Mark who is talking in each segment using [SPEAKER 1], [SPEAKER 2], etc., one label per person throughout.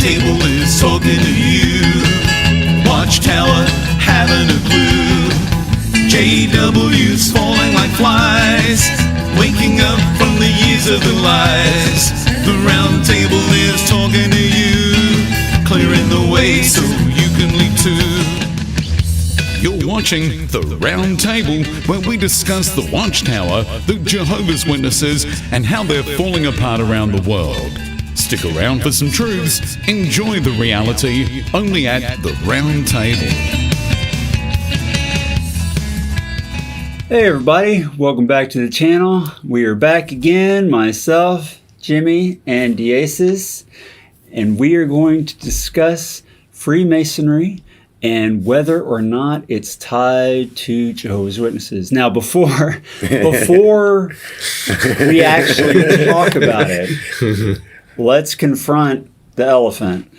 [SPEAKER 1] table is talking to you. Watchtower, haven't a clue. JW's falling like flies, waking up from the years of the lies. The round table is talking to you, clearing the way so you can leap too. You're watching The Round Table, where we discuss the Watchtower, the Jehovah's Witnesses, and how they're falling apart around the world. Stick around for some truths. Enjoy the reality, only at The Round Table.
[SPEAKER 2] Hey everybody, welcome back to the channel. We are back again, myself, Jimmy, and Diasis, and we are going to discuss Freemasonry and whether or not it's tied to Jehovah's Witnesses. Now, before we actually talk about it, let's confront the elephant.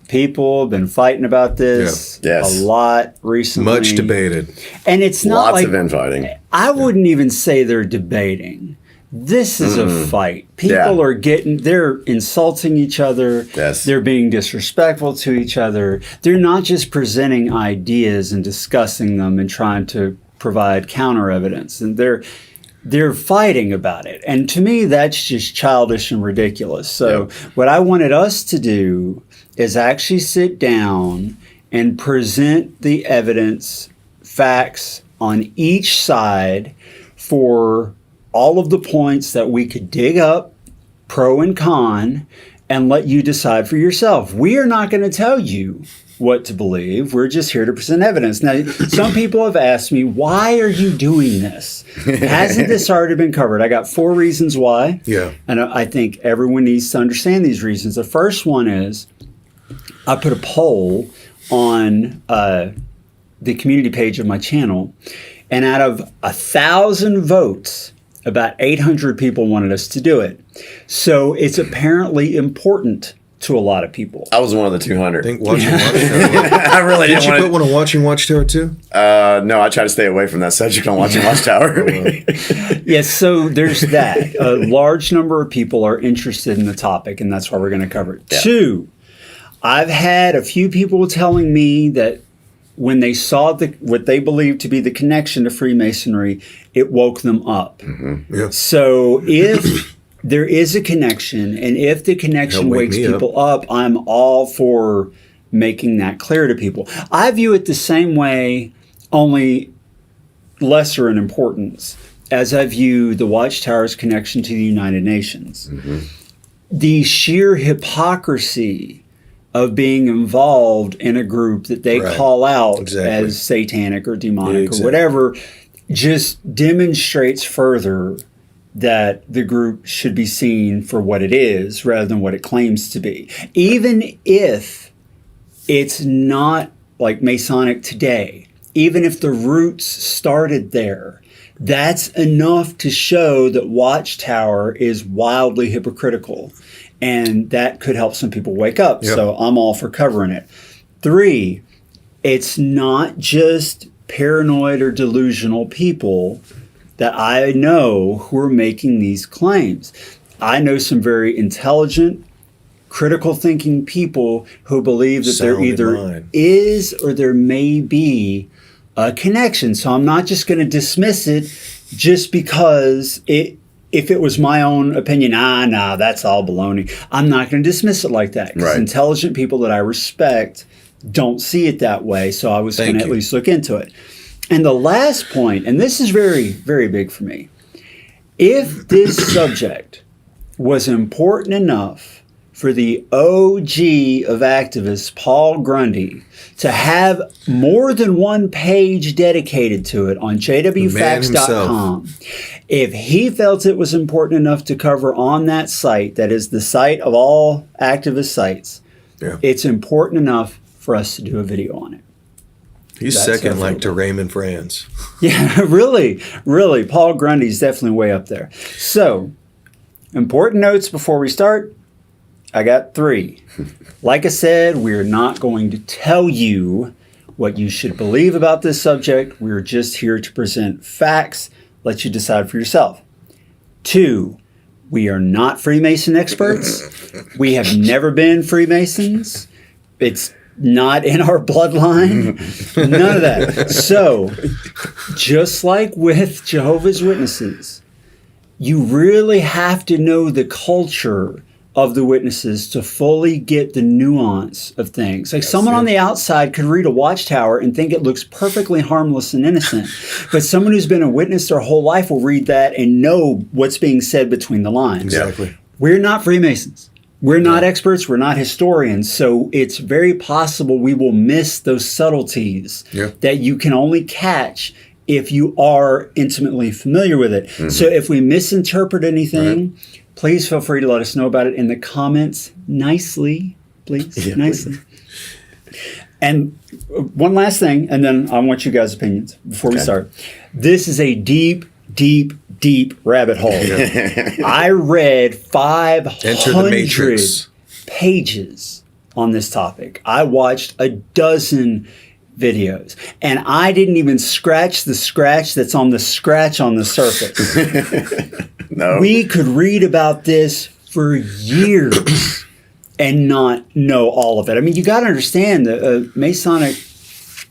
[SPEAKER 2] People have been fighting about this a lot recently.
[SPEAKER 3] Much debated.
[SPEAKER 2] And it's not
[SPEAKER 4] lots of infighting.
[SPEAKER 2] I wouldn't even say they're debating. This is a fight. People are they're insulting each other.
[SPEAKER 4] Yes.
[SPEAKER 2] They're being disrespectful to each other. They're not just presenting ideas and discussing them and trying to provide counter evidence. And they're fighting about it. And to me, that's just childish and ridiculous. So what I wanted us to do is actually sit down and present the evidence, facts on each side for all of the points that we could dig up, pro and con, and let you decide for yourself. We are not going to tell you what to believe. We're just here to present evidence. Now, some people have asked me, why are you doing this? Hasn't this already been covered? I got 4 reasons why.
[SPEAKER 3] Yeah.
[SPEAKER 2] And I think everyone needs to understand these reasons. The first one is, I put a poll on the community page of my channel, and out of 1,000 votes, about 800 people wanted us to do it. So it's apparently important to a lot of people.
[SPEAKER 4] I was one of the 200.
[SPEAKER 3] I think Watching Watchtower.
[SPEAKER 4] I really
[SPEAKER 3] Did
[SPEAKER 4] didn't
[SPEAKER 3] you
[SPEAKER 4] want
[SPEAKER 3] put one on Watching Watchtower too?
[SPEAKER 4] No, I try to stay away from that subject on Watching Watchtower.
[SPEAKER 2] Yes, so there's that. A large number of people are interested in the topic, and that's why we're going to cover it. 2, I've had a few people telling me that when they saw what they believed to be the connection to Freemasonry, it woke them up.
[SPEAKER 4] Mm-hmm.
[SPEAKER 3] Yeah.
[SPEAKER 2] So if there is a connection, and if the connection wakes people up, I'm all for making that clear to people. I view it the same way, only lesser in importance, as I view the Watchtower's connection to the United Nations. Mm-hmm. The sheer hypocrisy of being involved in a group that they call out as satanic or demonic or whatever just demonstrates further that the group should be seen for what it is rather than what it claims to be. Even if it's not like Masonic today, even if the roots started there, that's enough to show that Watchtower is wildly hypocritical. And that could help some people wake up. Yep. So I'm all for covering it. 3, it's not just paranoid or delusional people that I know who are making these claims. I know some very intelligent, critical thinking people who believe that there either is or there may be a connection. So I'm not just going to dismiss it just because if it was my own opinion, that's all baloney. I'm not going to dismiss it like that. Because intelligent people that I respect don't see it that way. So I was going to at least look into it. And the last point, and this is very, very big for me. If this subject was important enough for the OG of activists, Paul Grundy, to have more than one page dedicated to it on jwfacts.com, if he felt it was important enough to cover on that site, that is the site of all activist sites, it's important enough for us to do a video on it.
[SPEAKER 3] He's second like to Raymond Franz.
[SPEAKER 2] Yeah, really, really. Paul Grundy's definitely way up there. So, important notes before we start. I got 3. Like I said, we're not going to tell you what you should believe about this subject. We're just here to present facts, let you decide for yourself. 2, We are not Freemason experts. We have never been Freemasons. It's not in our bloodline. None of that. So, just like with Jehovah's Witnesses, you really have to know the culture of the witnesses to fully get the nuance of things. Like someone on the outside could read a watchtower and think it looks perfectly harmless and innocent. But someone who's been a witness their whole life will read that and know what's being said between the lines.
[SPEAKER 3] Exactly.
[SPEAKER 2] We're not Freemasons. We're not experts. We're not historians. So it's very possible we will miss those subtleties that you can only catch if you are intimately familiar with it. So if we misinterpret anything, please feel free to let us know about it in the comments nicely, please, nicely. And one last thing, and then I want you guys' opinions before we start. This is a deep, deep, deep rabbit hole. I read 500 pages on this topic. I watched a dozen videos, and I didn't even scratch the scratch that's on the scratch on the surface.
[SPEAKER 4] No.
[SPEAKER 2] We could read about this for years and not know all of it. I mean, you got to understand the Masonic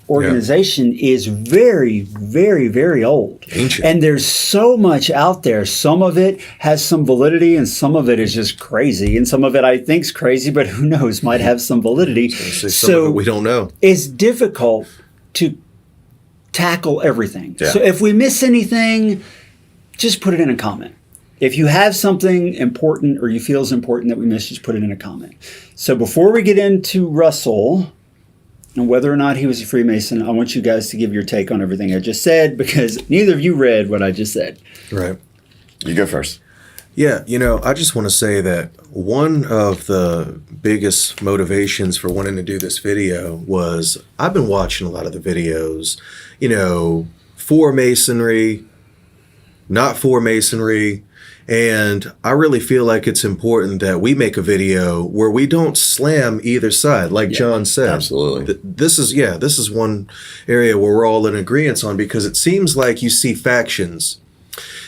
[SPEAKER 2] organization is very, very, very old.
[SPEAKER 3] Ancient.
[SPEAKER 2] And there's so much out there. Some of it has some validity and some of it is just crazy. And some of it I think is crazy, but who knows, might have some validity.
[SPEAKER 3] Some of it we don't know.
[SPEAKER 2] It's difficult to tackle everything.
[SPEAKER 4] Yeah.
[SPEAKER 2] So if we miss anything, just put it in a comment. If you have something important or you feel is important that we missed, just put it in a comment. So before we get into Russell and whether or not he was a Freemason, I want you guys to give your take on everything I just said because neither of you read what I just said.
[SPEAKER 3] Right.
[SPEAKER 4] You go first.
[SPEAKER 3] Yeah, I just want to say that one of the biggest motivations for wanting to do this video was I've been watching a lot of the videos, for Masonry, not for Masonry, and I really feel like it's important that we make a video where we don't slam either side, like John said.
[SPEAKER 4] Absolutely.
[SPEAKER 3] This is one area where we're all in agreement on because it seems like you see factions.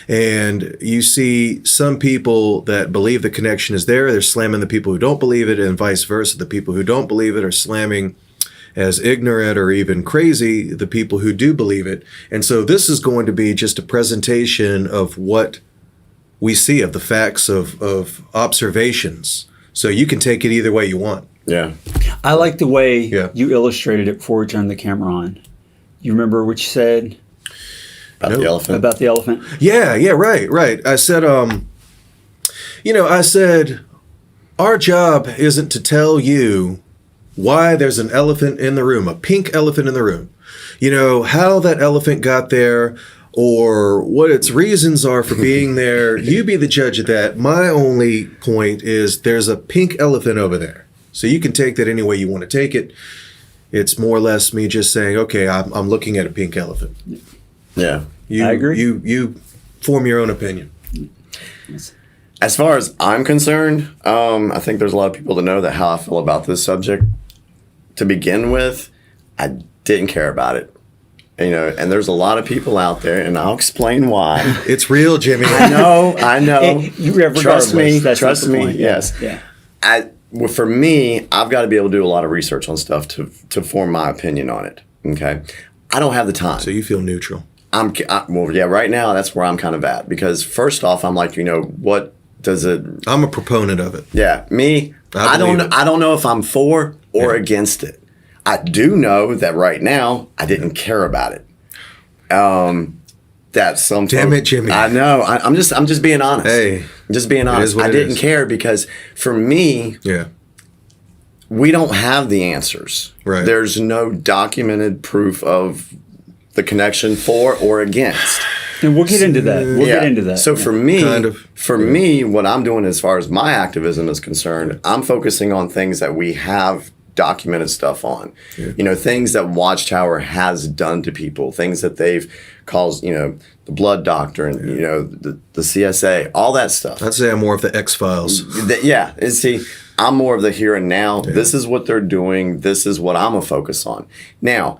[SPEAKER 3] And you see some people that believe the connection is there, they're slamming the people who don't believe it, and vice versa. The people who don't believe it are slamming as ignorant or even crazy the people who do believe it. And so this is going to be just a presentation of what we see, of the facts of observations. So you can take it either way you want.
[SPEAKER 4] Yeah.
[SPEAKER 2] I like the way you illustrated it before we turned the camera on. You remember what you said?
[SPEAKER 4] About the elephant?
[SPEAKER 2] About the elephant?
[SPEAKER 3] Yeah, right. I said, I said, our job isn't to tell you why there's an elephant in the room, a pink elephant in the room. How that elephant got there or what its reasons are for being there. You be the judge of that. My only point is there's a pink elephant over there. So you can take that any way you want to take it. It's more or less me just saying, okay, I'm looking at a pink elephant.
[SPEAKER 4] Yeah.
[SPEAKER 3] I
[SPEAKER 2] agree.
[SPEAKER 3] You form your own opinion.
[SPEAKER 4] As far as I'm concerned, I think there's a lot of people that know that how I feel about this subject. To begin with, I didn't care about it. And there's a lot of people out there, and I'll explain why.
[SPEAKER 3] It's real, Jimmy.
[SPEAKER 4] I know. Trust me.
[SPEAKER 2] Point.
[SPEAKER 4] Yes.
[SPEAKER 2] Yeah.
[SPEAKER 4] For me, I've got to be able to do a lot of research on stuff to form my opinion on it. Okay. I don't have the time.
[SPEAKER 3] So you feel neutral.
[SPEAKER 4] Right now, that's where I'm kind of at. Because first off, I'm like, what does it...
[SPEAKER 3] I'm a proponent of it.
[SPEAKER 4] Yeah. Me, I don't know if I'm for or against it. I do know that right now, I didn't care about it. That's some.
[SPEAKER 3] Damn it, Jimmy!
[SPEAKER 4] I know. I'm just being honest.
[SPEAKER 3] Hey,
[SPEAKER 4] I'm just being honest. I didn't care because for me, we don't have the answers.
[SPEAKER 3] Right.
[SPEAKER 4] There's no documented proof of the connection for or against.
[SPEAKER 2] And we'll get into that. We'll get into that.
[SPEAKER 4] So for me, what I'm doing as far as my activism is concerned, I'm focusing on things that we have documented stuff on. Yeah. Things that Watchtower has done to people, things that they've caused, the blood doctrine, the CSA, all that stuff.
[SPEAKER 3] I'd say I'm more of the X-Files.
[SPEAKER 4] And see, I'm more of the here and now. Yeah. This is what they're doing. This is what I'm a focus on. Now,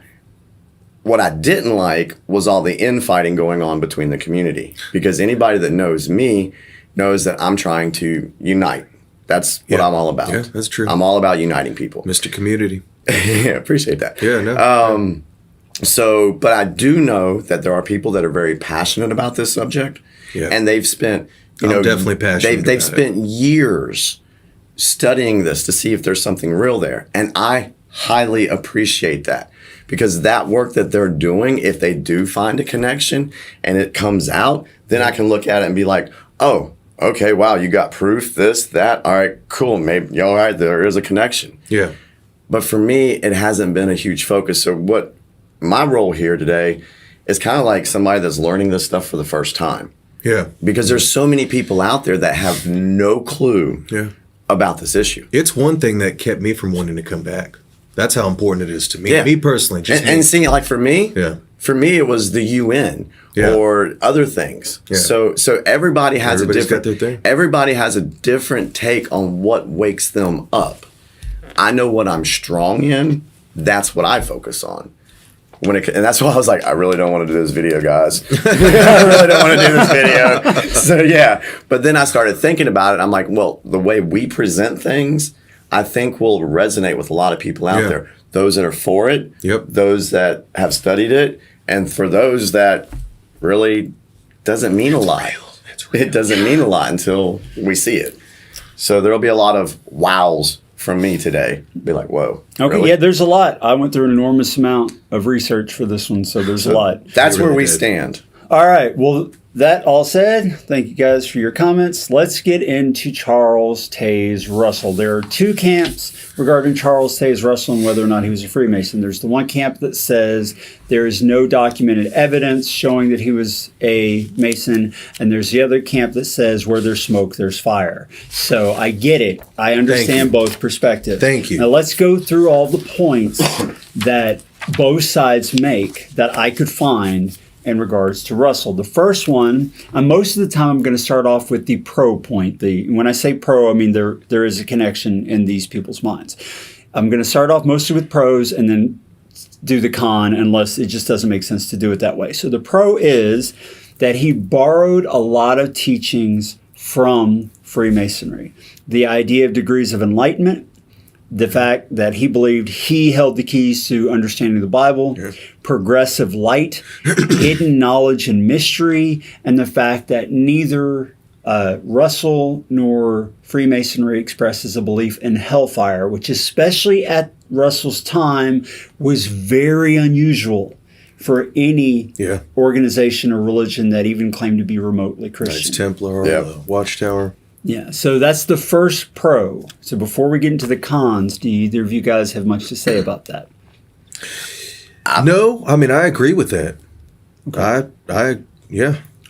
[SPEAKER 4] what I didn't like was all the infighting going on between the community. Because anybody that knows me, knows that I'm trying to unite. That's what I'm all about.
[SPEAKER 3] Yeah, that's true.
[SPEAKER 4] I'm all about uniting people.
[SPEAKER 3] Mr. Community.
[SPEAKER 4] Yeah, appreciate that.
[SPEAKER 3] Yeah, no.
[SPEAKER 4] So, but I do know that there are people that are very passionate about this subject, and they've spent,
[SPEAKER 3] definitely passionate.
[SPEAKER 4] They've spent years studying this to see if there's something real there, and I highly appreciate that, because that work that they're doing, if they do find a connection and it comes out, then I can look at it and be like, oh, okay, wow, you got proof, this, that, all right, cool, maybe, all right, there is a connection.
[SPEAKER 3] Yeah.
[SPEAKER 4] But for me, it hasn't been a huge focus. So what my role here today is kind of like somebody that's learning this stuff for the first time.
[SPEAKER 3] Yeah.
[SPEAKER 4] Because there's so many people out there that have no clue about this issue.
[SPEAKER 3] It's one thing that kept me from wanting to come back. That's how important it is to me. Me personally.
[SPEAKER 4] And seeing it, like for me, it was the UN or other things. Yeah. So everybody has everybody has a different take on what wakes them up. I know what I'm strong in. That's what I focus on. And that's why I was like, I really don't want to do this video, guys. I really don't want to do this video. So but then I started thinking about it. I'm like, well, the way we present things, I think will resonate with a lot of people out there. Those that are for it, those that have studied it, and for those that really doesn't mean a lot. It doesn't mean a lot until we see it. So there'll be a lot of wows from me today. Be like, whoa.
[SPEAKER 2] Okay, really? Yeah, there's a lot. I went through an enormous amount of research for this one, so there's a lot.
[SPEAKER 4] That's where we stand.
[SPEAKER 2] All right, well, that all said, thank you guys for your comments. Let's get into Charles Taze Russell. There are two camps regarding Charles Taze Russell and whether or not he was a Freemason. There's the one camp that says there is no documented evidence showing that he was a Mason, and there's the other camp that says where there's smoke, there's fire. So I get it. I understand both perspectives.
[SPEAKER 3] Thank you.
[SPEAKER 2] Now let's go through all the points that both sides make that I could find in regards to Russell. The first one, most of the time I'm going to start off with the pro point. When I say pro, I mean there is a connection in these people's minds. I'm going to start off mostly with pros and then do the con, unless it just doesn't make sense to do it that way. So the pro is that he borrowed a lot of teachings from Freemasonry. The idea of degrees of enlightenment, the fact that he believed he held the keys to understanding the Bible, progressive light, hidden knowledge and mystery, and the fact that neither Russell nor Freemasonry expresses a belief in hellfire, which especially at Russell's time was very unusual for any organization or religion that even claimed to be remotely Christian.
[SPEAKER 3] Knights Templar, Watchtower.
[SPEAKER 2] Yeah, so that's the first pro. So before we get into the cons, do either of you guys have much to say about that?
[SPEAKER 3] No, I mean, I agree with that. Okay.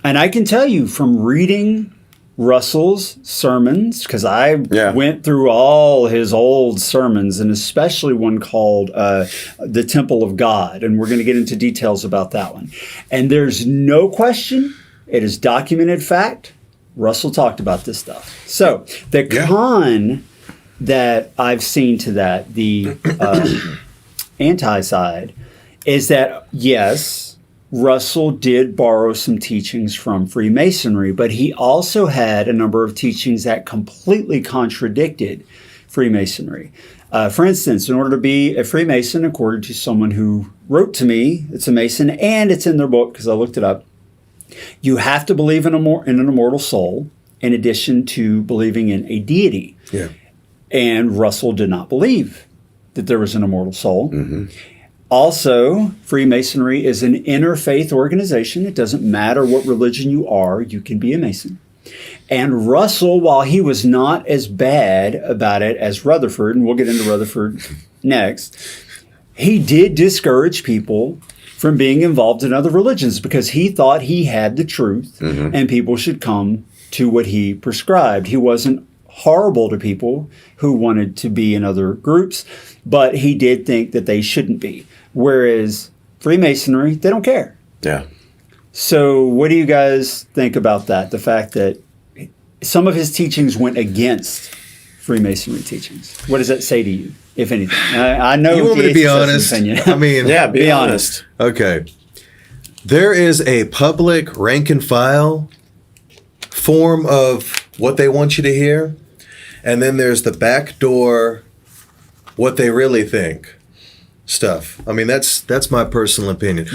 [SPEAKER 2] And I can tell you from reading Russell's sermons, because I went through all his old sermons, and especially one called The Temple of God, and we're going to get into details about that one. And there's no question, it is documented fact, Russell talked about this stuff. So the con that I've seen to that, the anti-side, is that, yes, Russell did borrow some teachings from Freemasonry, but he also had a number of teachings that completely contradicted Freemasonry. For instance, in order to be a Freemason, according to someone who wrote to me, it's a Mason, and it's in their book because I looked it up, you have to believe in an immortal soul in addition to believing in a deity.
[SPEAKER 3] Yeah.
[SPEAKER 2] And Russell did not believe that there was an immortal soul. Mm-hmm. Also, Freemasonry is an interfaith organization. It doesn't matter what religion you are, you can be a Mason. And Russell, while he was not as bad about it as Rutherford, and we'll get into Rutherford next, he did discourage people from being involved in other religions because he thought he had the truth and people should come to what he prescribed. He wasn't horrible to people who wanted to be in other groups, but he did think that they shouldn't be. Whereas Freemasonry, they don't care.
[SPEAKER 4] Yeah.
[SPEAKER 2] So what do you guys think about that? The fact that some of his teachings went against Freemasonry teachings. What does that say to you, if anything? I know
[SPEAKER 3] you want me to be honest. I mean,
[SPEAKER 4] be honest.
[SPEAKER 3] Okay. There is a public rank and file form of what they want you to hear, and then there's the back door, what they really think stuff. I mean, that's my personal opinion.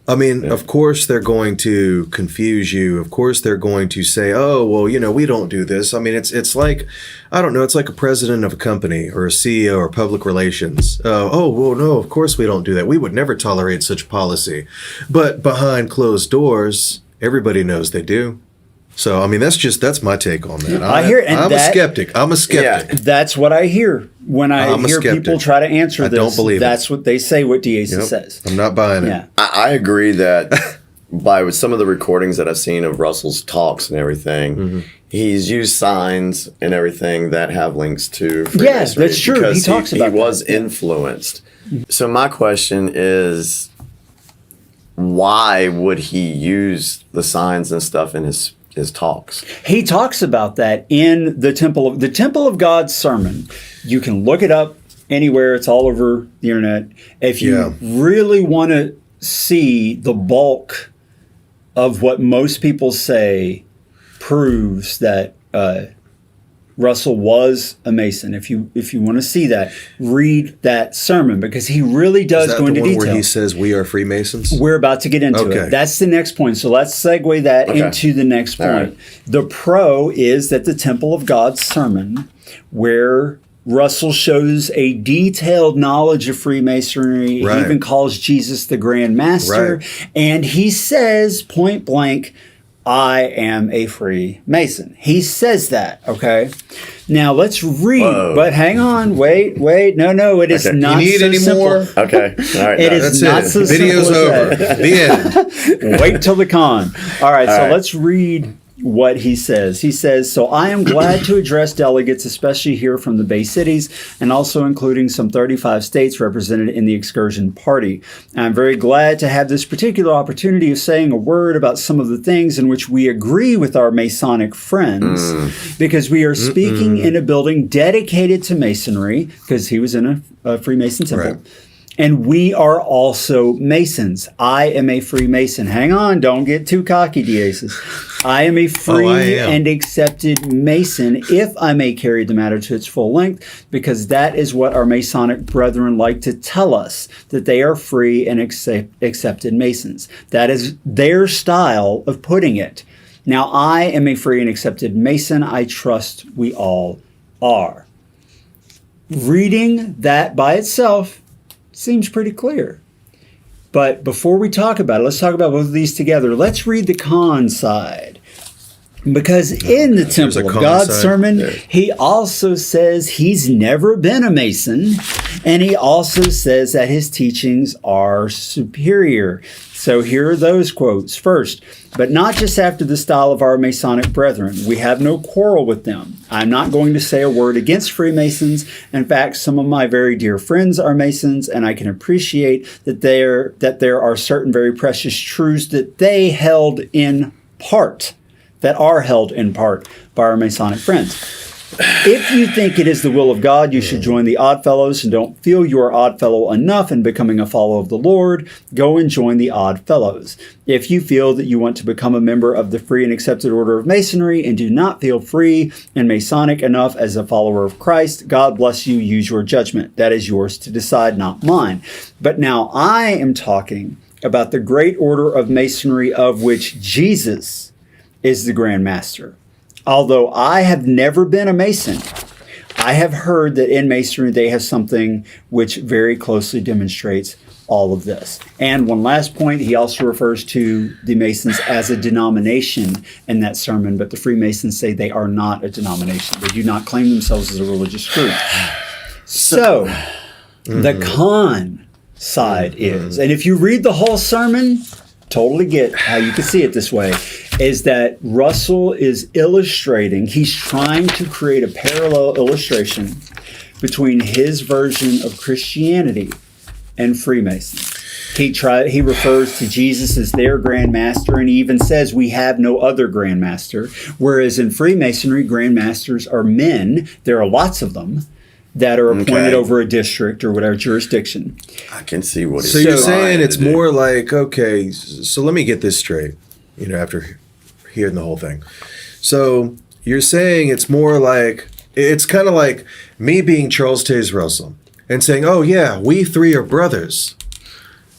[SPEAKER 3] I mean, of course they're going to confuse you. Of course they're going to say, "Oh, well, we don't do this." I mean, it's like, I don't know, it's like a president of a company or a CEO or public relations. Oh, well, no, of course we don't do that. We would never tolerate such policy. But behind closed doors, everybody knows they do. So, I mean, that's my take on that.
[SPEAKER 2] I hear it. And
[SPEAKER 3] I'm a skeptic. I'm a skeptic.
[SPEAKER 2] Yeah, that's what I hear when I hear people try to answer this.
[SPEAKER 3] I don't believe
[SPEAKER 2] that's what they say, what DeAsa says.
[SPEAKER 3] I'm not buying it.
[SPEAKER 2] Yeah.
[SPEAKER 4] I agree that by some of the recordings that I've seen of Russell's talks and everything, he's used signs and everything that have links to Freemasonry.
[SPEAKER 2] Yes, that's true. He talks about
[SPEAKER 4] he was
[SPEAKER 2] that.
[SPEAKER 4] influenced. So my question is, why would he use the signs and stuff in his talks?
[SPEAKER 2] He talks about that in the Temple of God's sermon. You can look it up anywhere. It's all over the internet. If you really want to see the bulk of what most people say proves that Russell was a Mason. If you want to see that, read that sermon, because he really does go into detail.
[SPEAKER 3] Where he says we are Freemasons?
[SPEAKER 2] We're about to get into it. That's the next point. So let's segue that into the next point. Right. The pro is that the Temple of God's sermon, where Russell shows a detailed knowledge of Freemasonry. Right. He even calls Jesus the Grand Master. Right. And he says point blank, I am a Freemason. He says that, okay? Now let's read, but hang on, wait. No, it is not
[SPEAKER 3] you need
[SPEAKER 2] so
[SPEAKER 3] any
[SPEAKER 2] simple.
[SPEAKER 3] more?
[SPEAKER 4] Okay, all right.
[SPEAKER 3] It is not so simple. Video's over. The
[SPEAKER 2] end. Wait till the con. All right, so let's read what he says. He says, so I am glad to address delegates, especially here from the Bay Cities, and also including some 35 states represented in the excursion party. I'm very glad to have this particular opportunity of saying a word about some of the things in which we agree with our Masonic friends, because we are speaking in a building dedicated to Masonry, because he was in a Freemason temple. Right. And we are also Masons. I am a Freemason. Hang on, don't get too cocky, DeAces. I am a free and accepted Mason, if I may carry the matter to its full length, because that is what our Masonic brethren like to tell us, that they are free and accepted Masons. That is their style of putting it. Now, I am a free and accepted Mason. I trust we all are. Reading that by itself seems pretty clear. But before we talk about it, let's talk about both of these together. Let's read the con side. Because in the Temple of God's sermon, he also says he's never been a Mason, and he also says that his teachings are superior. So here are those quotes. First, but not just after the style of our Masonic brethren. We have no quarrel with them. I'm not going to say a word against Freemasons. In fact, some of my very dear friends are Masons, and I can appreciate that there are certain very precious truths that they held in part, that are held in part by our Masonic friends. If you think it is the will of God, you should join the Odd Fellows, and don't feel you are Odd Fellow enough in becoming a follower of the Lord, go and join the Odd Fellows. If you feel that you want to become a member of the Free and Accepted Order of Masonry and do not feel free and Masonic enough as a follower of Christ, God bless you, use your judgment. That is yours to decide, not mine. But now I am talking about the great order of Masonry of which Jesus is the Grand Master. Although I have never been a Mason, I have heard that in Masonry they have something which very closely demonstrates all of this. And one last point, he also refers to the Masons as a denomination in that sermon, but the Freemasons say they are not a denomination. They do not claim themselves as a religious group. So, the con side is, and if you read the whole sermon, totally get how you can see it this way, is that Russell is illustrating, he's trying to create a parallel illustration between his version of Christianity and Freemasons. He refers to Jesus as their Grand Master, and he even says we have no other Grand Master, whereas in Freemasonry, Grand Masters are men, there are lots of them, that are appointed over a district or whatever jurisdiction.
[SPEAKER 4] I can see what he's
[SPEAKER 3] saying. So you're saying it's more like, okay, so let me get this straight, after hearing the whole thing. So you're saying it's more like, it's kind of like me being Charles Taze Russell and saying, oh yeah, we three are brothers.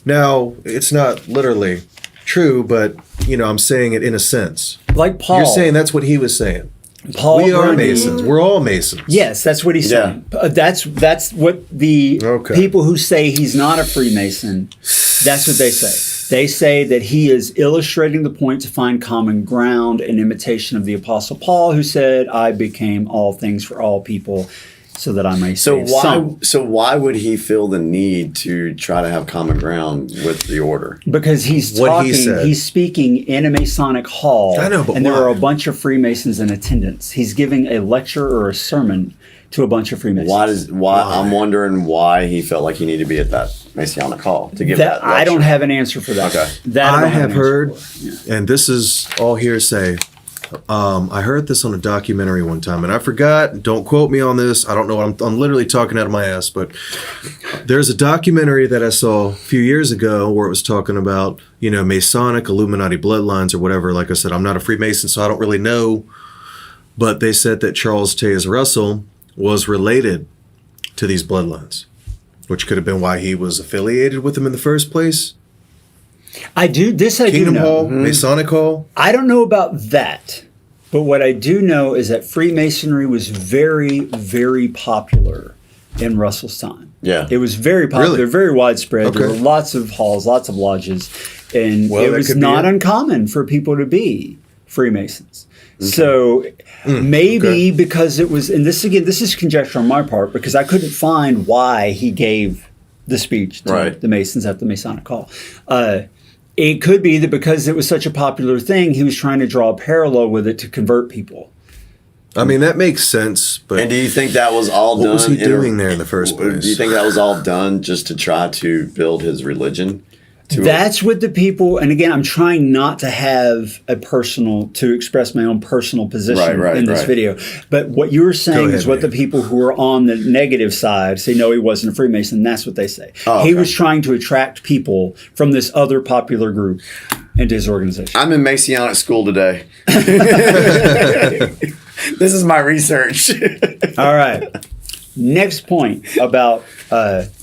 [SPEAKER 3] Now, it's not literally true, but, I'm saying it in a sense.
[SPEAKER 2] Like Paul.
[SPEAKER 3] You're saying that's what he was saying.
[SPEAKER 2] Paul
[SPEAKER 3] we are
[SPEAKER 2] Grundy.
[SPEAKER 3] Masons. We're all Masons.
[SPEAKER 2] Yes, that's what he's saying. That's what the people who say he's not a Freemason, that's what they say. They say that he is illustrating the point to find common ground in imitation of the Apostle Paul, who said, I became all things for all people so that I may save some.
[SPEAKER 4] So why would he feel the need to try to have common ground with the order?
[SPEAKER 2] Because he's he's speaking in a Masonic hall.
[SPEAKER 3] I know, but
[SPEAKER 2] and there
[SPEAKER 3] why?
[SPEAKER 2] are a bunch of Freemasons in attendance. He's giving a lecture or a sermon to a bunch of Freemasons.
[SPEAKER 4] Why? I'm wondering why he felt like he needed to be at that Masonic hall to give that lecture.
[SPEAKER 2] I don't have an answer for that.
[SPEAKER 4] Okay.
[SPEAKER 2] That
[SPEAKER 3] I have heard, and this is all hearsay, I heard this on a documentary one time, and I forgot, don't quote me on this, I don't know what I'm literally talking out of my ass, but there's a documentary that I saw a few years ago where it was talking about, Masonic, Illuminati bloodlines or whatever. Like I said, I'm not a Freemason, so I don't really know, but they said that Charles Taze Russell was related to these bloodlines, which could have been why he was affiliated with them in the first place.
[SPEAKER 2] Kingdom
[SPEAKER 3] Hall, Masonic Hall.
[SPEAKER 2] I don't know about that, but what I do know is that Freemasonry was very, very popular in Russell's time.
[SPEAKER 4] Yeah.
[SPEAKER 2] It was very popular,
[SPEAKER 3] Really?
[SPEAKER 2] very widespread.
[SPEAKER 3] Okay.
[SPEAKER 2] There were lots of halls, lots of lodges, and
[SPEAKER 3] Well,
[SPEAKER 2] it
[SPEAKER 3] that
[SPEAKER 2] was
[SPEAKER 3] could be
[SPEAKER 2] not
[SPEAKER 3] it.
[SPEAKER 2] uncommon for people to be Freemasons. So maybe because it was, and this is conjecture on my part, because I couldn't find why he gave the speech to the Masons at the Masonic Hall. It could be that because it was such a popular thing, he was trying to draw a parallel with it to convert people.
[SPEAKER 3] I mean, that makes sense, but
[SPEAKER 4] And do you think that was all done?
[SPEAKER 3] what was he doing there in the first place?
[SPEAKER 4] Do you think that was all done just to try to build his religion?
[SPEAKER 2] That's what the people, and again, I'm trying not to have to express my own personal position in this video. But what you were saying is what the people who are on the negative side say, no, he wasn't a Freemason. That's what they say.
[SPEAKER 4] Oh, okay.
[SPEAKER 2] He was trying to attract people from this other popular group into his organization.
[SPEAKER 4] I'm in Masonic school today. This is my research.
[SPEAKER 2] All right. Next point about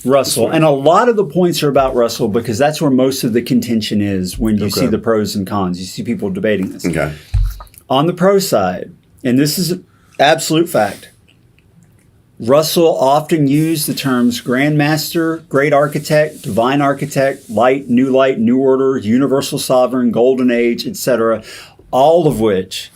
[SPEAKER 2] Russell, and a lot of the points are about Russell because that's where most of the contention is when you see the pros and cons. You see people debating this.
[SPEAKER 4] Okay.
[SPEAKER 2] On the pro side, and this is absolute fact, Russell often used the terms Grand Master, Great Architect, Divine Architect, Light, New Order, Universal Sovereign, Golden Age, etc., all of which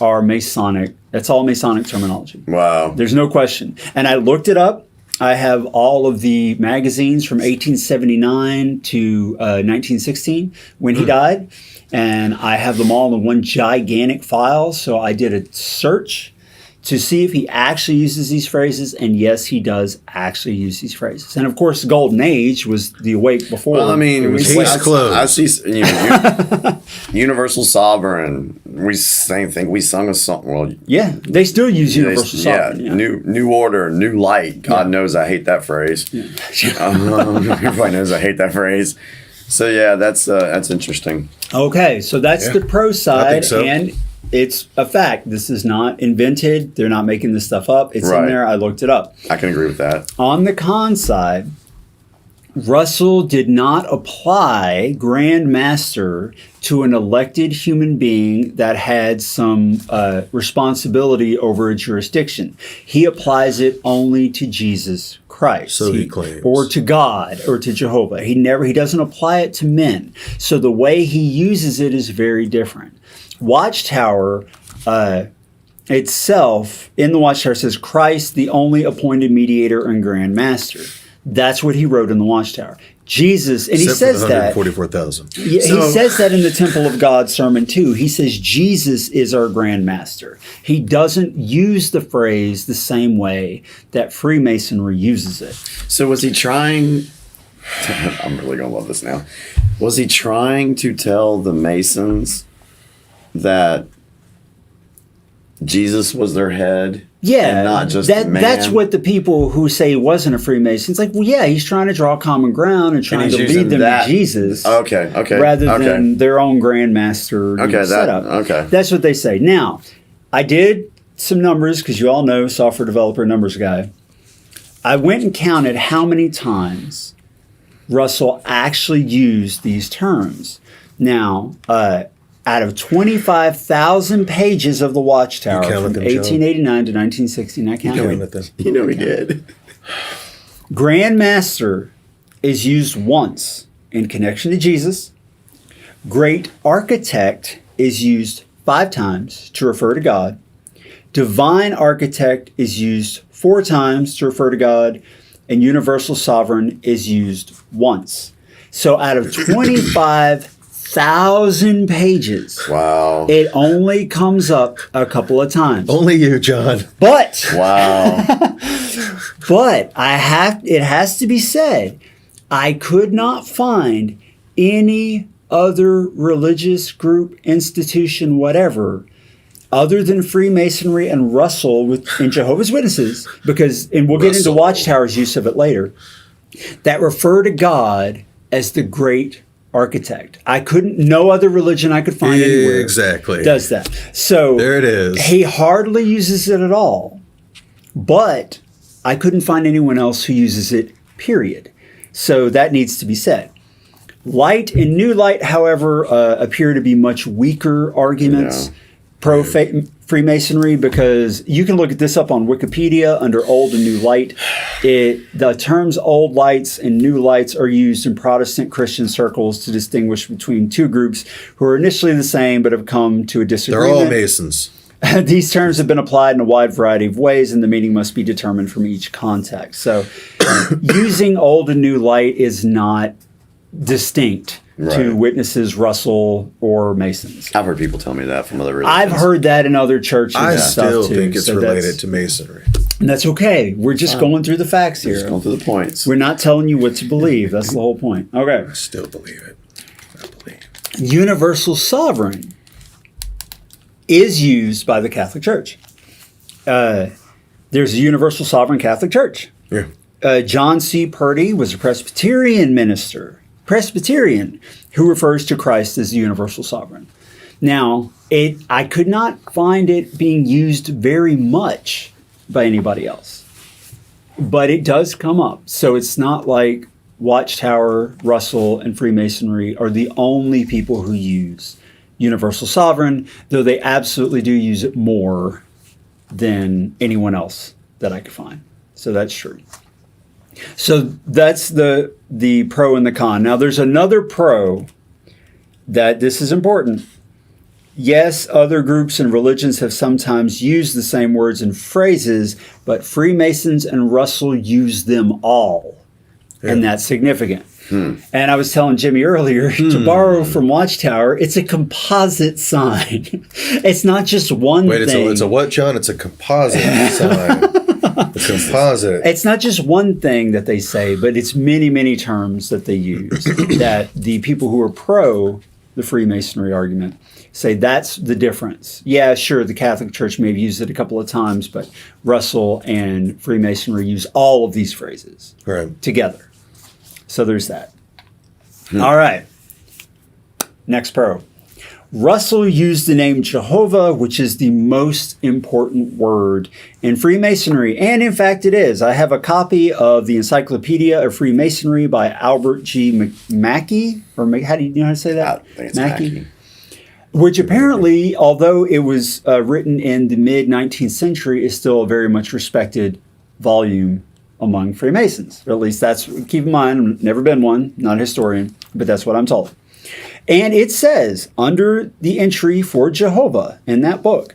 [SPEAKER 2] are Masonic. That's all Masonic terminology.
[SPEAKER 4] Wow.
[SPEAKER 2] There's no question. And I looked it up. I have all of the magazines from 1879 to 1916 when he died. And I have them all in one gigantic file. So I did a search to see if he actually uses these phrases. And yes, he does actually use these phrases. And of course, the Golden Age was the awake before.
[SPEAKER 4] Well, I mean,
[SPEAKER 3] closed.
[SPEAKER 4] I see Universal Sovereign. We think we sung a song. Well,
[SPEAKER 2] yeah, they still use Universal Sovereign.
[SPEAKER 4] Yeah, New Order, New Light. God knows I hate that phrase. Yeah. Everybody knows I hate that phrase. So yeah, that's interesting.
[SPEAKER 2] Okay, so that's the pro side,
[SPEAKER 3] I think so.
[SPEAKER 2] and it's a fact. This is not invented. They're not making this stuff up. It's in there. I looked it up.
[SPEAKER 4] I can agree with that.
[SPEAKER 2] On the con side, Russell did not apply Grand Master to an elected human being that had some responsibility over a jurisdiction. He applies it only to Jesus Christ.
[SPEAKER 3] So he claims.
[SPEAKER 2] Or to God or to Jehovah. He doesn't apply it to men. So the way he uses it is very different. Watchtower itself, in the Watchtower, says Christ, the only appointed mediator and Grand Master. That's what he wrote in the Watchtower. Jesus, and he says that.
[SPEAKER 3] 144,000.
[SPEAKER 2] Yeah, he says that in the Temple of God sermon too. He says Jesus is our Grand Master. He doesn't use the phrase the same way that Freemasonry uses it.
[SPEAKER 4] So was he trying? I'm really gonna love this now. Was he trying to tell the Masons that Jesus was their head?
[SPEAKER 2] Yeah,
[SPEAKER 4] and not just man?
[SPEAKER 2] That's what the people who say he wasn't a Freemason. It's like, well, yeah, he's trying to draw common ground and trying to lead them to Jesus.
[SPEAKER 4] Okay.
[SPEAKER 2] Rather than their own Grand Master setup.
[SPEAKER 4] Okay.
[SPEAKER 2] That's what they say. Now, I did some numbers because you all know software developer numbers guy. I went and counted how many times Russell actually used these terms. Now, out of 25,000 pages of the Watchtower from 1889 to 1916, I counted them.
[SPEAKER 4] You know he did.
[SPEAKER 2] Grand Master is used once in connection to Jesus. Great Architect is used 5 times to refer to God. Divine Architect is used 4 times to refer to God. And Universal Sovereign is used once. So out of 25,000 pages,
[SPEAKER 4] wow,
[SPEAKER 2] it only comes up a couple of times.
[SPEAKER 3] Only you, John.
[SPEAKER 2] But
[SPEAKER 4] wow.
[SPEAKER 2] but it has to be said, I could not find any other religious group, institution, whatever, other than Freemasonry and Russell and Jehovah's Witnesses, and we'll get into Watchtower's use of it later, that refer to God as the Great Architect. No other religion I could find anywhere does that. So
[SPEAKER 3] there it is.
[SPEAKER 2] He hardly uses it at all, but I couldn't find anyone else who uses it, period. So that needs to be said. Light and New Light, however, appear to be much weaker arguments pro Freemasonry, because you can look at this up on Wikipedia under Old and New Light. The terms Old Lights and New Lights are used in Protestant Christian circles to distinguish between two groups who are initially the same but have come to a disagreement.
[SPEAKER 3] They're all Masons.
[SPEAKER 2] These terms have been applied in a wide variety of ways, and the meaning must be determined from each context. So using Old and New Light is not distinct to Witnesses, Russell, or Masons.
[SPEAKER 4] I've heard people tell me that from other religions.
[SPEAKER 2] I've heard that in other churches
[SPEAKER 3] I
[SPEAKER 2] and stuff
[SPEAKER 3] still
[SPEAKER 2] too.
[SPEAKER 3] think it's related to Masonry.
[SPEAKER 2] And that's okay. We're just going through the facts here.
[SPEAKER 4] Just going through the points.
[SPEAKER 2] We're not telling you what to believe. That's the whole point. Okay.
[SPEAKER 3] I still believe it. I believe.
[SPEAKER 2] Universal Sovereign is used by the Catholic Church. There's a Universal Sovereign Catholic Church.
[SPEAKER 3] Yeah.
[SPEAKER 2] John C. Purdy was a Presbyterian minister. Presbyterian, who refers to Christ as the Universal Sovereign. Now, I could not find it being used very much by anybody else, but it does come up. So it's not like Watchtower, Russell, and Freemasonry are the only people who use Universal Sovereign, though they absolutely do use it more than anyone else that I could find. So that's true. So that's the pro and the con. Now there's another pro that this is important. Yes, other groups and religions have sometimes used the same words and phrases, but Freemasons and Russell use them all. Yeah. And that's significant. And I was telling Jimmy earlier, to borrow from Watchtower, it's a composite sign. It's not just one thing.
[SPEAKER 3] It's a what, John? It's a composite sign. It's composite.
[SPEAKER 2] It's not just one thing that they say, but it's many, many terms that they use that the people who are pro the Freemasonry argument say that's the difference. Yeah, sure, the Catholic Church may have used it a couple of times, but Russell and Freemasonry use all of these phrases together. So there's that. All right. Next pro. Russell used the name Jehovah, which is the most important word in Freemasonry. And in fact, it is. I have a copy of the Encyclopedia of Freemasonry by Albert G. Mackey. Or how do you know how to say that?
[SPEAKER 4] I think it's Mackey.
[SPEAKER 2] Which apparently, although it was written in the mid-19th century, is still a very much respected volume among Freemasons. Or at least that's, keep in mind, I've never been one, not a historian, but that's what I'm told. And it says, under the entry for Jehovah in that book,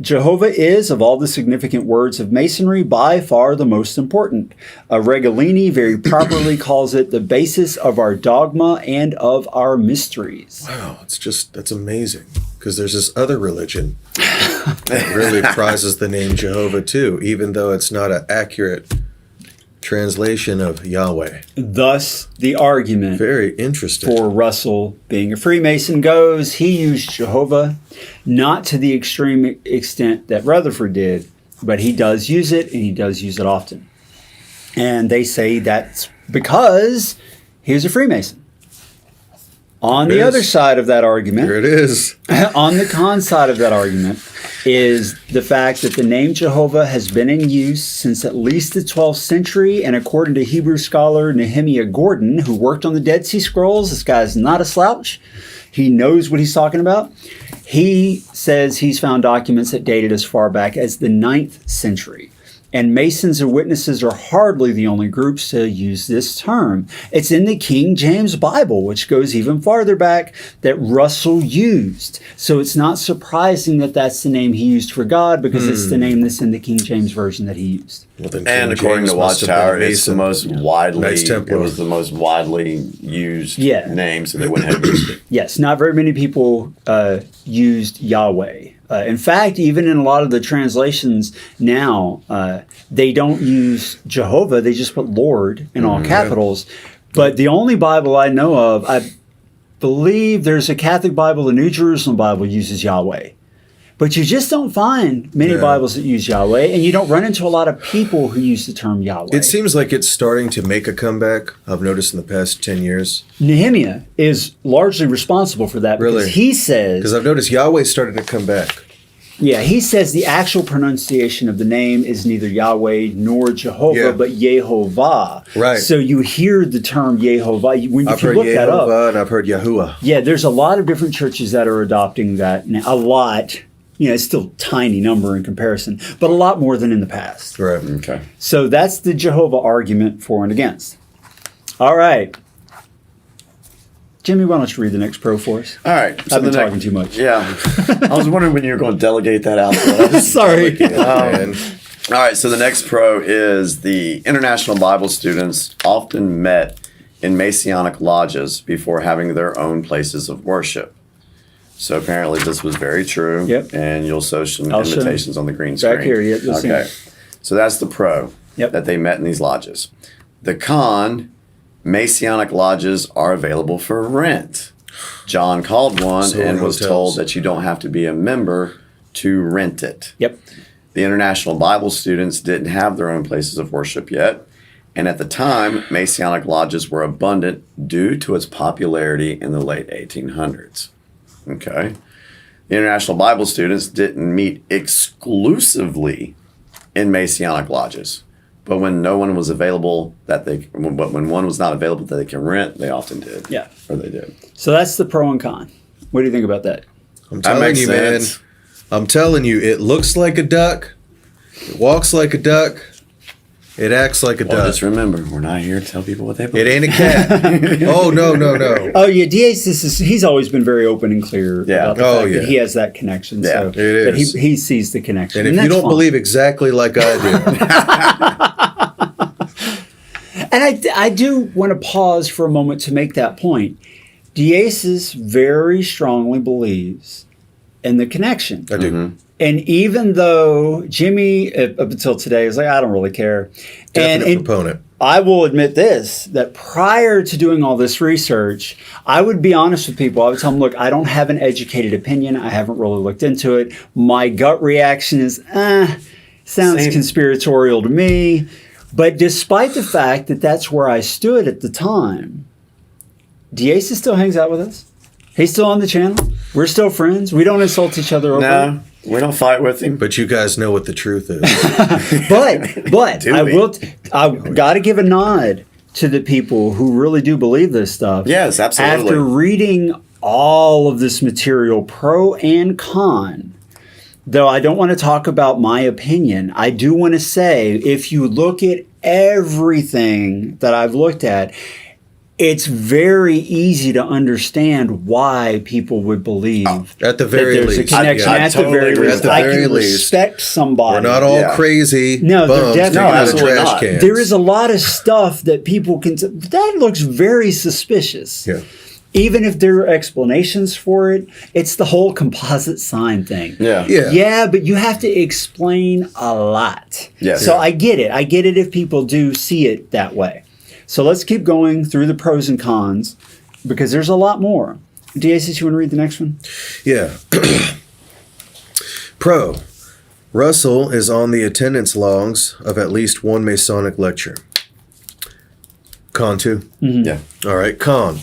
[SPEAKER 2] Jehovah is, of all the significant words of Masonry, by far the most important. Regalini very properly calls it the basis of our dogma and of our mysteries.
[SPEAKER 3] Wow, that's amazing. Because there's this other religion that really prizes the name Jehovah too, even though it's not an accurate translation of Yahweh.
[SPEAKER 2] Thus, the argument
[SPEAKER 3] very interesting
[SPEAKER 2] for Russell being a Freemason goes, he used Jehovah, not to the extreme extent that Rutherford did, but he does use it, and he does use it often. And they say that's because he was a Freemason. On the other side of that argument,
[SPEAKER 3] Here it is.
[SPEAKER 2] on the con side of that argument, is the fact that the name Jehovah has been in use since at least the 12th century, and according to Hebrew scholar Nehemiah Gordon, who worked on the Dead Sea Scrolls, this guy's not a slouch. He knows what he's talking about. He says he's found documents that dated as far back as the 9th century. And Masons and witnesses are hardly the only groups to use this term. It's in the King James Bible, which goes even farther back, that Russell used. So it's not surprising that that's the name he used for God, because it's the name that's in the King James Version that he used.
[SPEAKER 3] Well, then
[SPEAKER 4] And
[SPEAKER 3] King
[SPEAKER 4] according
[SPEAKER 3] James
[SPEAKER 4] to
[SPEAKER 3] must have been
[SPEAKER 4] Watchtower,
[SPEAKER 3] a
[SPEAKER 4] it's the
[SPEAKER 3] Mason.
[SPEAKER 4] most widely.
[SPEAKER 3] Knights Templar.
[SPEAKER 4] It was the most widely used name, so they wouldn't have used it.
[SPEAKER 2] Yes, not very many people used Yahweh. In fact, even in a lot of the translations now, they don't use Jehovah. They just put Lord in all capitals. But the only Bible I know of, I believe there's a Catholic Bible, the New Jerusalem Bible uses Yahweh. But you just don't find many Bibles that use Yahweh, and you don't run into a lot of people who use the term Yahweh.
[SPEAKER 3] It seems like it's starting to make a comeback. I've noticed in the past 10 years.
[SPEAKER 2] Nehemiah is largely responsible for that, because
[SPEAKER 3] Really?
[SPEAKER 2] he says...
[SPEAKER 3] Because I've noticed Yahweh's starting to come back.
[SPEAKER 2] Yeah, he says the actual pronunciation of the name is neither Yahweh nor Jehovah, but Jehovah.
[SPEAKER 3] Right.
[SPEAKER 2] So you hear the term Jehovah. When
[SPEAKER 3] I've
[SPEAKER 2] you
[SPEAKER 3] heard
[SPEAKER 2] look that up,
[SPEAKER 3] Jehovah and I've heard Yahuwah.
[SPEAKER 2] yeah, there's a lot of different churches that are adopting that now. A lot. You know, it's still a tiny number in comparison, but a lot more than in the past.
[SPEAKER 3] Right.
[SPEAKER 4] Okay.
[SPEAKER 2] So that's the Jehovah argument for and against. All right. Jimmy, why don't you read the next pro for us?
[SPEAKER 4] All right.
[SPEAKER 2] I've been talking too much.
[SPEAKER 4] Yeah. I was wondering when you were going to delegate that out.
[SPEAKER 2] Sorry.
[SPEAKER 3] And
[SPEAKER 4] All right, so the next pro is the International Bible students often met in Masonic lodges before having their own places of worship. So apparently this was very true.
[SPEAKER 2] Yep.
[SPEAKER 4] And you'll show some
[SPEAKER 2] I'll show
[SPEAKER 4] invitations on the green screen.
[SPEAKER 2] Back here, yep, you'll see.
[SPEAKER 4] Okay. So that's the pro
[SPEAKER 2] Yep.
[SPEAKER 4] that they met in these lodges. The con, Masonic lodges are available for rent. John called one
[SPEAKER 3] So
[SPEAKER 4] and
[SPEAKER 3] are
[SPEAKER 4] was
[SPEAKER 3] hotels.
[SPEAKER 4] told that you don't have to be a member to rent it.
[SPEAKER 2] Yep.
[SPEAKER 4] The International Bible students didn't have their own places of worship yet, and at the time, Masonic lodges were abundant due to its popularity in the late 1800s. Okay. The International Bible students didn't meet exclusively in Masonic lodges, but when no one was available when one was not available that they can rent, they often did.
[SPEAKER 2] Yeah.
[SPEAKER 4] Or they did.
[SPEAKER 2] So that's the pro and con. What do you think about that?
[SPEAKER 3] I'm
[SPEAKER 4] That
[SPEAKER 3] telling
[SPEAKER 4] makes
[SPEAKER 3] you,
[SPEAKER 4] sense.
[SPEAKER 3] man. I'm telling you, it looks like a duck. It walks like a duck. It acts like a
[SPEAKER 4] Well,
[SPEAKER 3] duck.
[SPEAKER 4] just remember, we're not here to tell people what they
[SPEAKER 3] It
[SPEAKER 4] believe.
[SPEAKER 3] ain't a cat. Oh, no.
[SPEAKER 2] Oh yeah, he's always been very open and clear about the
[SPEAKER 3] Oh,
[SPEAKER 2] fact
[SPEAKER 3] yeah.
[SPEAKER 2] that he has that connection.
[SPEAKER 4] Yeah,
[SPEAKER 2] so
[SPEAKER 3] it is.
[SPEAKER 2] that he sees the connection.
[SPEAKER 3] And if you
[SPEAKER 2] that's
[SPEAKER 3] don't
[SPEAKER 2] fine.
[SPEAKER 3] believe exactly like I do,
[SPEAKER 2] And I do want to pause for a moment to make that point. Deasis very strongly believes in the connection.
[SPEAKER 3] I do.
[SPEAKER 4] Mm-hmm.
[SPEAKER 2] And even though Jimmy, up until today, was like, I don't really care.
[SPEAKER 3] Definite proponent.
[SPEAKER 2] I will admit this, that prior to doing all this research, I would be honest with people. I would tell them, look, I don't have an educated opinion. I haven't really looked into it. My gut reaction is, sounds
[SPEAKER 4] Same.
[SPEAKER 2] conspiratorial to me. But despite the fact that that's where I stood at the time, Deasis still hangs out with us. He's still on the channel. We're still friends. We don't insult each other over it.
[SPEAKER 4] No, we don't fight with him.
[SPEAKER 3] But you guys know what the truth is.
[SPEAKER 2] But
[SPEAKER 4] Do
[SPEAKER 2] I
[SPEAKER 4] we?
[SPEAKER 2] will. I've got to give a nod to the people who really do believe this stuff.
[SPEAKER 4] Yes, absolutely.
[SPEAKER 2] After reading all of this material, pro and con, though I don't want to talk about my opinion, I do want to say if you look at everything that I've looked at, it's very easy to understand why people would believe
[SPEAKER 3] At the
[SPEAKER 2] that
[SPEAKER 3] very
[SPEAKER 2] there's
[SPEAKER 3] least.
[SPEAKER 2] a connection.
[SPEAKER 4] I
[SPEAKER 2] At the
[SPEAKER 4] totally
[SPEAKER 2] very
[SPEAKER 4] agree.
[SPEAKER 2] least,
[SPEAKER 3] At the
[SPEAKER 2] I
[SPEAKER 3] very
[SPEAKER 2] can
[SPEAKER 3] least.
[SPEAKER 2] respect somebody.
[SPEAKER 3] We're not all
[SPEAKER 4] Yeah.
[SPEAKER 3] crazy
[SPEAKER 2] No, they're
[SPEAKER 3] bums
[SPEAKER 2] definitely
[SPEAKER 3] taking out
[SPEAKER 4] absolutely
[SPEAKER 3] trash
[SPEAKER 4] not.
[SPEAKER 3] cans.
[SPEAKER 2] There is a lot of stuff that people can say, that looks very suspicious.
[SPEAKER 3] Yeah.
[SPEAKER 2] Even if there are explanations for it, it's the whole composite sign thing.
[SPEAKER 4] Yeah.
[SPEAKER 3] Yeah.
[SPEAKER 2] Yeah, but you have to explain a lot.
[SPEAKER 4] Yes.
[SPEAKER 2] So
[SPEAKER 4] Yeah.
[SPEAKER 2] I get it. I get it if people do see it that way. So let's keep going through the pros and cons because there's a lot more. Deasis, you want to read the next one?
[SPEAKER 3] Yeah. Pro. Russell is on the attendance logs of at least one Masonic lecture. Con 2.
[SPEAKER 4] Yeah.
[SPEAKER 3] All right. Con.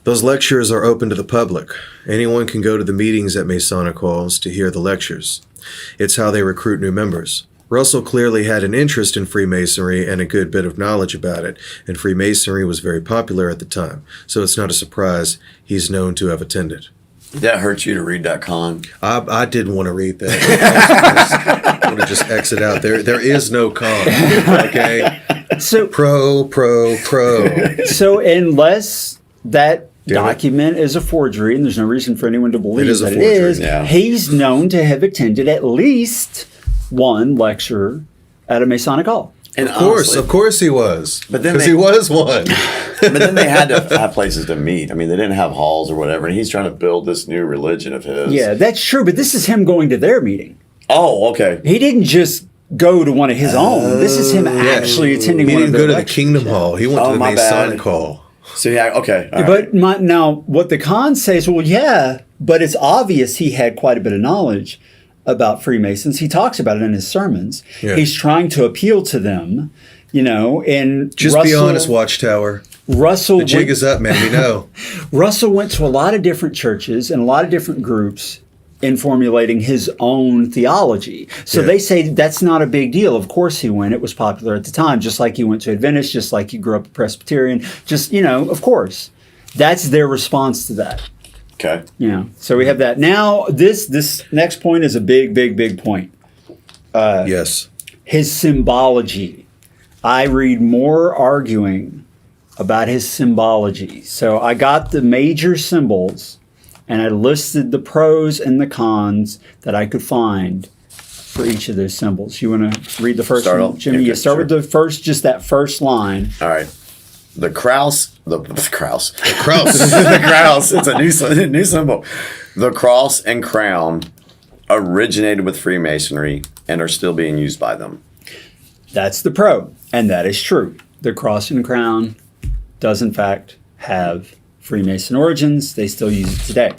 [SPEAKER 3] Those lectures are open to the public. Anyone can go to the meetings at Masonic halls to hear the lectures. It's how they recruit new members. Russell clearly had an interest in Freemasonry and a good bit of knowledge about it, and Freemasonry was very popular at the time, so it's not a surprise he's known to have attended.
[SPEAKER 4] Did that hurt you to read that con?
[SPEAKER 3] I didn't want to read that. I want to just exit out there. There is no con. Okay.
[SPEAKER 2] So
[SPEAKER 3] pro.
[SPEAKER 2] So unless that document is a forgery, and there's no reason for anyone to believe that it is, he's known to have attended at least one lecture at a Masonic hall.
[SPEAKER 3] And of course he was.
[SPEAKER 4] But then
[SPEAKER 3] because he was one.
[SPEAKER 4] But then they had to have places to meet. I mean, they didn't have halls or whatever, and he's trying to build this new religion of his.
[SPEAKER 2] Yeah, that's true, but this is him going to their meeting.
[SPEAKER 4] Oh, okay.
[SPEAKER 2] He didn't just go to one of his own. This is him actually attending one of their
[SPEAKER 3] lectures. He didn't go to the Kingdom Hall. He went to the Masonic Hall.
[SPEAKER 4] So yeah, okay.
[SPEAKER 2] But now what the con says, well, yeah, but it's obvious he had quite a bit of knowledge about Freemasons. He talks about it in his sermons. Yeah. He's trying to appeal to them, and
[SPEAKER 3] just be honest, Watchtower. The jig is up, man. We know.
[SPEAKER 2] Russell went to a lot of different churches and a lot of different groups in formulating his own theology. So they say that's not a big deal. Of course he went. It was popular at the time, just like he went to Adventist, just like he grew up a Presbyterian. Just, of course. That's their response to that.
[SPEAKER 4] Okay.
[SPEAKER 2] Yeah. So we have that. Now, this next point is a big point.
[SPEAKER 3] Yes.
[SPEAKER 2] His symbology. I read more arguing about his symbology. So I got the major symbols and I listed the pros and the cons that I could find for each of those symbols. You want to read the first one, Jimmy? You start with the first, just that first line.
[SPEAKER 4] All right. The Kraus. The Kraus. It's a new symbol. The cross and crown originated with Freemasonry and are still being used by them.
[SPEAKER 2] That's the pro, and that is true. The cross and crown does in fact have Freemason origins. They still use it today.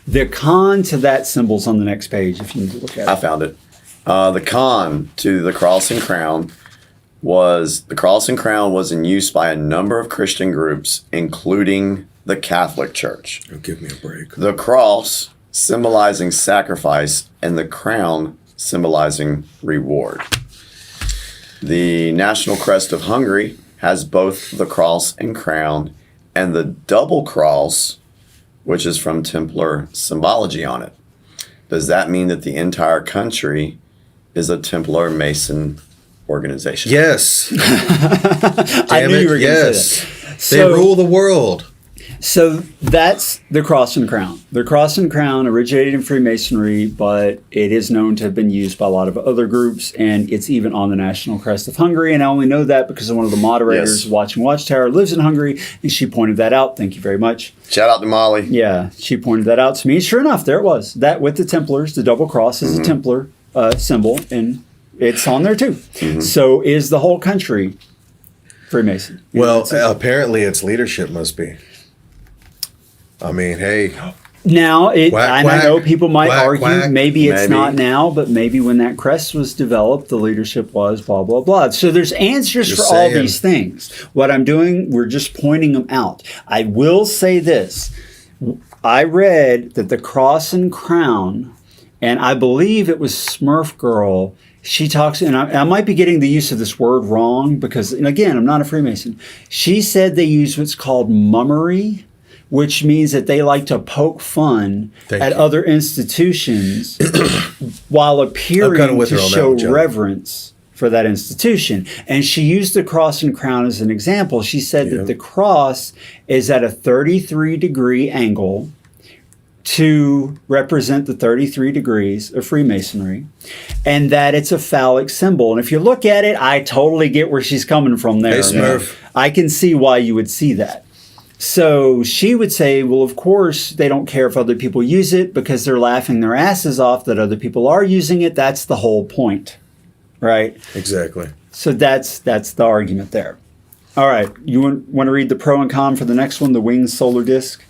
[SPEAKER 2] The con to that symbol's on the next page if you need to look at it.
[SPEAKER 4] I found it. The con to the cross and crown was in use by a number of Christian groups, including the Catholic Church.
[SPEAKER 3] Oh, give me a break.
[SPEAKER 4] The cross symbolizing sacrifice and the crown symbolizing reward. The national crest of Hungary has both the cross and crown and the double cross, which is from Templar symbology on it. Does that mean that the entire country is a Templar Mason organization?
[SPEAKER 3] Yes.
[SPEAKER 2] I knew you were going to say that.
[SPEAKER 3] They rule the world.
[SPEAKER 2] So that's the cross and crown. The cross and crown originated in Freemasonry, but it is known to have been used by a lot of other groups, and it's even on the national crest of Hungary. And I only know that because one of the moderators watching Watchtower lives in Hungary, and she pointed that out. Thank you very much.
[SPEAKER 4] Shout out to Molly.
[SPEAKER 2] Yeah, she pointed that out to me. Sure enough, there it was. That with the Templars, the double cross is a Templar symbol, and it's on there too. So is the whole country Freemason?
[SPEAKER 3] Well, apparently its leadership must be. I mean, hey.
[SPEAKER 2] Now, I know people might argue
[SPEAKER 3] quack.
[SPEAKER 2] maybe it's not now, but maybe when that crest was developed, the leadership was blah, blah, blah. So there's answers for all these things. What I'm doing, we're just pointing them out. I will say this. I read that the cross and crown, and I believe it was Smurf Girl, she talks, and I might be getting the use of this word wrong because, and again, I'm not a Freemason. She said they use what's called mummery, which means that they like to poke fun at other institutions while appearing to show reverence for that institution. And she used the cross and crown as an example. She said that the cross is at a 33-degree angle to represent the 33 degrees of Freemasonry, and that it's a phallic symbol. And if you look at it, I totally get where she's coming from there.
[SPEAKER 3] Hey, Smurf.
[SPEAKER 2] I can see why you would see that. So she would say, well, of course, they don't care if other people use it because they're laughing their asses off that other people are using it. That's the whole point, right?
[SPEAKER 3] Exactly.
[SPEAKER 2] So that's the argument there. All right. You want to read the pro and con for the next one, the winged solar disc?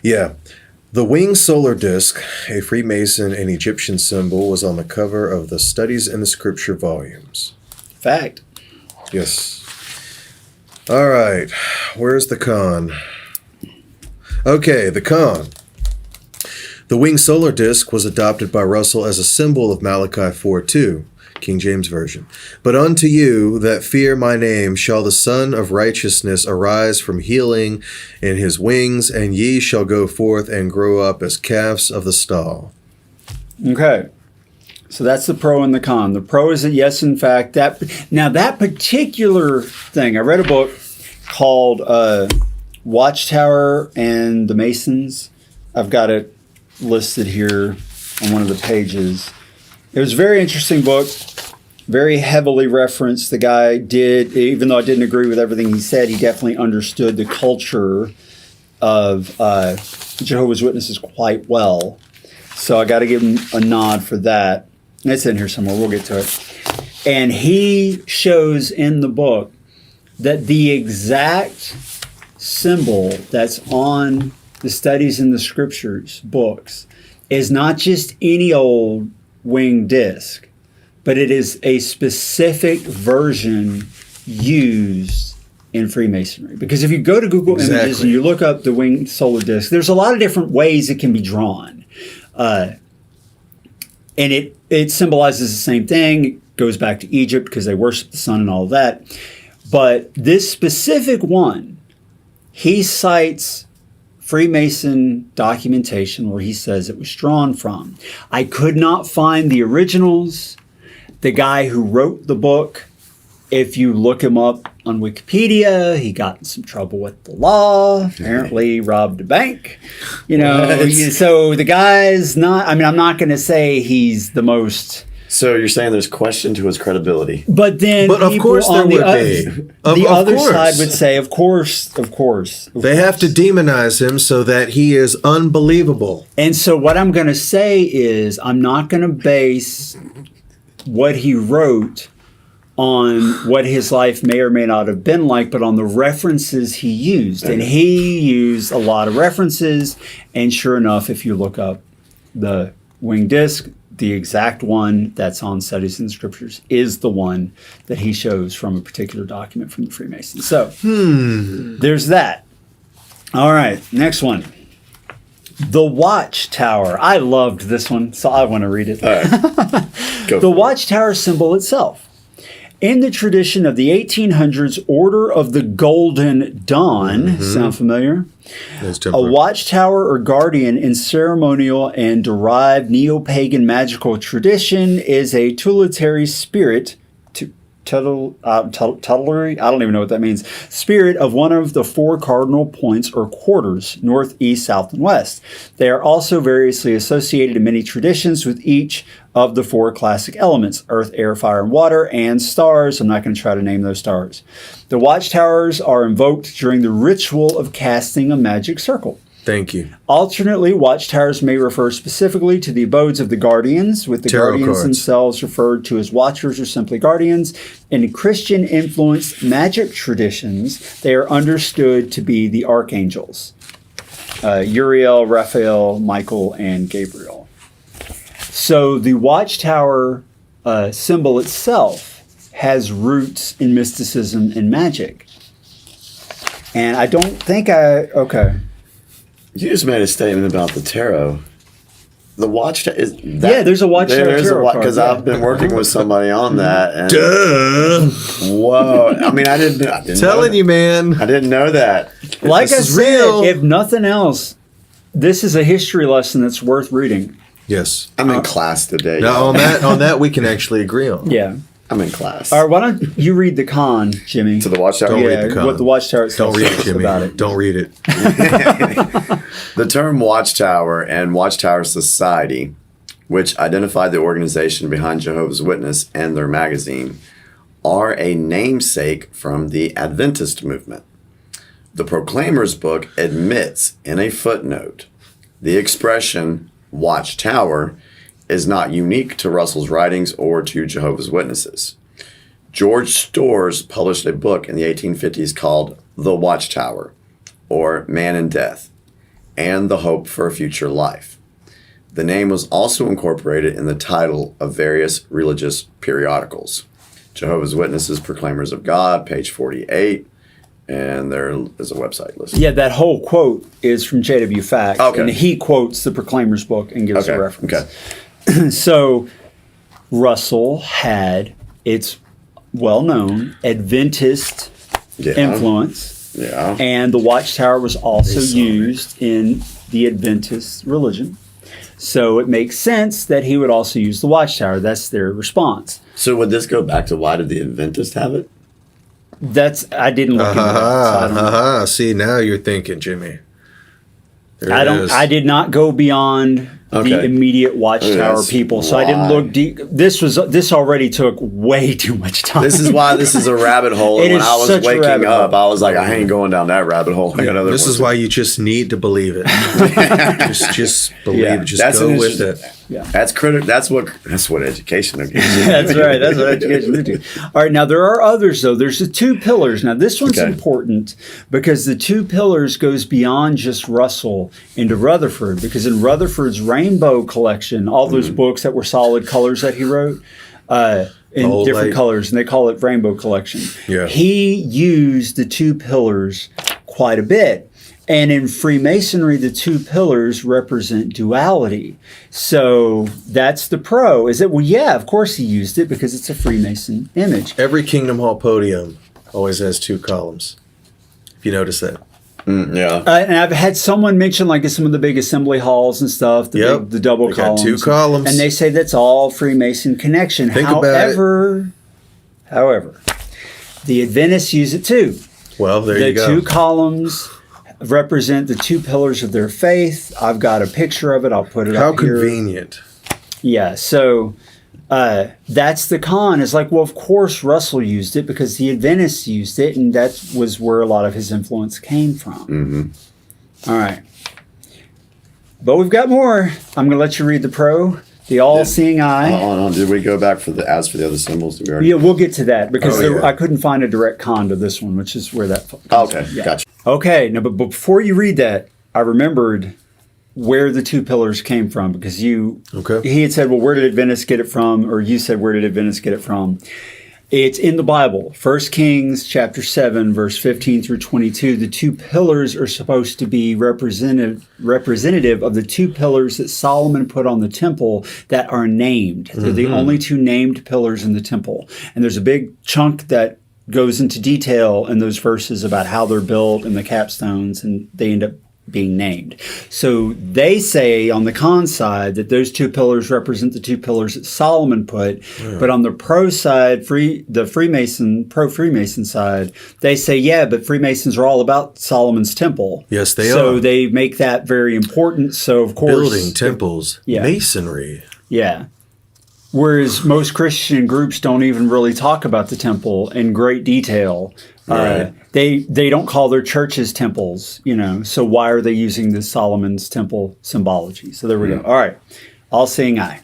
[SPEAKER 3] Yeah. The winged solar disc, a Freemason and Egyptian symbol, was on the cover of the Studies in the Scripture volumes.
[SPEAKER 2] Fact.
[SPEAKER 3] Yes. All right. Where's the con? Okay, the con. The winged solar disk was adopted by Russell as a symbol of Malachi 4:2, King James Version. But unto you that fear my name shall the Son of Righteousness arise from healing in his wings, and ye shall go forth and grow up as calves of the stall.
[SPEAKER 2] Okay. So that's the pro and the con. The pro is that, yes, in fact, that particular thing, I read a book called Watchtower and the Masons. I've got it listed here on one of the pages. It was a very interesting book, very heavily referenced. The guy did, even though I didn't agree with everything he said, he definitely understood the culture of Jehovah's Witnesses quite well. So I got to give him a nod for that. It's in here somewhere. We'll get to it. And he shows in the book that the exact symbol that's on the Studies in the Scriptures books is not just any old winged disc, but it is a specific version used in Freemasonry. Because if you go to Google Images and you look up the winged solar disc, there's a lot of different ways it can be drawn. And it symbolizes the same thing. It goes back to Egypt because they worship the sun and all of that. But this specific one, he cites Freemason documentation where he says it was drawn from. I could not find the originals. The guy who wrote the book, if you look him up on Wikipedia, he got in some trouble with the law, apparently robbed a bank. So the guy's not, I'm not going to say he's the most...
[SPEAKER 4] So you're saying there's question to his credibility.
[SPEAKER 2] But of
[SPEAKER 3] course there would be.
[SPEAKER 2] The other side would say, of course.
[SPEAKER 3] They have to demonize him so that he is unbelievable.
[SPEAKER 2] And so what I'm going to say is I'm not going to base what he wrote on what his life may or may not have been like, but on the references he used. And he used a lot of references. And sure enough, if you look up the winged disc, the exact one that's on Studies in the Scriptures is the one that he shows from a particular document from the Freemasons. So there's that. All right, next one. The Watchtower. I loved this one, so I want to read it.
[SPEAKER 4] All right.
[SPEAKER 2] The Watchtower symbol itself. In the tradition of the 1800s Order of the Golden Dawn, sound familiar? A watchtower or guardian in ceremonial and derived neo-pagan magical tradition is a tutelary spirit, tutelary, I don't even know what that means, spirit of one of the four cardinal points or quarters, north, east, south, and west. They are also variously associated in many traditions with each of the four classic elements, earth, air, fire, and water, and stars. I'm not going to try to name those stars. The watchtowers are invoked during the ritual of casting a magic circle.
[SPEAKER 3] Thank you.
[SPEAKER 2] Alternately, watchtowers may refer specifically to the abodes of the guardians, with the guardians themselves referred to as watchers or simply guardians. In Christian-influenced magic traditions, they are understood to be the archangels, Uriel, Raphael, Michael, and Gabriel. So the watchtower symbol itself has roots in mysticism and magic. And I don't think okay.
[SPEAKER 4] You just made a statement about the tarot. The watchtower is that,
[SPEAKER 2] yeah. There's a watchtower tarot card
[SPEAKER 4] because I've been working with somebody on that. And,
[SPEAKER 3] duh.
[SPEAKER 4] Whoa! I mean, I didn't.
[SPEAKER 3] Telling you, man.
[SPEAKER 4] I didn't know that.
[SPEAKER 2] Like I said, if nothing else, this is a history lesson that's worth reading.
[SPEAKER 3] Yes,
[SPEAKER 4] I'm in class today.
[SPEAKER 3] Now on that we can actually agree on.
[SPEAKER 2] Yeah.
[SPEAKER 4] I'm in class.
[SPEAKER 2] All right, why don't you read the con, Jimmy?
[SPEAKER 4] To the Watchtower?
[SPEAKER 3] Don't read the con.
[SPEAKER 2] What the Watchtower itself
[SPEAKER 3] Don't read it, Jimmy.
[SPEAKER 2] about it.
[SPEAKER 3] Don't read it.
[SPEAKER 4] The term Watchtower and Watchtower Society, which identified the organization behind Jehovah's Witness and their magazine, are a namesake from the Adventist movement. The Proclaimer's book admits in a footnote the expression Watchtower is not unique to Russell's writings or to Jehovah's Witnesses. George Storrs published a book in the 1850s called The Watchtower, or Man in Death, and the Hope for a Future Life. The name was also incorporated in the title of various religious periodicals. Jehovah's Witnesses, Proclaimers of God, page 48, and there is a website listed.
[SPEAKER 2] Yeah, that whole quote is from J.W. Fax,
[SPEAKER 4] Okay.
[SPEAKER 2] and he quotes the Proclaimer's book and gives a reference.
[SPEAKER 4] Okay.
[SPEAKER 2] So Russell had its well-known Adventist influence, and the Watchtower was also used in the Adventist religion. So it makes sense that he would also use the Watchtower. That's their response.
[SPEAKER 4] So would this go back to why did the Adventists have it?
[SPEAKER 2] I didn't look into that. So I don't know.
[SPEAKER 3] See, now you're thinking, Jimmy.
[SPEAKER 2] I did not go beyond the immediate Watchtower people, so I didn't look deep. This already took way too much time.
[SPEAKER 4] This is why this is a rabbit hole. And when I was waking up, I was like, I ain't going down that rabbit hole.
[SPEAKER 3] This is why you just need to believe it. just believe it. Just go with it.
[SPEAKER 2] Yeah.
[SPEAKER 4] That's critical. That's what education is.
[SPEAKER 2] That's right. That's what education is. All right. Now there are others though. There's the two pillars. Now this one's important because the two pillars goes beyond just Russell into Rutherford, because in Rutherford's Rainbow collection, all those books that were solid colors that he wrote in different colors, and they call it Rainbow Collection.
[SPEAKER 3] Yeah.
[SPEAKER 2] He used the two pillars quite a bit. And in Freemasonry, the two pillars represent duality. So that's the pro. Is it? Well, yeah, of course he used it because it's a Freemason image.
[SPEAKER 3] Every Kingdom Hall podium always has two columns. If you notice that.
[SPEAKER 2] And I've had someone mention, like, in some of the big assembly halls and stuff, the double
[SPEAKER 3] they
[SPEAKER 2] columns.
[SPEAKER 3] got two columns.
[SPEAKER 2] And they say that's all Freemason connection. However, the Adventists use it too.
[SPEAKER 3] Well, there you go.
[SPEAKER 2] The two columns represent the two pillars of their faith. I've got a picture of it. I'll put it up here.
[SPEAKER 3] How convenient.
[SPEAKER 2] Yeah, so that's the con. It's like, well, of course Russell used it because the Adventists used it, and that was where a lot of his influence came from. Mm-hmm. All right. But we've got more. I'm going to let you read the pro. The all-seeing eye.
[SPEAKER 4] Hold on. Did we go back for the other symbols? Did we already...
[SPEAKER 2] Yeah, we'll get to that because I couldn't find a direct con to this one, which is where that comes from.
[SPEAKER 4] Gotcha.
[SPEAKER 2] Okay, now, but before you read that, I remembered where the two pillars came from because he had said, well, where did Adventists get it from? Or you said, where did Adventists get it from? It's in the Bible. 1 Kings chapter 7, verse 15 through 22. The two pillars are supposed to be representative of the two pillars that Solomon put on the temple that are named. They're the only two named pillars in the temple. And there's a big chunk that goes into detail in those verses about how they're built and the capstones, and they end up being named. So they say on the con side that those two pillars represent the two pillars that Solomon put, but on the pro side, pro Freemason side, they say, but Freemasons are all about Solomon's temple.
[SPEAKER 3] Yes, they are.
[SPEAKER 2] So they make that very important. So of course,
[SPEAKER 3] building temples, masonry.
[SPEAKER 2] Yeah. Whereas most Christian groups don't even really talk about the temple in great detail.
[SPEAKER 3] Right.
[SPEAKER 2] They don't call their churches temples, so why are they using this Solomon's temple symbology? So there we go. All right. All-seeing eye.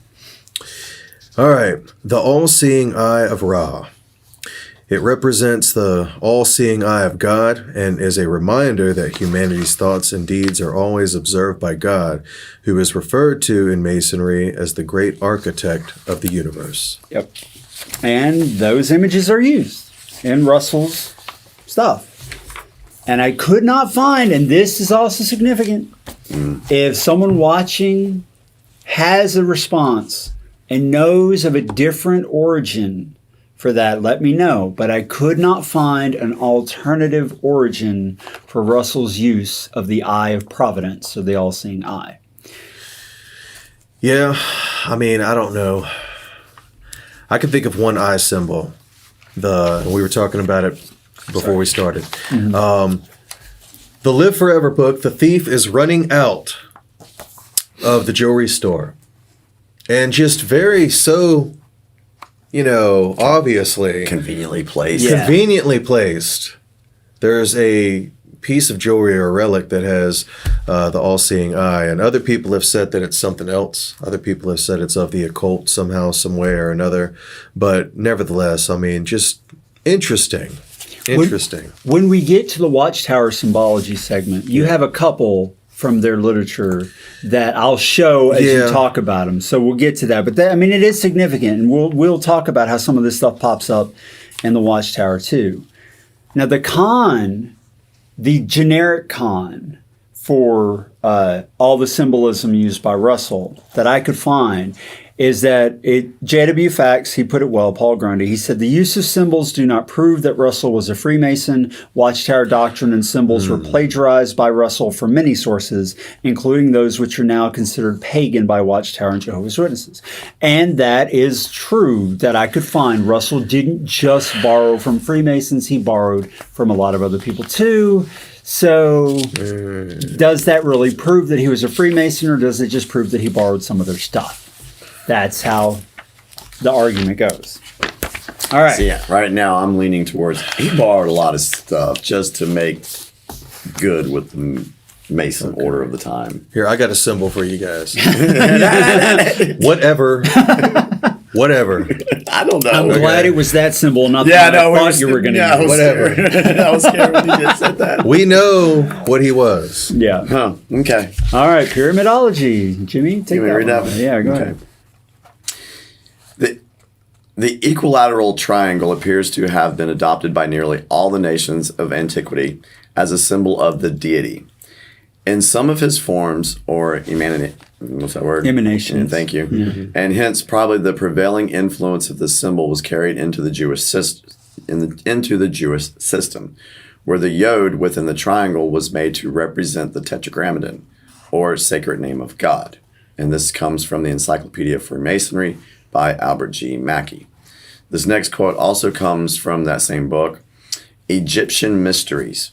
[SPEAKER 3] All right. The all-seeing eye of Ra. It represents the all-seeing eye of God and is a reminder that humanity's thoughts and deeds are always observed by God, who is referred to in Masonry as the great architect of the universe.
[SPEAKER 2] Yep. And those images are used in Russell's stuff. And I could not find, and this is also significant, if someone watching has a response and knows of a different origin for that, let me know. But I could not find an alternative origin for Russell's use of the eye of providence, so the all-seeing eye.
[SPEAKER 3] Yeah, I mean, I don't know. I can think of one eye symbol. We were talking about it before we started. The Live Forever book, the thief is running out of the jewelry store. And just obviously.
[SPEAKER 4] Conveniently placed.
[SPEAKER 2] Yeah.
[SPEAKER 3] Conveniently placed. There's a piece of jewelry or a relic that has the all-seeing eye. And other people have said that it's something else. Other people have said it's of the occult somehow, some way or another. But nevertheless, I mean, just interesting.
[SPEAKER 2] When we get to the Watchtower symbology segment, you have a couple from their literature that I'll show as you talk about them. So we'll get to that. But it is significant, and we'll talk about how some of this stuff pops up in the Watchtower too. Now the generic con for all the symbolism used by Russell that I could find is that J.W. Fax, he put it well, Paul Grundy, he said, the use of symbols do not prove that Russell was a Freemason. Watchtower doctrine and symbols were plagiarized by Russell from many sources, including those which are now considered pagan by Watchtower and Jehovah's Witnesses. And that is true that I could find. Russell didn't just borrow from Freemasons, he borrowed from a lot of other people too. So does that really prove that he was a Freemason, or does it just prove that he borrowed some of their stuff? That's how the argument goes. All right.
[SPEAKER 4] So yeah, right now I'm leaning towards he borrowed a lot of stuff just to make good with the Mason order of the time.
[SPEAKER 3] Here, I got a symbol for you guys. Whatever.
[SPEAKER 4] I don't know.
[SPEAKER 2] I'm glad it was that symbol, not the one I thought you were going to use.
[SPEAKER 3] Whatever.
[SPEAKER 4] I was scared when you just said that.
[SPEAKER 3] We know what he was.
[SPEAKER 2] Yeah.
[SPEAKER 4] Huh. Okay.
[SPEAKER 2] All right. Pyramidology. Jimmy, take that
[SPEAKER 4] read that
[SPEAKER 2] one.
[SPEAKER 4] one?
[SPEAKER 2] Yeah, go ahead.
[SPEAKER 4] The equilateral triangle appears to have been adopted by nearly all the nations of antiquity as a symbol of the deity. In some of his forms, or what's that word?
[SPEAKER 2] Emanations.
[SPEAKER 4] Thank you.
[SPEAKER 2] Mm-hmm.
[SPEAKER 4] And hence, probably the prevailing influence of the symbol was carried into the Jewish system, where the yod within the triangle was made to represent the tetragrammaton, or sacred name of God. And this comes from the Encyclopedia of Freemasonry by Albert G. Mackey. This next quote also comes from that same book, Egyptian Mysteries.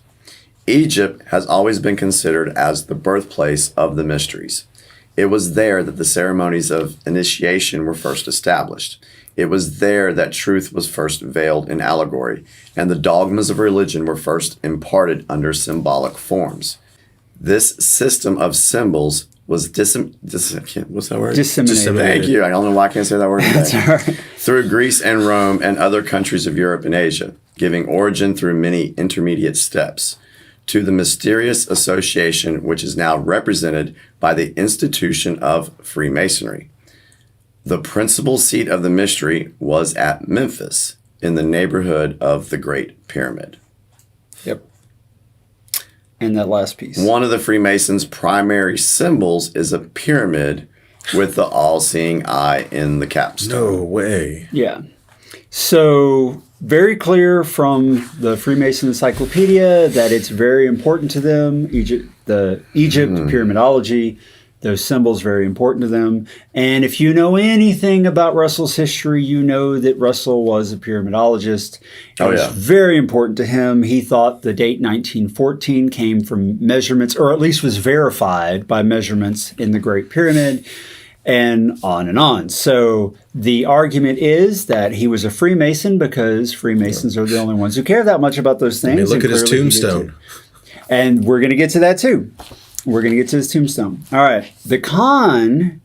[SPEAKER 4] Egypt has always been considered as the birthplace of the mysteries. It was there that the ceremonies of initiation were first established. It was there that truth was first veiled in allegory, and the dogmas of religion were first imparted under symbolic forms. This system of symbols was what's that word?
[SPEAKER 2] Disseminated.
[SPEAKER 4] Thank you. I don't know why I can't say that word today.
[SPEAKER 2] That's all right.
[SPEAKER 4] Through Greece and Rome and other countries of Europe and Asia, giving origin through many intermediate steps to the mysterious association which is now represented by the institution of Freemasonry. The principal seat of the mystery was at Memphis, in the neighborhood of the Great Pyramid.
[SPEAKER 2] Yep. And that last piece.
[SPEAKER 4] One of the Freemasons' primary symbols is a pyramid with the all-seeing eye in the capstone.
[SPEAKER 3] No way.
[SPEAKER 2] Yeah. So very clear from the Freemason Encyclopedia that it's very important to them. Egypt pyramidology, those symbols very important to them. And if you know anything about Russell's history, you know that Russell was a pyramidologist. It was very important to him. He thought the date 1914 came from measurements, or at least was verified by measurements in the Great Pyramid, and on and on. So the argument is that he was a Freemason because Freemasons are the only ones who care that much about those things.
[SPEAKER 3] I mean, look at his tombstone.
[SPEAKER 2] And we're going to get to that too. We're going to get to his tombstone. All right. The con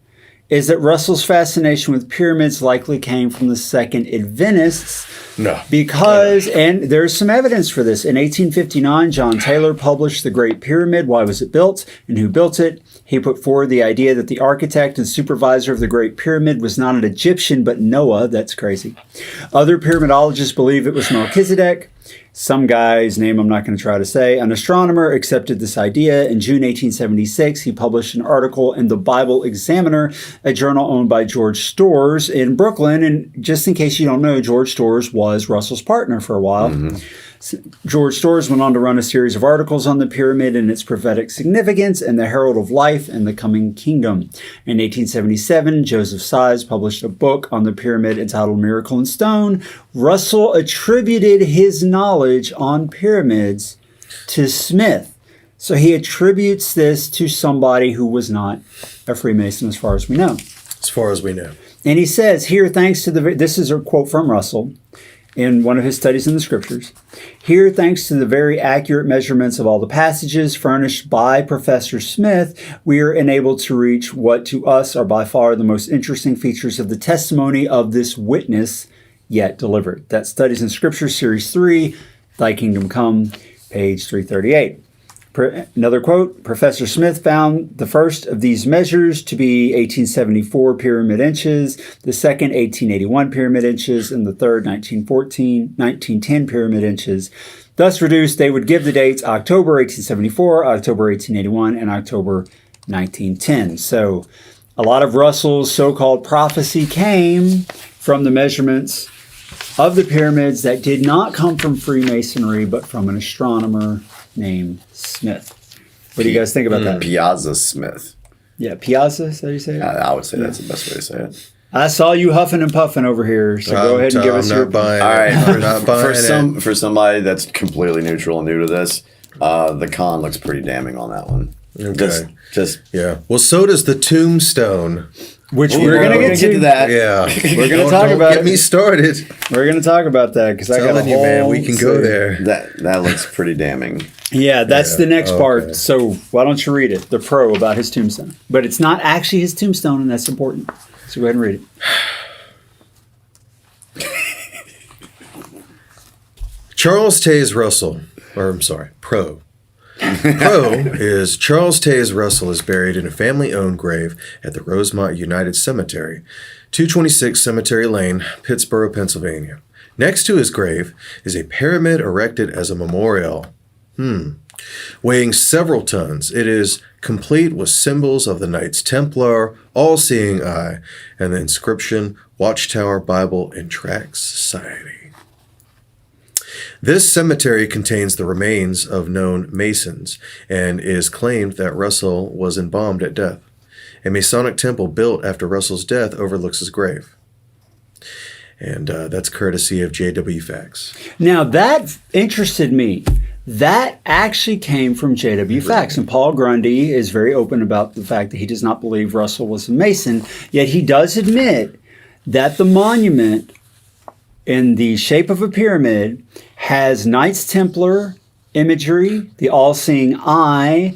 [SPEAKER 2] is that Russell's fascination with pyramids likely came from the Second Adventists.
[SPEAKER 3] No.
[SPEAKER 2] Because, and there's some evidence for this. In 1859, John Taylor published The Great Pyramid. Why was it built and who built it? He put forward the idea that the architect and supervisor of the Great Pyramid was not an Egyptian, but Noah. That's crazy. Other pyramidologists believe it was Melchizedek. Some guy's name I'm not going to try to say, an astronomer, accepted this idea. In June 1876, he published an article in the Bible Examiner, a journal owned by George Storrs in Brooklyn. And just in case you don't know, George Storrs was Russell's partner for a while. Mm-hmm. George Storrs went on to run a series of articles on the pyramid and its prophetic significance and the herald of life and the coming kingdom. In 1877, Joseph Size published a book on the pyramid entitled Miracle in Stone. Russell attributed his knowledge on pyramids to Smith. So he attributes this to somebody who was not a Freemason as far as we know.
[SPEAKER 3] As far as we know.
[SPEAKER 2] And he says here, thanks to this is a quote from Russell in one of his studies in the scriptures. Here, thanks to the very accurate measurements of all the passages furnished by Professor Smith, we are enabled to reach what to us are by far the most interesting features of the testimony of this witness yet delivered. That's Studies in Scripture, Series 3, Thy Kingdom Come, page 338. Another quote, Professor Smith found the first of these measures to be 1874 pyramid inches, the second 1881 pyramid inches, and the third 1910 pyramid inches. Thus reduced, they would give the dates October 1874, October 1881, and October 1910. So a lot of Russell's so-called prophecy came from the measurements of the pyramids that did not come from Freemasonry, but from an astronomer named Smith. What do you guys think about that?
[SPEAKER 4] Piazza Smith.
[SPEAKER 2] Yeah, Piazza, is that how you say it?
[SPEAKER 4] I would say that's the best way to say it.
[SPEAKER 2] I saw you huffing and puffing over here, so go ahead and give us your
[SPEAKER 3] buying.
[SPEAKER 4] All right,
[SPEAKER 3] Not buying
[SPEAKER 4] for somebody that's completely neutral and new to this, the con looks pretty damning on that one.
[SPEAKER 3] Okay.
[SPEAKER 4] Just
[SPEAKER 3] yeah. Well, so does the tombstone.
[SPEAKER 2] Which we're going to get to
[SPEAKER 4] that.
[SPEAKER 3] Yeah.
[SPEAKER 2] We're going to talk about
[SPEAKER 3] Get me started.
[SPEAKER 2] We're going to talk about that because I got a
[SPEAKER 3] Telling you,
[SPEAKER 2] whole
[SPEAKER 3] man, we can go there.
[SPEAKER 4] That looks pretty damning.
[SPEAKER 2] Yeah, that's the next part.
[SPEAKER 3] Okay.
[SPEAKER 2] So why don't you read it? The pro about his tombstone. But it's not actually his tombstone, and that's important. So go ahead and read it.
[SPEAKER 3] Charles Taze Russell, Pro. Pro is Charles Taze Russell is buried in a family-owned grave at the Rosemont United Cemetery, 226 Cemetery Lane, Pittsburgh, Pennsylvania. Next to his grave is a pyramid erected as a memorial. Weighing several tons, it is complete with symbols of the Knights Templar, All-Seeing Eye, and the inscription Watchtower Bible and Tract Society. This cemetery contains the remains of known Masons and is claimed that Russell was embalmed at death. A Masonic temple built after Russell's death overlooks his grave. And that's courtesy of J.W. Fax.
[SPEAKER 2] Now, that interested me. That actually came from J.W. Fax. And Paul Grundy is very open about the fact that he does not believe Russell was a Mason, yet he does admit that the monument in the shape of a pyramid has Knights Templar imagery, the all-seeing eye,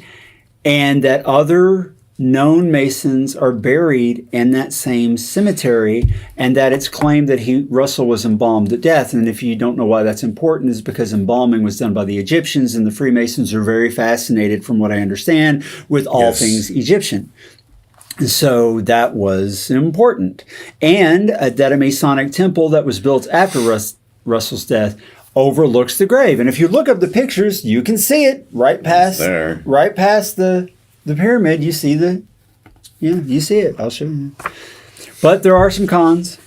[SPEAKER 2] and that other known Masons are buried in that same cemetery, and that it's claimed that Russell was embalmed to death. And if you don't know why that's important, is because embalming was done by the Egyptians, and the Freemasons are very fascinated, from what I understand, with all things Egyptian. So that was important. And that a Masonic temple that was built after Russell's death overlooks the grave. And if you look up the pictures, you can see it right past the pyramid. You see you see it. I'll show you. But there are some cons.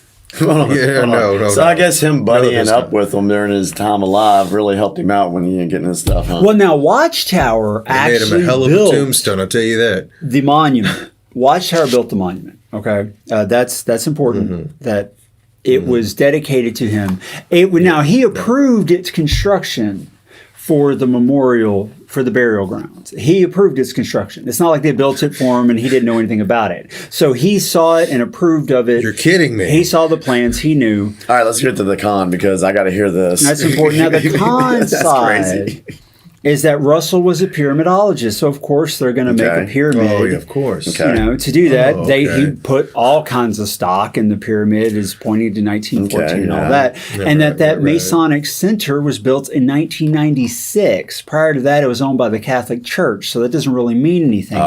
[SPEAKER 3] No.
[SPEAKER 4] So I guess him buddying up with him during his time alive really helped him out when he ain't getting his stuff, huh?
[SPEAKER 2] Well, now Watchtower actually
[SPEAKER 3] made him a hell of a tombstone, I'll tell you that.
[SPEAKER 2] The monument. Watchtower built the monument. Okay, that's important. That it was dedicated to him. Now he approved its construction for the memorial, for the burial grounds. He approved its construction. It's not like they built it for him and he didn't know anything about it. So he saw it and approved of it.
[SPEAKER 3] You're kidding me.
[SPEAKER 2] He saw the plans. He knew.
[SPEAKER 4] All right, let's get to the con because I got to hear this.
[SPEAKER 2] That's important. Now the con side
[SPEAKER 4] crazy.
[SPEAKER 2] Is that Russell was a pyramidologist. So of course they're going to make a pyramid.
[SPEAKER 3] Oh, yeah, of course.
[SPEAKER 2] You know, to do that, he put all kinds of stock in the pyramid, is pointing to 1914 and all that. And that Masonic Center was built in 1996. Prior to that, it was owned by the Catholic Church. So that doesn't really mean anything.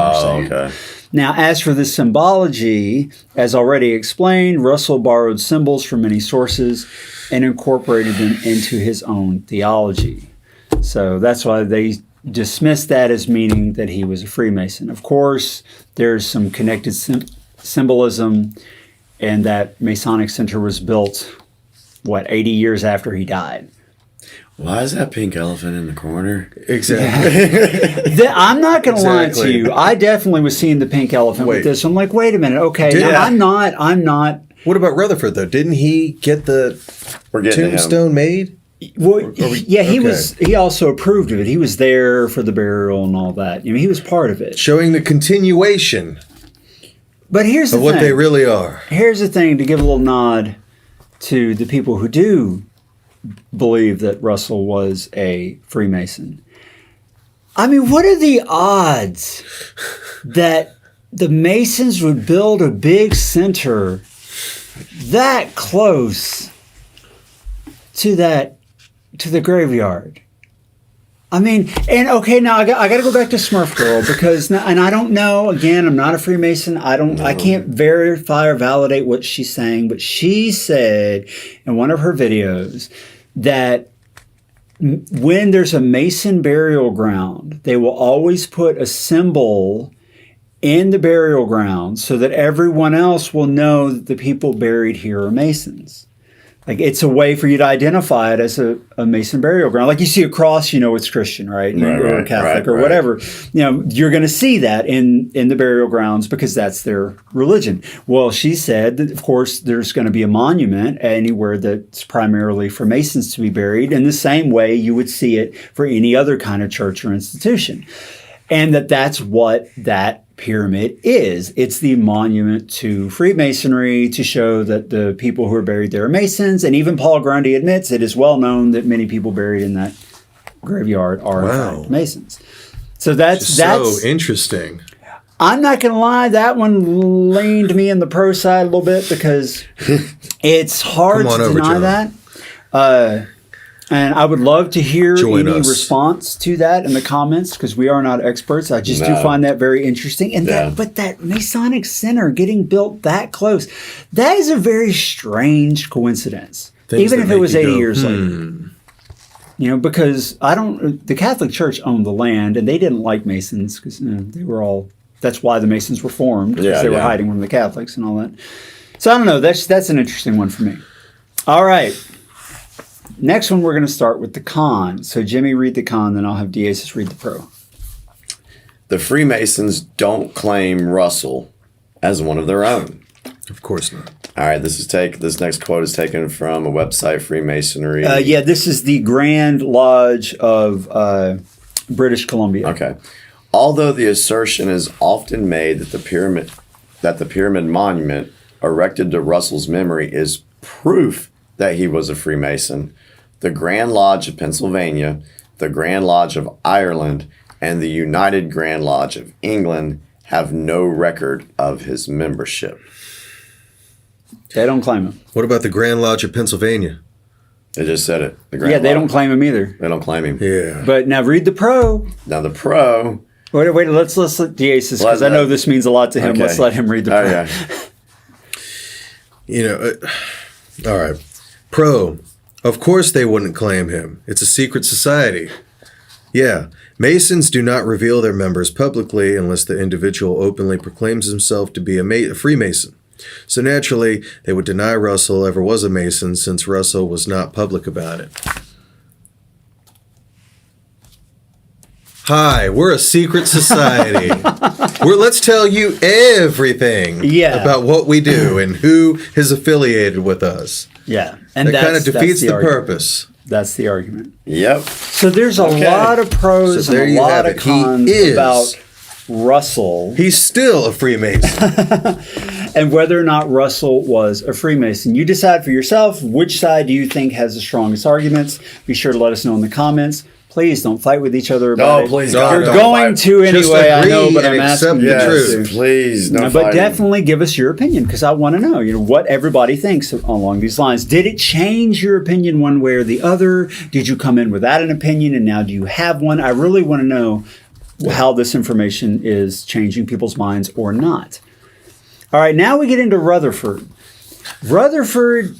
[SPEAKER 2] Now, as for the symbology, as already explained, Russell borrowed symbols from many sources and incorporated them into his own theology. So that's why they dismissed that as meaning that he was a Freemason. Of course, there's some connected symbolism, and that Masonic Center was built, 80 years after he died.
[SPEAKER 4] Why is that pink elephant in the corner?
[SPEAKER 3] Exactly.
[SPEAKER 2] I'm not going to lie to you. I definitely was seeing the pink elephant with this. I'm like, wait a minute. Okay, now I'm not.
[SPEAKER 3] What about Rutherford, though? Didn't he get the tombstone made?
[SPEAKER 2] Well, he also approved of it. He was there for the burial and all that. I mean, he was part of it.
[SPEAKER 3] Showing the continuation
[SPEAKER 2] but here's the
[SPEAKER 3] of what they really are.
[SPEAKER 2] Here's the thing, to give a little nod to the people who do believe that Russell was a Freemason. I mean, what are the odds that the Masons would build a big center that close to the graveyard? I mean, and okay, now I got to go back to Smurf Girl because, and I don't know. Again, I'm not a Freemason. I can't verify or validate what she's saying, but she said in one of her videos that when there's a Mason burial ground, they will always put a symbol in the burial ground so that everyone else will know that the people buried here are Masons. Like, it's a way for you to identify it as a Mason burial ground. Like, you see a cross, you know it's Christian, right? Or Catholic or whatever. You know, you're going to see that in the burial grounds because that's their religion. Well, she said that, of course, there's going to be a monument anywhere that's primarily for Masons to be buried in the same way you would see it for any other kind of church or institution. And that's what that pyramid is. It's the monument to Freemasonry to show that the people who are buried there are Masons. And even Paul Grundy admits it is well known that many people buried in that graveyard are in fact Masons. So that's
[SPEAKER 3] so interesting.
[SPEAKER 2] I'm not going to lie, that one leaned me in the pro side a little bit because it's hard to deny that. And I would love to hear any response to that in the comments because we are not experts. I just do find that very interesting. And but that Masonic Center getting built that close, that is a very strange coincidence. Even if it was 80 years later. You know, because the Catholic Church owned the land and they didn't like Masons because they were all, that's why the Masons were formed because they were hiding from the Catholics and all that. So I don't know, that's an interesting one for me. All right. Next one, we're going to start with the con. So Jimmy, read the con, then I'll have Deasis read the pro.
[SPEAKER 4] The Freemasons don't claim Russell as one of their own.
[SPEAKER 3] Of course not.
[SPEAKER 4] All right, this next quote is taken from a website, Freemasonry.
[SPEAKER 2] This is the Grand Lodge of British Columbia.
[SPEAKER 4] Okay. Although the assertion is often made that the pyramid monument erected to Russell's memory is proof that he was a Freemason, the Grand Lodge of Pennsylvania, the Grand Lodge of Ireland, and the United Grand Lodge of England have no record of his membership.
[SPEAKER 2] They don't claim him.
[SPEAKER 3] What about the Grand Lodge of Pennsylvania?
[SPEAKER 4] They just said it.
[SPEAKER 2] They don't claim him either.
[SPEAKER 4] They don't claim him.
[SPEAKER 3] Yeah.
[SPEAKER 2] But now read the pro.
[SPEAKER 4] Now the pro.
[SPEAKER 2] Wait, let's let Deasis, because I know this means a lot to him. Okay. Let's let him read the pro.
[SPEAKER 3] Yeah. All right. Pro. Of course they wouldn't claim him. It's a secret society. Yeah. Masons do not reveal their members publicly unless the individual openly proclaims himself to be a Freemason. So naturally, they would deny Russell ever was a Mason since Russell was not public about it. Hi, we're a secret society. Let's tell you everything about what we do and who is affiliated with us.
[SPEAKER 2] Yeah. And
[SPEAKER 3] that kind of defeats the purpose.
[SPEAKER 2] That's the argument.
[SPEAKER 4] Yep.
[SPEAKER 2] So there's a lot of pros and a lot of cons about Russell.
[SPEAKER 3] He's still a Freemason.
[SPEAKER 2] And whether or not Russell was a Freemason. You decide for yourself which side do you think has the strongest arguments. Be sure to let us know in the comments. Please don't fight with each other about it.
[SPEAKER 4] Please
[SPEAKER 2] God, you're going to anyway, I know, but I'm asking you
[SPEAKER 3] the truth.
[SPEAKER 4] Please, no
[SPEAKER 2] But fighting. Definitely give us your opinion because I want to know, what everybody thinks along these lines. Did it change your opinion one way or the other? Did you come in without an opinion and now do you have one? I really want to know how this information is changing people's minds or not. All right, now we get into Rutherford. Rutherford,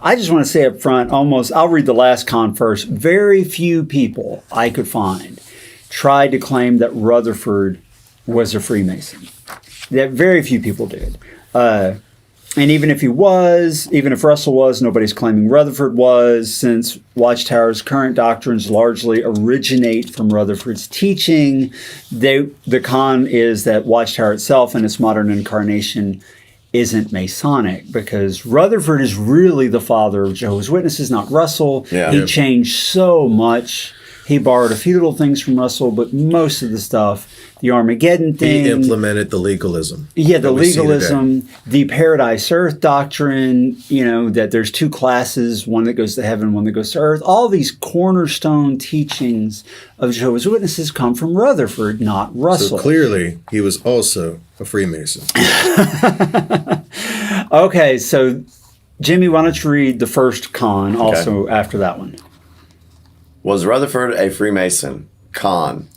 [SPEAKER 2] I just want to say up front, I'll read the last con first. Very few people I could find tried to claim that Rutherford was a Freemason. Very few people did. And even if Russell was, nobody's claiming Rutherford was, since Watchtower's current doctrines largely originate from Rutherford's teaching. The con is that Watchtower itself in its modern incarnation isn't Masonic because Rutherford is really the father of Jehovah's Witnesses, not Russell. Yeah. He changed so much. He borrowed a few little things from Russell, but most of the stuff, the Armageddon thing.
[SPEAKER 3] He implemented the legalism.
[SPEAKER 2] Yeah, the legalism, the Paradise Earth doctrine, that there's two classes, one that goes to heaven, one that goes to earth. All these cornerstone teachings of Jehovah's Witnesses come from Rutherford, not Russell.
[SPEAKER 3] So clearly, he was also a Freemason.
[SPEAKER 2] Okay, so Jimmy, why don't you read the first con also after that one?
[SPEAKER 4] Was Rutherford a Freemason? Con.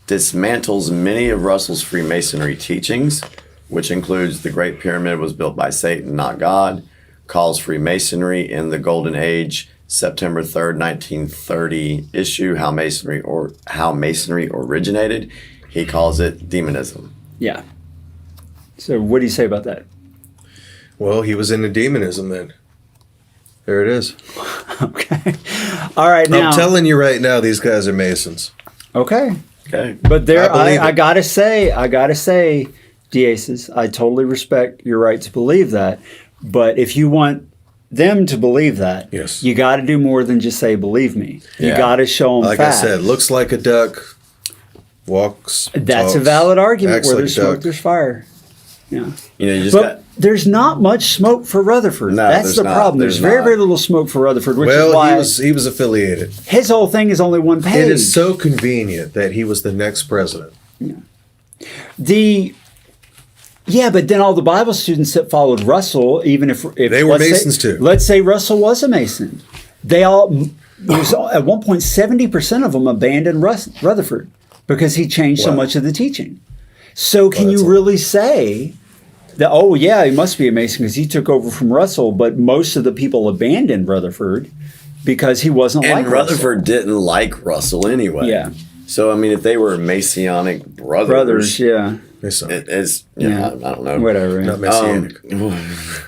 [SPEAKER 4] Dismantles many of Russell's Freemasonry teachings, which includes the Great Pyramid was built by Satan, not God. Calls Freemasonry in the Golden Age, September 3rd, 1930 issue, How Masonry Originated. He calls it demonism.
[SPEAKER 2] Yeah. So what do you say about that?
[SPEAKER 3] Well, he was into demonism then. There it is.
[SPEAKER 2] Okay. All right. Now
[SPEAKER 3] I'm telling you right now, these guys are Masons.
[SPEAKER 2] Okay.
[SPEAKER 4] Okay.
[SPEAKER 2] But there,
[SPEAKER 3] I
[SPEAKER 2] I gotta say, Diasis, I totally respect your right to believe that. But if you want them to believe that,
[SPEAKER 3] yes,
[SPEAKER 2] you got to do more than just say, believe me. You got to show them
[SPEAKER 3] like
[SPEAKER 2] facts.
[SPEAKER 3] I said, looks like a duck, walks,
[SPEAKER 2] That's
[SPEAKER 3] talks,
[SPEAKER 2] a valid argument. Where
[SPEAKER 3] like
[SPEAKER 2] there's smoke, there's fire. Yeah.
[SPEAKER 4] You know, you just
[SPEAKER 2] But there's not much smoke for Rutherford.
[SPEAKER 4] No,
[SPEAKER 2] That's
[SPEAKER 4] there's
[SPEAKER 2] the
[SPEAKER 4] not.
[SPEAKER 2] problem. There's very, very little smoke for Rutherford, which is why
[SPEAKER 3] he was affiliated.
[SPEAKER 2] his whole thing is only one page.
[SPEAKER 3] It is so convenient that he was the next president.
[SPEAKER 2] Yeah, but then all the Bible students that followed Russell, even if
[SPEAKER 3] they were Masons too.
[SPEAKER 2] Let's say Russell was a Mason. They all, at one point, 70% of them abandoned Rutherford because he changed so much of the teaching. So can you really say that, oh, yeah, he must be a Mason because he took over from Russell, but most of the people abandoned Rutherford because he wasn't like Russell.
[SPEAKER 4] And Rutherford didn't like Russell anyway.
[SPEAKER 2] Yeah.
[SPEAKER 4] So, I mean, if they were Masonic brothers,
[SPEAKER 2] yeah.
[SPEAKER 4] It's, I don't know.
[SPEAKER 2] Whatever.
[SPEAKER 3] Not Messianic.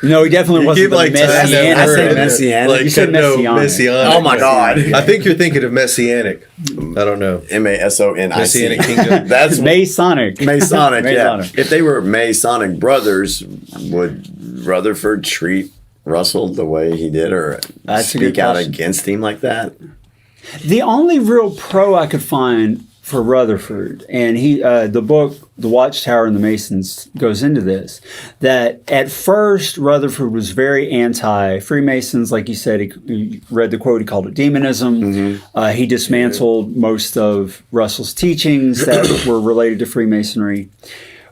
[SPEAKER 2] No, he definitely wasn't
[SPEAKER 3] like
[SPEAKER 2] Messianic.
[SPEAKER 4] I said Messianic.
[SPEAKER 3] Like,
[SPEAKER 2] You said Messianic.
[SPEAKER 3] Messianic.
[SPEAKER 4] Oh my God.
[SPEAKER 3] I think you're thinking of Messianic. I don't know.
[SPEAKER 4] Masonic.
[SPEAKER 3] Messianic Kingdom.
[SPEAKER 4] That's
[SPEAKER 2] Masonic.
[SPEAKER 4] Masonic, yeah.
[SPEAKER 2] Masonic.
[SPEAKER 4] If they were Masonic brothers, would Rutherford treat Russell the way he did, or
[SPEAKER 2] That's a good
[SPEAKER 4] speak out
[SPEAKER 2] question.
[SPEAKER 4] against him like that?
[SPEAKER 2] The only real pro I could find for Rutherford, and the book, The Watchtower and the Masons, goes into this, that at first Rutherford was very anti-Freemasons. Like you said, he read the quote, he called it demonism. He dismantled most of Russell's teachings that were related to Freemasonry.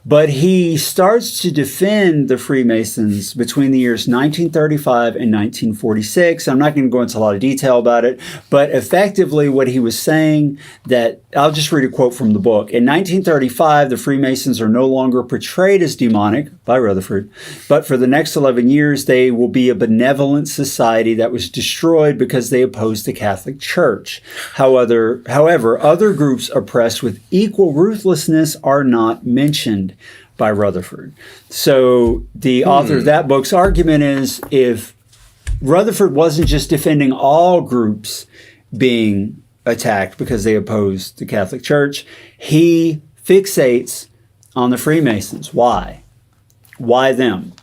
[SPEAKER 2] But he starts to defend the Freemasons between the years 1935 and 1946. I'm not going to go into a lot of detail about it, but effectively what he was saying that, I'll just read a quote from the book. In 1935, the Freemasons are no longer portrayed as demonic by Rutherford, but for the next 11 years, they will be a benevolent society that was destroyed because they opposed the Catholic Church. However, other groups oppressed with equal ruthlessness are not mentioned by Rutherford. So the author of that book's argument is, if Rutherford wasn't just defending all groups being attacked because they opposed the Catholic Church, he fixates on the Freemasons. Why? Why them?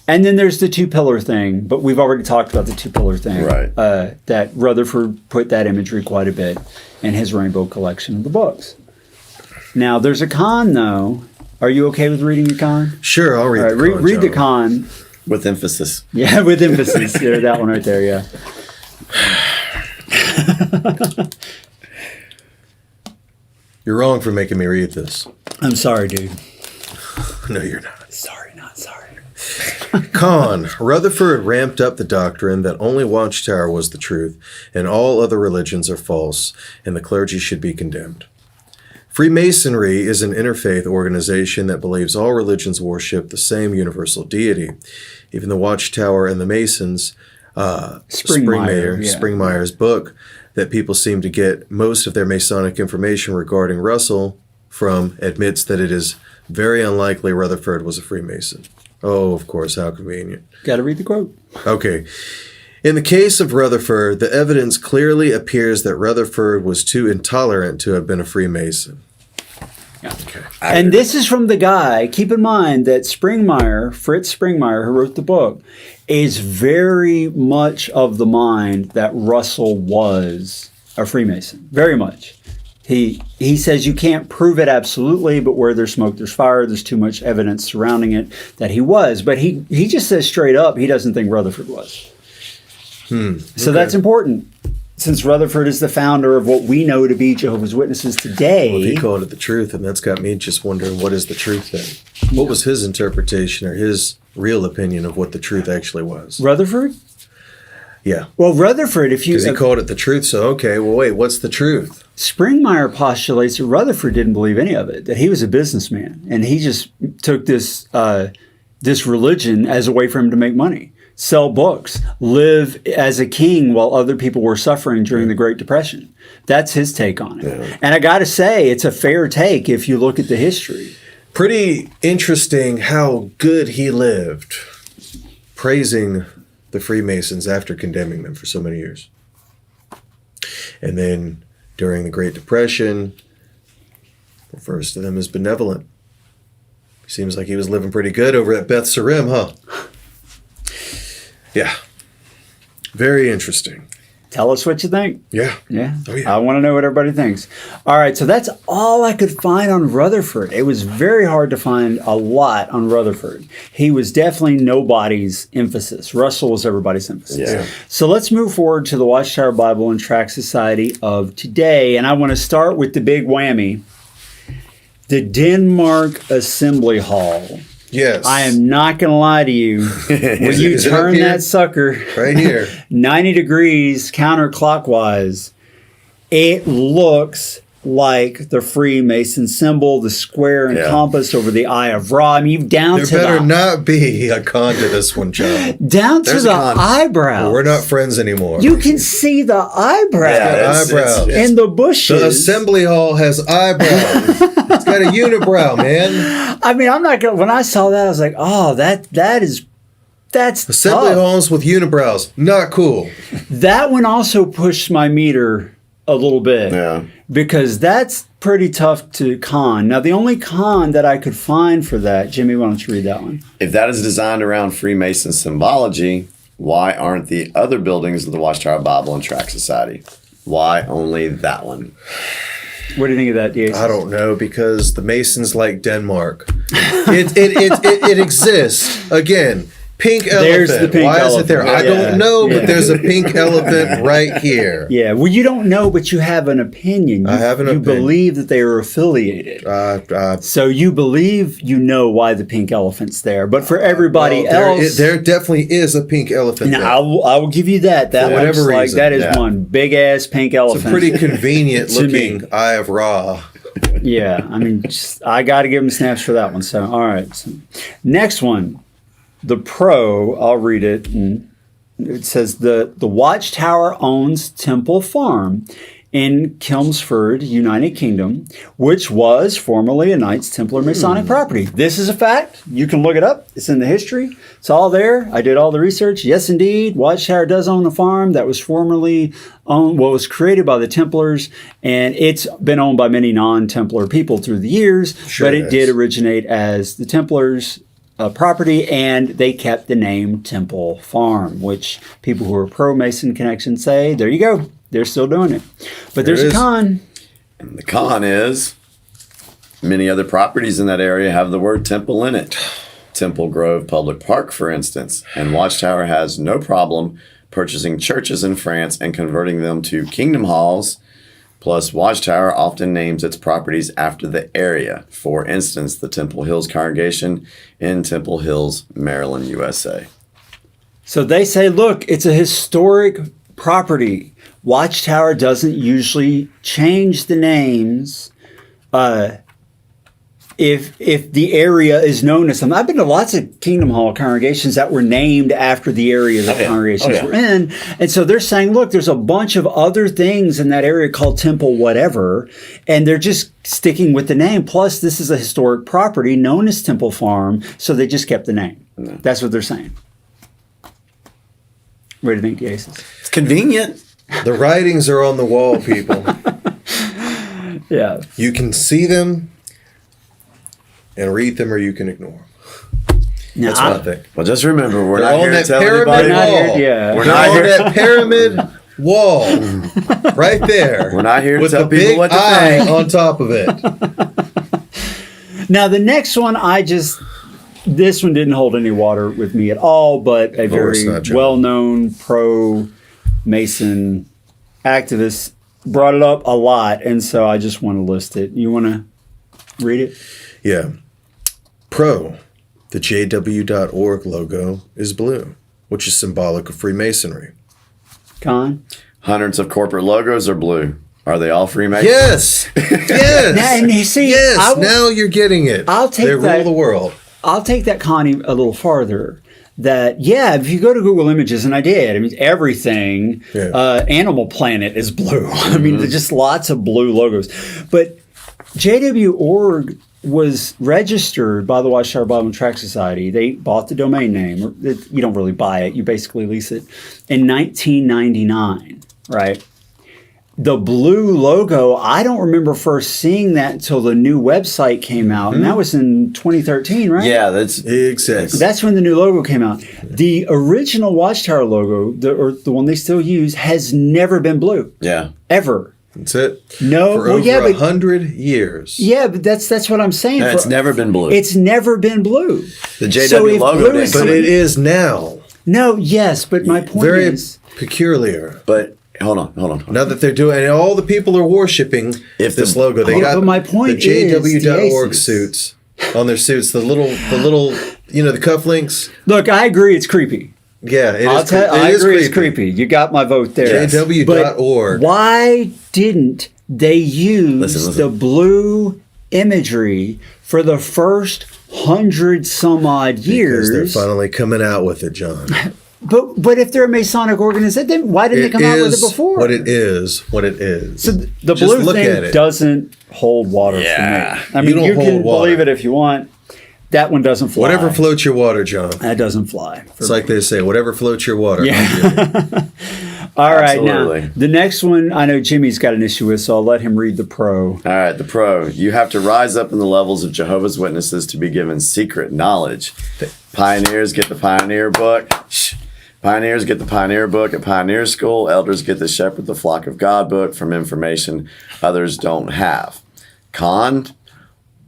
[SPEAKER 2] And then there's the two-pillar thing, but we've already talked about the two-pillar thing.
[SPEAKER 4] Right.
[SPEAKER 2] That Rutherford put that imagery quite a bit in his Rainbow collection of the books. Now, there's a con, though. Are you okay with reading the con?
[SPEAKER 3] Sure, I'll read
[SPEAKER 2] All right,
[SPEAKER 3] the con.
[SPEAKER 2] read the
[SPEAKER 3] John.
[SPEAKER 2] con.
[SPEAKER 4] With emphasis.
[SPEAKER 2] Yeah, with emphasis. Yeah, that one right there, yeah.
[SPEAKER 3] You're wrong for making me read this.
[SPEAKER 2] I'm sorry, dude.
[SPEAKER 3] No, you're not.
[SPEAKER 2] Sorry, not sorry.
[SPEAKER 3] Con. Rutherford ramped up the doctrine that only Watchtower was the truth and all other religions are false and the clergy should be condemned. Freemasonry is an interfaith organization that believes all religions worship the same universal deity. Even the Watchtower and the Masons, Springmeyer's book, that people seem to get most of their Masonic information regarding Russell from, admits that it is very unlikely Rutherford was a Freemason. Oh, of course, how convenient.
[SPEAKER 2] Got to read the quote.
[SPEAKER 3] Okay. In the case of Rutherford, the evidence clearly appears that Rutherford was too intolerant to have been a Freemason.
[SPEAKER 2] Yeah. Okay. And this is from the guy, keep in mind that Fritz Springmeyer, who wrote the book, is very much of the mind that Russell was a Freemason. Very much. He says you can't prove it absolutely, but where there's smoke, there's fire. There's too much evidence surrounding it that he was. But he just says straight up he doesn't think Rutherford was. So that's important, since Rutherford is the founder of what we know to be Jehovah's Witnesses today.
[SPEAKER 3] Well, if he called it the truth, and that's got me just wondering, what is the truth then? What was his interpretation or his real opinion of what the truth actually was?
[SPEAKER 2] Rutherford?
[SPEAKER 3] Yeah.
[SPEAKER 2] Well, Rutherford, if you
[SPEAKER 3] Because he called it the truth. So, okay, well, wait, what's the truth?
[SPEAKER 2] Springmeyer postulates that Rutherford didn't believe any of it, that he was a businessman, and he just took this this religion as a way for him to make money, sell books, live as a king while other people were suffering during the Great Depression. That's his take on it. Yeah. And I got to say, it's a fair take if you look at the history.
[SPEAKER 3] Pretty interesting how good he lived, praising the Freemasons after condemning them for so many years. And then during the Great Depression, refers to them as benevolent. Seems like he was living pretty good over at Beth Sarim, huh? Yeah. Very interesting.
[SPEAKER 2] Tell us what you think.
[SPEAKER 3] Yeah.
[SPEAKER 2] Yeah.
[SPEAKER 3] Oh, yeah.
[SPEAKER 2] I want to know what everybody thinks. All right. So that's all I could find on Rutherford. It was very hard to find a lot on Rutherford. He was definitely nobody's emphasis. Russell was everybody's emphasis.
[SPEAKER 4] Yeah.
[SPEAKER 2] So let's move forward to the Watchtower Bible and Tract Society of today. And I want to start with the big whammy. The Denmark Assembly Hall.
[SPEAKER 3] Yes.
[SPEAKER 2] I am not going to lie to you. When you turn that sucker
[SPEAKER 3] right here
[SPEAKER 2] 90 degrees counterclockwise, it looks like the Freemason symbol, the square and compass over the Eye of Ra. I mean, down
[SPEAKER 3] there
[SPEAKER 2] to
[SPEAKER 3] better not be a con to this one, John.
[SPEAKER 2] Down to the eyebrows.
[SPEAKER 3] Well, we're not friends anymore.
[SPEAKER 2] You can see the eyebrows.
[SPEAKER 3] Eyebrows.
[SPEAKER 2] And the bushes.
[SPEAKER 3] The Assembly Hall has eyebrows. It's got a unibrow, man.
[SPEAKER 2] I mean, I'm not going to, when I saw that, I was like, oh, that's
[SPEAKER 3] Assembly
[SPEAKER 2] tough.
[SPEAKER 3] Halls with unibrows. Not cool.
[SPEAKER 2] That one also pushed my meter a little bit.
[SPEAKER 4] Yeah.
[SPEAKER 2] Because that's pretty tough to con. Now, the only con that I could find for that, Jimmy, why don't you read that one?
[SPEAKER 4] If that is designed around Freemason symbology, why aren't the other buildings of the Watchtower Bible and Tract Society? Why only that one?
[SPEAKER 2] What do you think of that, D.A.?
[SPEAKER 3] I don't know, because the Masons like Denmark. It exists. Again, pink elephant.
[SPEAKER 2] There's the pink
[SPEAKER 3] Why
[SPEAKER 2] elephant.
[SPEAKER 3] is it there? I don't know, but there's a pink elephant right here.
[SPEAKER 2] Yeah, well, you don't know, but you have an opinion.
[SPEAKER 3] I have an opinion.
[SPEAKER 2] You believe that they are affiliated. So you believe you know why the pink elephant's there. But for everybody else...
[SPEAKER 3] There definitely is a pink elephant there.
[SPEAKER 2] I will give you that. That
[SPEAKER 3] For whatever
[SPEAKER 2] looks like
[SPEAKER 3] reason.
[SPEAKER 2] that is one big-ass pink elephant.
[SPEAKER 3] It's a pretty convenient
[SPEAKER 2] To me.
[SPEAKER 3] looking Eye of Ra.
[SPEAKER 2] Yeah, I mean, I got to give him snaps for that one. So, all right. So, next one. The Pro, I'll read it. And it says the Watchtower owns Temple Farm in Chelmsford, United Kingdom, which was formerly a Knights Templar Masonic property. This is a fact. You can look it up. It's in the history. It's all there. I did all the research. Yes, indeed. Watchtower does own the farm that was formerly owned, was created by the Templars, and it's been owned by many non-Templar people through the years, but it did originate as the Templars' property, and they kept the name Temple Farm, which people who are pro-Mason connection say, there you go. They're still doing it. But there's a con.
[SPEAKER 4] And the con is many other properties in that area have the word temple in it. Temple Grove Public Park, for instance. And Watchtower has no problem purchasing churches in France and converting them to kingdom halls. Plus, Watchtower often names its properties after the area. For instance, the Temple Hills Congregation in Temple Hills, Maryland, USA.
[SPEAKER 2] So they say, look, it's a historic property. Watchtower doesn't usually change the names if the area is known as something. I've been to lots of Kingdom Hall congregations that were named after the area that congregations were in. And so they're saying, look, there's a bunch of other things in that area called Temple whatever, and they're just sticking with the name. Plus, this is a historic property known as Temple Farm, so they just kept the name. That's what they're saying. What do you think, Jason?
[SPEAKER 4] It's convenient.
[SPEAKER 3] The writings are on the wall, people.
[SPEAKER 2] Yeah.
[SPEAKER 3] You can see them and read them, or you can ignore them.
[SPEAKER 2] Now,
[SPEAKER 3] That's what I think.
[SPEAKER 4] Well, just remember, we're
[SPEAKER 3] They're
[SPEAKER 4] not
[SPEAKER 3] on
[SPEAKER 4] here to
[SPEAKER 3] that
[SPEAKER 4] tell
[SPEAKER 3] pyramid
[SPEAKER 4] anybody.
[SPEAKER 3] wall.
[SPEAKER 2] Yeah.
[SPEAKER 4] We're
[SPEAKER 3] They're
[SPEAKER 4] not
[SPEAKER 3] on
[SPEAKER 4] here.
[SPEAKER 3] that pyramid wall, right there.
[SPEAKER 4] We're not here to
[SPEAKER 3] with
[SPEAKER 4] tell
[SPEAKER 3] the big
[SPEAKER 4] people what to
[SPEAKER 3] eye
[SPEAKER 4] think.
[SPEAKER 3] on top of it.
[SPEAKER 2] Now, the next one, this one didn't hold any water with me at all, but a
[SPEAKER 3] course
[SPEAKER 2] very
[SPEAKER 3] not, John.
[SPEAKER 2] well-known pro-Mason activist brought it up a lot, and so I just want to list it. You want to read it?
[SPEAKER 3] Yeah. Pro, the JW.org logo is blue, which is symbolic of Freemasonry.
[SPEAKER 2] Con?
[SPEAKER 4] Hundreds of corporate logos are blue. Are they all Freemasons?
[SPEAKER 3] Yes. Yes.
[SPEAKER 2] Now, and you see,
[SPEAKER 3] yes. Now you're getting it.
[SPEAKER 2] I'll take
[SPEAKER 3] they
[SPEAKER 2] that.
[SPEAKER 3] rule the world.
[SPEAKER 2] I'll take that, Connie, a little farther. That, yeah, if you go to Google Images, and I did, I mean, everything, Animal Planet is blue. I mean, there's just lots of blue logos. But JW.org was registered by the Watchtower Bible and Tract Society. They bought the domain name. You don't really buy it. You basically lease it. In 1999, right? The blue logo, I don't remember first seeing that until the new website came out. And that was in 2013, right?
[SPEAKER 4] Yeah, that's
[SPEAKER 3] exactly.
[SPEAKER 2] That's when the new logo came out. The original Watchtower logo, the one they still use, has never been blue.
[SPEAKER 4] Yeah.
[SPEAKER 2] Ever.
[SPEAKER 3] That's it.
[SPEAKER 2] No.
[SPEAKER 3] For over 100 years.
[SPEAKER 2] Yeah, but that's what I'm saying.
[SPEAKER 4] No, it's never been blue.
[SPEAKER 2] It's never been blue.
[SPEAKER 4] The JW logo did.
[SPEAKER 3] But it is now.
[SPEAKER 2] No, yes, but my point
[SPEAKER 3] Very
[SPEAKER 2] is...
[SPEAKER 3] peculiar.
[SPEAKER 4] But hold on.
[SPEAKER 3] Now that they're doing, and all the people are worshiping this logo. They got
[SPEAKER 2] but my point
[SPEAKER 3] the JW.org
[SPEAKER 2] is
[SPEAKER 3] suits on their suits. The little, the cufflinks.
[SPEAKER 2] Look, I agree it's creepy.
[SPEAKER 3] Yeah,
[SPEAKER 2] I agree it's creepy. You got my vote there.
[SPEAKER 3] JW.org.
[SPEAKER 2] But why didn't they use the blue imagery for the first 100 some odd years?
[SPEAKER 3] Because they're finally coming out with it, John.
[SPEAKER 2] But if they're a Masonic organization, why didn't they come out with it before?
[SPEAKER 3] What it is.
[SPEAKER 2] So the blue thing doesn't hold water for me. I mean, you can believe it if you want. That one doesn't fly.
[SPEAKER 3] Whatever floats your water, John.
[SPEAKER 2] That doesn't fly.
[SPEAKER 3] It's like they say, whatever floats your water.
[SPEAKER 2] Yeah. All right, now, the next one, I know Jimmy's got an issue with, so I'll let him read the pro.
[SPEAKER 4] All right, the pro. You have to rise up in the levels of Jehovah's Witnesses to be given secret knowledge. Pioneers get the Pioneer book. Pioneers get the Pioneer book at Pioneer School. Elders get the Shepherd the Flock of God book from information others don't have. Con,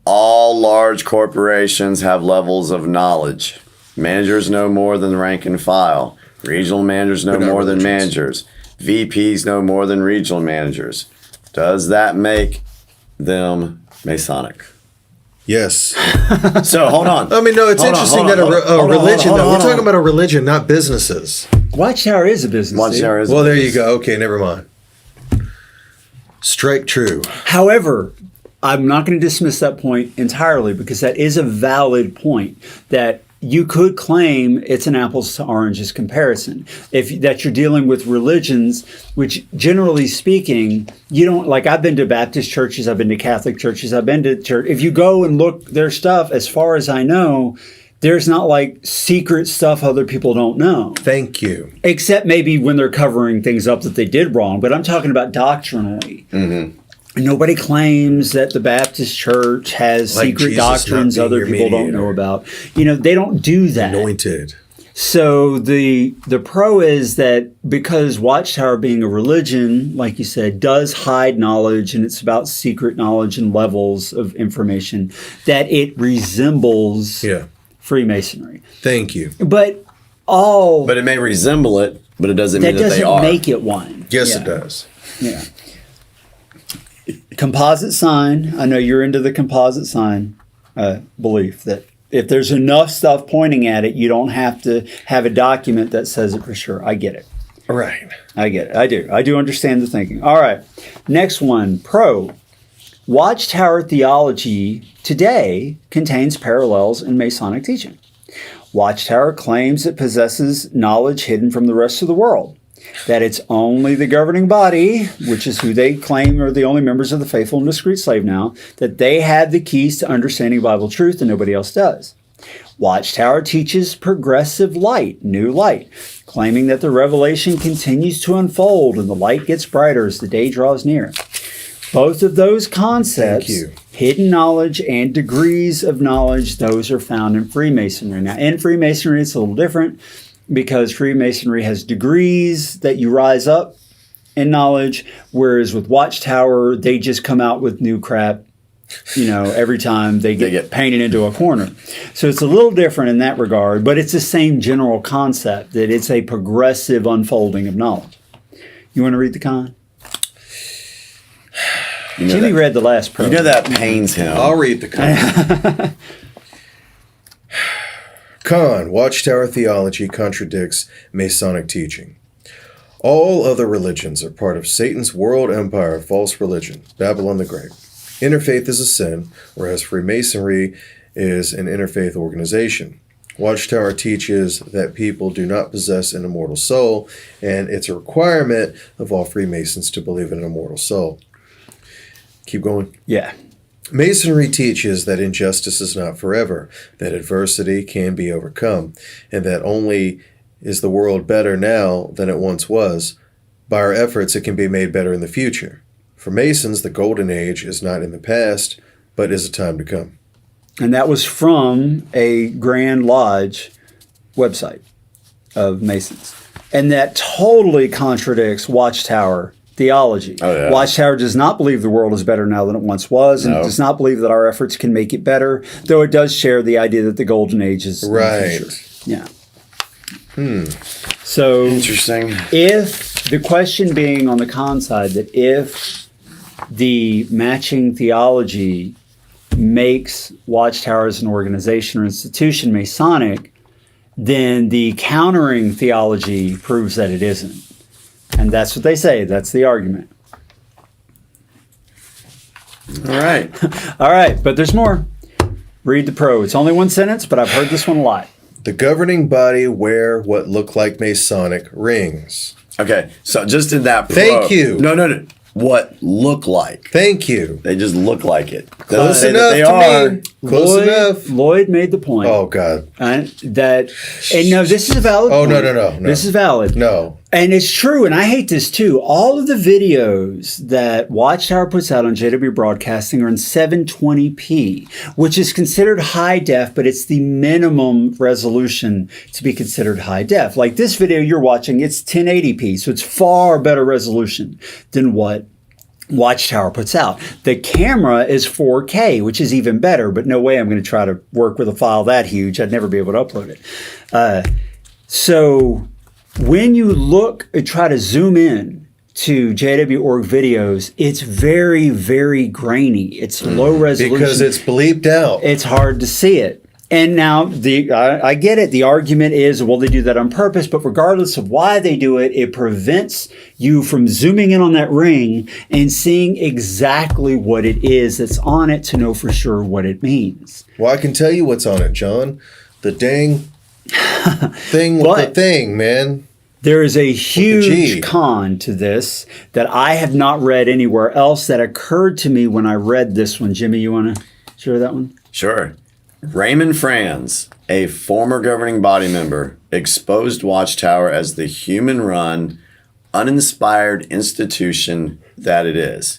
[SPEAKER 4] all large corporations have levels of knowledge. Managers know more than rank and file. Regional managers know more than managers. VPs know more than regional managers. Does that make them Masonic?
[SPEAKER 3] Yes.
[SPEAKER 4] So hold on.
[SPEAKER 3] I mean, no, it's interesting that a religion, though. We're talking about a religion, not businesses.
[SPEAKER 2] Watchtower is a business.
[SPEAKER 3] Watchtower is. Well, there you go. Okay, never mind. Strike true.
[SPEAKER 2] However, I'm not going to dismiss that point entirely because that is a valid point that you could claim it's an apples to oranges comparison. That you're dealing with religions, which generally speaking, you don't, like I've been to Baptist churches, I've been to Catholic churches, I've been to church. If you go and look their stuff, as far as I know, there's not like secret stuff other people don't know.
[SPEAKER 3] Thank you.
[SPEAKER 2] Except maybe when they're covering things up that they did wrong. But I'm talking about doctrinally. Mm-hmm. Nobody claims that the Baptist church has secret doctrines other people don't know about. You know, they don't do that.
[SPEAKER 3] Anointed.
[SPEAKER 2] So the pro is that because Watchtower being a religion, like you said, does hide knowledge and it's about secret knowledge and levels of information, that it resembles Freemasonry.
[SPEAKER 3] Thank you.
[SPEAKER 4] But it may resemble it, but it doesn't mean that they are.
[SPEAKER 2] That doesn't make it one.
[SPEAKER 3] Yes, it does.
[SPEAKER 2] Yeah. Composite sign. I know you're into the composite sign belief that if there's enough stuff pointing at it, you don't have to have a document that says it for sure. I get it.
[SPEAKER 3] Right.
[SPEAKER 2] I get it. I do understand the thinking. All right. Next one. Pro. Watchtower theology today contains parallels in Masonic teaching. Watchtower claims it possesses knowledge hidden from the rest of the world. That it's only the governing body, which is who they claim are the only members of the faithful and discreet slave now, that they have the keys to understanding Bible truth and nobody else does. Watchtower teaches progressive light, new light, claiming that the revelation continues to unfold and the light gets brighter as the day draws near. Both of those concepts, hidden knowledge and degrees of knowledge, those are found in Freemasonry. Now, in Freemasonry, it's a little different, because Freemasonry has degrees that you rise up in knowledge, whereas with Watchtower, they just come out with new crap, every time they get painted into a corner. So it's a little different in that regard, but it's the same general concept, that it's a progressive unfolding of knowledge. You want to read the con? Jimmy read the last pro.
[SPEAKER 4] You know that pains him.
[SPEAKER 3] I'll read the con. Con, Watchtower theology contradicts Masonic teaching. All other religions are part of Satan's world empire of false religion, Babylon the Great. Interfaith is a sin, whereas Freemasonry is an interfaith organization. Watchtower teaches that people do not possess an immortal soul, and it's a requirement of all Freemasons to believe in an immortal soul. Keep going.
[SPEAKER 2] Yeah.
[SPEAKER 3] Masonry teaches that injustice is not forever, that adversity can be overcome, and that only is the world better now than it once was. By our efforts, it can be made better in the future. For Masons, the golden age is not in the past, but is a time to come.
[SPEAKER 2] And that was from a Grand Lodge website of Masons. And that totally contradicts Watchtower theology.
[SPEAKER 4] Oh, yeah.
[SPEAKER 2] Watchtower does not believe the world is better now than it once was, and does not believe that our efforts can make it better, though it does share the idea that the golden age is in the future. Yeah. So
[SPEAKER 4] Interesting.
[SPEAKER 2] if the question being on the con side, that if the matching theology makes Watchtower as an organization or institution Masonic, then the countering theology proves that it isn't. And that's what they say. That's the argument.
[SPEAKER 4] All right.
[SPEAKER 2] All right, but there's more. Read the pro. It's only one sentence, but I've heard this one a lot.
[SPEAKER 3] The governing body wear what look like Masonic rings.
[SPEAKER 4] Okay, so just in that.
[SPEAKER 3] Thank you.
[SPEAKER 4] No. What look like?
[SPEAKER 3] Thank you.
[SPEAKER 4] They just look like it.
[SPEAKER 3] Close
[SPEAKER 4] They
[SPEAKER 3] enough to me. Close
[SPEAKER 2] Lloyd,
[SPEAKER 3] enough.
[SPEAKER 2] Lloyd made the point.
[SPEAKER 3] Oh, God.
[SPEAKER 2] And no, this is a valid
[SPEAKER 3] Oh,
[SPEAKER 2] point.
[SPEAKER 3] no.
[SPEAKER 2] This is valid.
[SPEAKER 3] No.
[SPEAKER 2] And it's true, and I hate this too. All of the videos that Watchtower puts out on JW Broadcasting are in 720p, which is considered high def, but it's the minimum resolution to be considered high def. Like this video you're watching, it's 1080p, so it's far better resolution than what Watchtower puts out. The camera is 4K, which is even better, but no way I'm going to try to work with a file that huge. I'd never be able to upload it. So when you look and try to zoom in to JW.org videos, it's very, very grainy. It's low resolution.
[SPEAKER 3] Because it's bleeped out.
[SPEAKER 2] It's hard to see it. And now I get it. The argument is, well, they do that on purpose, but regardless of why they do it, it prevents you from zooming in on that ring and seeing exactly what it is that's on it to know for sure what it means.
[SPEAKER 3] Well, I can tell you what's on it, John. The dang thing with the thing, man.
[SPEAKER 2] There is a huge con to this that I have not read anywhere else that occurred to me when I read this one. Jimmy, you want to share that one?
[SPEAKER 4] Sure. Raymond Franz, a former governing body member, exposed Watchtower as the human-run, uninspired institution that it is.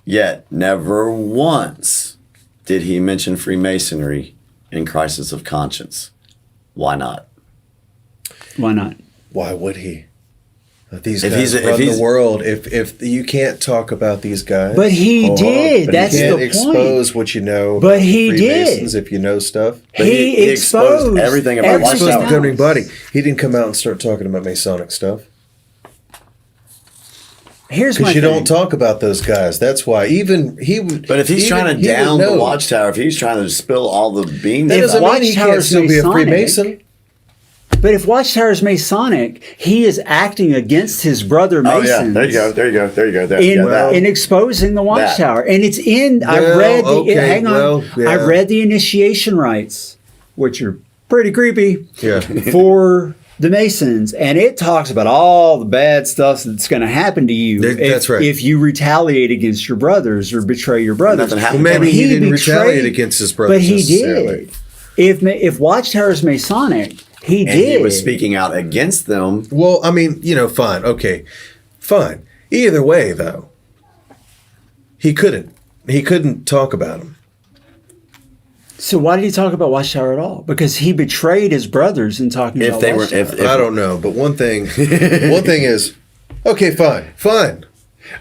[SPEAKER 4] Yet never once did he mention Freemasonry in Crisis of Conscience. Why not?
[SPEAKER 2] Why not?
[SPEAKER 3] Why would he? These guys run the world. If you can't talk about these guys,
[SPEAKER 2] but he did. That's the point.
[SPEAKER 3] You can't expose what you know.
[SPEAKER 2] But he
[SPEAKER 3] Freemasons
[SPEAKER 2] did.
[SPEAKER 3] If you know stuff.
[SPEAKER 4] But he exposed everything about
[SPEAKER 3] Watchtower.
[SPEAKER 4] Watchtower.
[SPEAKER 3] The governing body. He didn't come out and start talking about Masonic stuff.
[SPEAKER 2] Here's my
[SPEAKER 3] Because you
[SPEAKER 2] thing.
[SPEAKER 3] don't talk about those guys. That's why. Even he would.
[SPEAKER 4] But if he's
[SPEAKER 3] even
[SPEAKER 4] trying to
[SPEAKER 3] he would
[SPEAKER 4] down
[SPEAKER 3] know.
[SPEAKER 4] the Watchtower, if he's trying to spill all the beans,
[SPEAKER 3] that doesn't mean he can't
[SPEAKER 2] Watchtower's
[SPEAKER 3] still be a
[SPEAKER 2] Masonic,
[SPEAKER 3] Freemason.
[SPEAKER 2] But if Watchtower is Masonic, he is acting against his brother Masons.
[SPEAKER 4] Oh yeah, there you go.
[SPEAKER 2] In exposing the Watchtower, and it's in. I read the initiation rites, which are pretty creepy.
[SPEAKER 3] Yeah.
[SPEAKER 2] For the Masons, and it talks about all the bad stuff that's going to happen to you.
[SPEAKER 3] That's right.
[SPEAKER 2] If you retaliate against your brothers or betray your brothers.
[SPEAKER 4] Nothing
[SPEAKER 3] Well,
[SPEAKER 4] happened.
[SPEAKER 3] maybe he didn't retaliate against his brothers.
[SPEAKER 2] But he
[SPEAKER 3] necessarily.
[SPEAKER 2] did. If Watchtower is Masonic, he
[SPEAKER 4] And
[SPEAKER 2] did.
[SPEAKER 4] he was speaking out against them.
[SPEAKER 3] Well, I mean, fine. Okay. Fine. Either way, though, he couldn't talk about him.
[SPEAKER 2] So why did he talk about Watchtower at all? Because he betrayed his brothers in talking about Watchtower.
[SPEAKER 3] I don't know, but one thing is, okay, fine.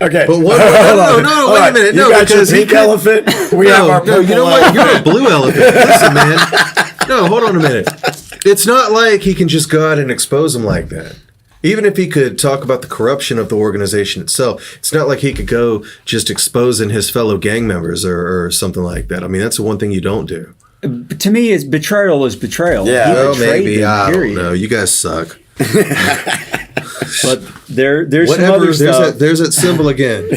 [SPEAKER 4] Okay.
[SPEAKER 3] But no, wait a minute.
[SPEAKER 4] You got your pink elephant. We have our purple.
[SPEAKER 3] You know what? You're a blue elephant. Listen, man. No, hold on a minute. It's not like he can just go out and expose them like that. Even if he could talk about the corruption of the organization itself, it's not like he could go just exposing his fellow gang members or something like that. I mean, that's the one thing you don't do.
[SPEAKER 2] To me, it's betrayal is betrayal.
[SPEAKER 4] Yeah.
[SPEAKER 2] He
[SPEAKER 3] Well,
[SPEAKER 2] betrayed
[SPEAKER 3] maybe.
[SPEAKER 2] them,
[SPEAKER 3] I don't
[SPEAKER 2] period.
[SPEAKER 3] know. You guys suck.
[SPEAKER 2] But there's some
[SPEAKER 3] Whatever,
[SPEAKER 2] other stuff.
[SPEAKER 3] there's that symbol again.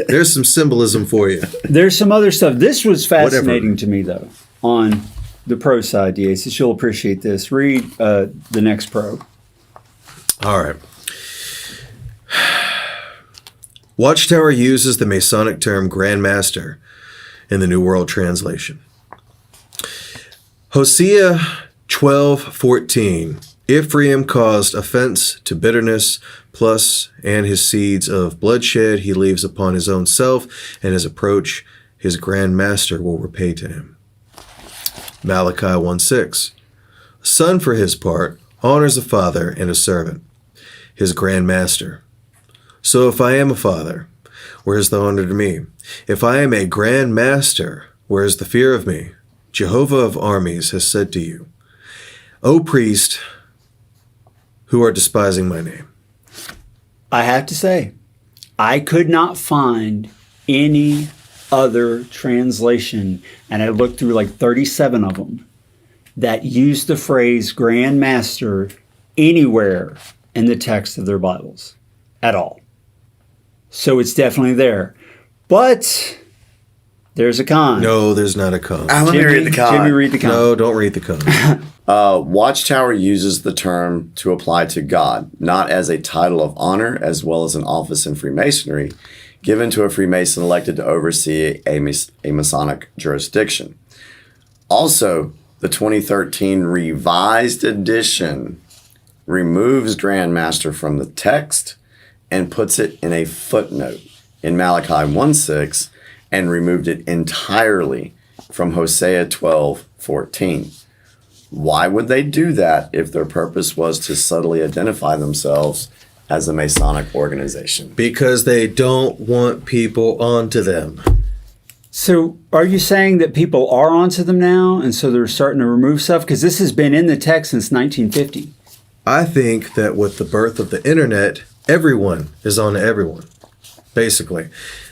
[SPEAKER 3] There's some symbolism for you.
[SPEAKER 2] There's some other stuff. This was fascinating to me, though, on the pro side, Diasis. You'll appreciate this. Read the next pro.
[SPEAKER 3] All right. Watchtower uses the Masonic term Grand Master in the New World Translation. Hosea 12:14. Ephraim caused offense to bitterness, plus, and his seeds of bloodshed he leaves upon his own self, and his approach his Grand Master will repay to him. Malachi 1:6. A son, for his part, honors a father and a servant, his Grand Master. So if I am a father, where is the honor to me? If I am a Grand Master, where is the fear of me? Jehovah of armies has said to you, O priest, who are despising my name.
[SPEAKER 2] I have to say, I could not find any other translation, and I looked through like 37 of them, that used the phrase Grand Master anywhere in the text of their Bibles at all. So it's definitely there. But there's a con.
[SPEAKER 3] No, there's not a con.
[SPEAKER 4] Let me read the con.
[SPEAKER 2] Jimmy, read the con.
[SPEAKER 3] No, don't read the con.
[SPEAKER 4] Watchtower uses the term to apply to God, not as a title of honor, as well as an office in Freemasonry, given to a Freemason elected to oversee a Masonic jurisdiction. Also, the 2013 Revised Edition removes Grand Master from the text and puts it in a footnote in Malachi 1:6 and removed it entirely from Hosea 12:14. Why would they do that if their purpose was to subtly identify themselves as a Masonic organization?
[SPEAKER 3] Because they don't want people onto them.
[SPEAKER 2] So are you saying that people are onto them now, and so they're starting to remove stuff? Because this has been in the text since 1950.
[SPEAKER 3] I think that with the birth of the internet, everyone is on to everyone, basically.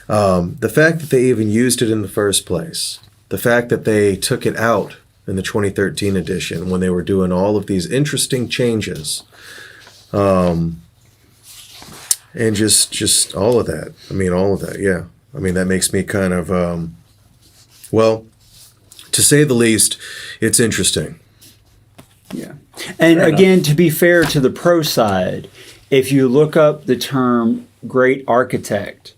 [SPEAKER 3] The fact that they even used it in the first place, the fact that they took it out in the 2013 edition when they were doing all of these interesting changes, and just all of that. I mean, all of that, yeah. I mean, that makes me kind of, well, to say the least, it's interesting.
[SPEAKER 2] Yeah. And again, to be fair to the pro side, if you look up the term great architect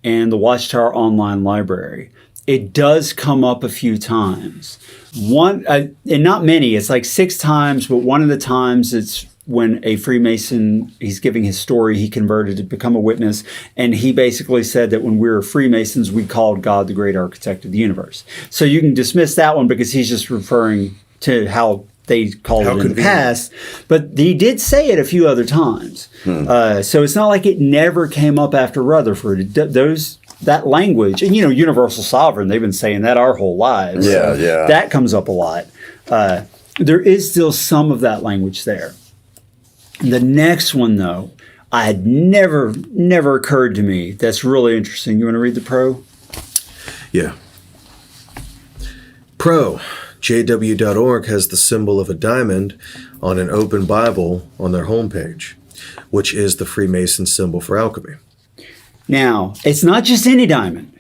[SPEAKER 2] and the Watchtower Online Library, it does come up a few times. One, and not many, it's like 6 times, but one of the times it's when a Freemason, he's giving his story, he converted to become a witness, and he basically said that when we were Freemasons, we called God the great architect of the universe. So you can dismiss that one because he's just referring to how they called it in the past, but he did say it a few other times. So it's not like it never came up after Rutherford. That language, and universal sovereign, they've been saying that our whole lives.
[SPEAKER 4] Yeah,
[SPEAKER 2] so
[SPEAKER 4] yeah.
[SPEAKER 2] That comes up a lot. There is still some of that language there. The next one, though, I had never occurred to me. That's really interesting. You want to read the pro?
[SPEAKER 3] Yeah. Pro. JW.org has the symbol of a diamond on an open Bible on their homepage, which is the Freemason symbol for alchemy.
[SPEAKER 2] Now, it's not just any diamond.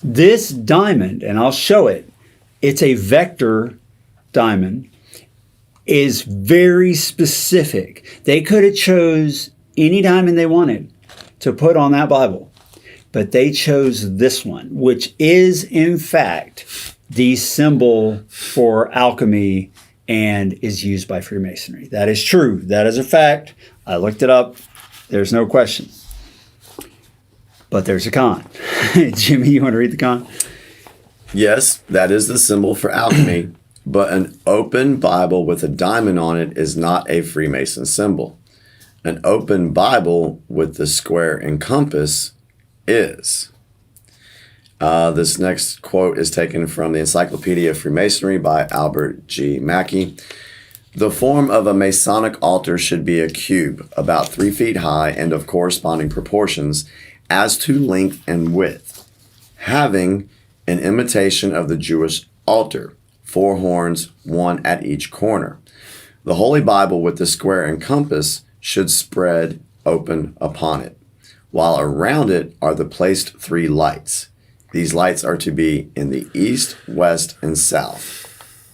[SPEAKER 2] This diamond, and I'll show it, it's a vector diamond, is very specific. They could have chose any diamond they wanted to put on that Bible, but they chose this one, which is, in fact, the symbol for alchemy and is used by Freemasonry. That is true. That is a fact. I looked it up. There's no question. But there's a con. Jimmy, you want to read the con?
[SPEAKER 4] Yes, that is the symbol for alchemy, but an open Bible with a diamond on it is not a Freemason symbol. An open Bible with the square and compass is. This next quote is taken from the Encyclopedia of Freemasonry by Albert G. Mackey. The form of a Masonic altar should be a cube, about 3 feet high and of corresponding proportions as to length and width, having an imitation of the Jewish altar, 4 horns, 1 at each corner. The Holy Bible with the square and compass should spread open upon it, while around it are the placed 3 lights. These lights are to be in the east, west, and south.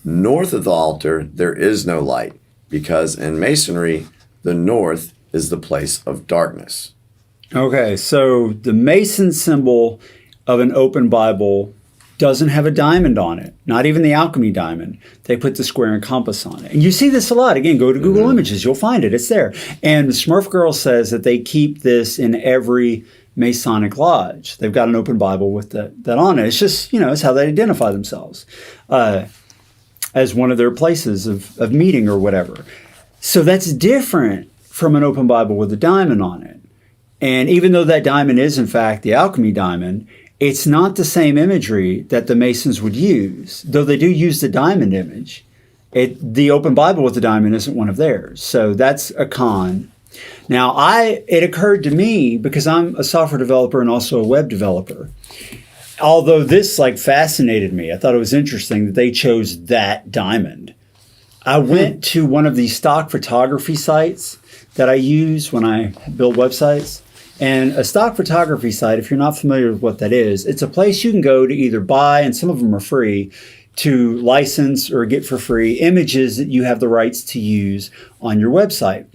[SPEAKER 4] North of the altar there is no light, because in Masonry, the north is the place of darkness.
[SPEAKER 2] Okay, so the Mason symbol of an open Bible doesn't have a diamond on it, not even the alchemy diamond. They put the square and compass on it. And you see this a lot. Again, go to Google Images. You'll find it. It's there. And Smurf Girl says that they keep this in every Masonic lodge. They've got an open Bible with that on it. It's just, it's how they identify themselves as one of their places of meeting or whatever. So that's different from an open Bible with a diamond on it. And even though that diamond is, in fact, the alchemy diamond, it's not the same imagery that the Masons would use, though they do use the diamond image. The open Bible with the diamond isn't one of theirs. So that's a con. Now, it occurred to me, because I'm a software developer and also a web developer, although this fascinated me. I thought it was interesting that they chose that diamond. I went to one of these stock photography sites that I use when I build websites. And a stock photography site, if you're not familiar with what that is, it's a place you can go to either buy, and some of them are free, to license or get for free images that you have the rights to use on your website.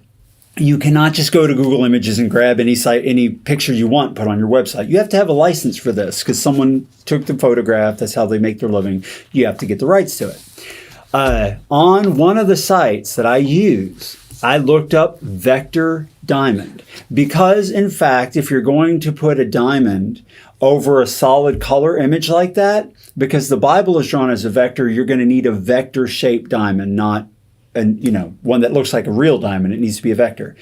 [SPEAKER 2] You cannot just go to Google Images and grab any picture you want, put on your website. You have to have a license for this because someone took the photograph. That's how they make their living. You have to get the rights to it. On one of the sites that I use, I looked up vector diamond because, in fact, if you're going to put a diamond over a solid color image like that, because the Bible is drawn as a vector, you're going to need a vector-shaped diamond, not one that looks like a real diamond. It needs to be a vector.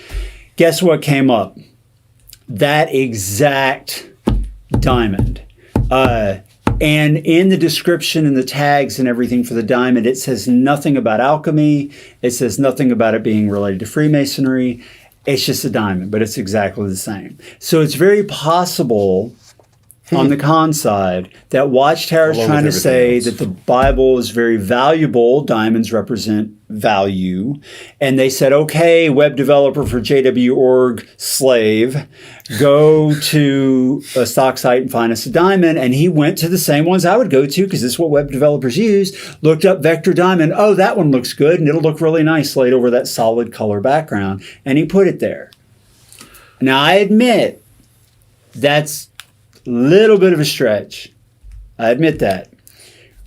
[SPEAKER 2] Guess what came up? That exact diamond. And in the description and the tags and everything for the diamond, it says nothing about alchemy. It says nothing about it being related to Freemasonry. It's just a diamond, but it's exactly the same. So it's very possible on the con side that Watchtower is trying to say that the Bible is very valuable. Diamonds represent value. And they said, okay, web developer for JW.org slave, go to a stock site and find us a diamond. And he went to the same ones I would go to because this is what web developers use. Looked up vector diamond. Oh, that one looks good. And it'll look really nice laid over that solid color background. And he put it there. Now, I admit that's little bit of a stretch. I admit that.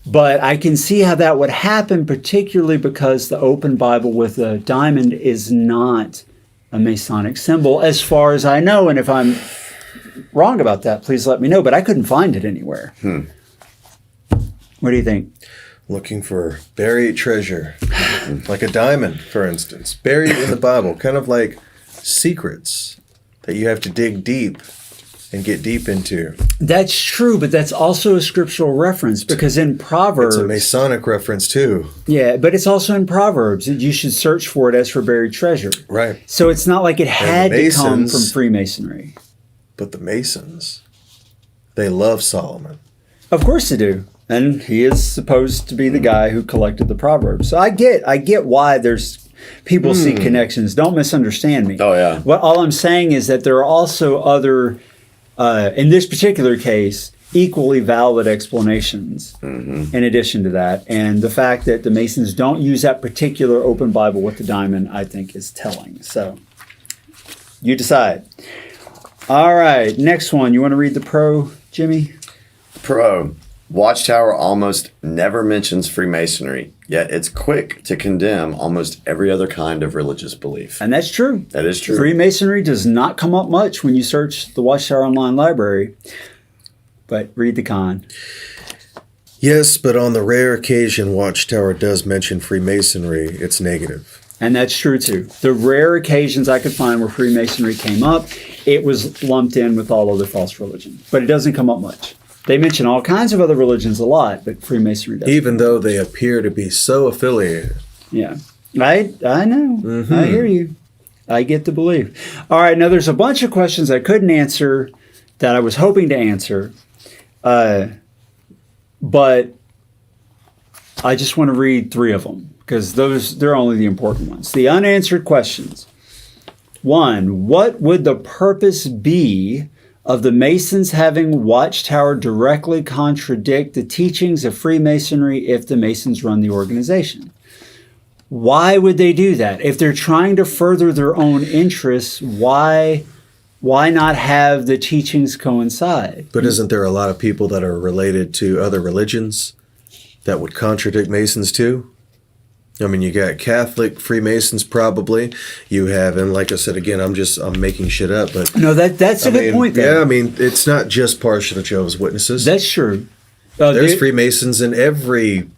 [SPEAKER 2] But I can see how that would happen, particularly because the open Bible with a diamond is not a Masonic symbol, as far as I know. And if I'm wrong about that, please let me know. But I couldn't find it anywhere. What do you think?
[SPEAKER 3] Looking for buried treasure, like a diamond, for instance, buried in the Bible, kind of like secrets that you have to dig deep and get deep into.
[SPEAKER 2] That's true, but that's also a scriptural reference because in Proverbs...
[SPEAKER 3] It's a Masonic reference too.
[SPEAKER 2] Yeah, but it's also in Proverbs that you should search for it as for buried treasure.
[SPEAKER 3] Right.
[SPEAKER 2] So it's not like it had to come from Freemasonry.
[SPEAKER 3] But the Masons, they love Solomon.
[SPEAKER 2] Of course they do. And he is supposed to be the guy who collected the Proverbs. So I get why there's... people see connections. Don't misunderstand me.
[SPEAKER 4] Oh, yeah.
[SPEAKER 2] All I'm saying is that there are also other... in this particular case, equally valid explanations in addition to that. And the fact that the Masons don't use that particular open Bible with the diamond, I think, is telling. So you decide. All right, next one. You want to read the pro, Jimmy?
[SPEAKER 4] Pro. Watchtower almost never mentions Freemasonry, yet it's quick to condemn almost every other kind of religious belief.
[SPEAKER 2] And that's true.
[SPEAKER 4] That is true.
[SPEAKER 2] Freemasonry does not come up much when you search the Watchtower Online Library. But read the con.
[SPEAKER 3] Yes, but on the rare occasion Watchtower does mention Freemasonry, it's negative.
[SPEAKER 2] And that's true, too. The rare occasions I could find where Freemasonry came up, it was lumped in with all other false religions. But it doesn't come up much. They mention all kinds of other religions a lot, but Freemasonry doesn't.
[SPEAKER 3] Even though they appear to be so affiliated.
[SPEAKER 2] Yeah. I know. I hear you. I get the belief. All right, now there's a bunch of questions I couldn't answer that I was hoping to answer. But I just want to read 3 of them because they're only the important ones. The unanswered questions. One, what would the purpose be of the Masons having Watchtower directly contradict the teachings of Freemasonry if the Masons run the organization? Why would they do that? If they're trying to further their own interests, why not have the teachings coincide?
[SPEAKER 3] But isn't there a lot of people that are related to other religions that would contradict Masons too? I mean, you got Catholic Freemasons probably. You have, and like I said again, I'm making shit up, but
[SPEAKER 2] no, that's a good point.
[SPEAKER 3] Yeah, I mean, it's not just partial to Jehovah's Witnesses.
[SPEAKER 2] That's true.
[SPEAKER 3] There's Freemasons in every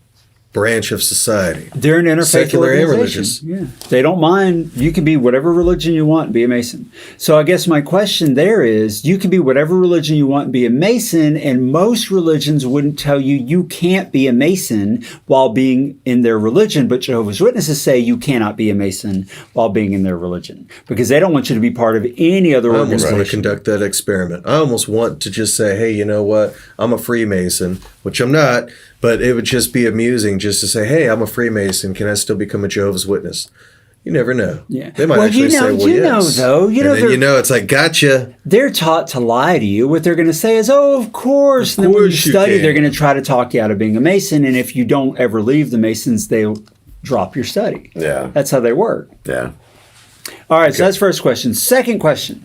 [SPEAKER 3] branch of society.
[SPEAKER 2] They're an interfaith
[SPEAKER 3] secular and
[SPEAKER 2] organization.
[SPEAKER 3] religious.
[SPEAKER 2] Yeah, they don't mind. You can be whatever religion you want and be a Mason. So I guess my question there is, you can be whatever religion you want and be a Mason, and most religions wouldn't tell you you can't be a Mason while being in their religion, but Jehovah's Witnesses say you cannot be a Mason while being in their religion because they don't want you to be part of any other
[SPEAKER 3] I almost
[SPEAKER 2] organization.
[SPEAKER 3] want to conduct that experiment. I almost want to just say, hey, you know what? I'm a Freemason, which I'm not, but it would just be amusing just to say, hey, I'm a Freemason. Can I still become a Jehovah's Witness? You never know.
[SPEAKER 2] Yeah.
[SPEAKER 3] They might actually say, well, yes. And then it's like, gotcha.
[SPEAKER 2] They're taught to lie to you. What they're going to say is, oh, of course. And then when you study, they're going to try to talk you out of being a Mason. And if you don't ever leave the Masons, they'll drop your study.
[SPEAKER 4] Yeah.
[SPEAKER 2] That's how they work.
[SPEAKER 4] Yeah.
[SPEAKER 2] All right, so that's first question. Second question.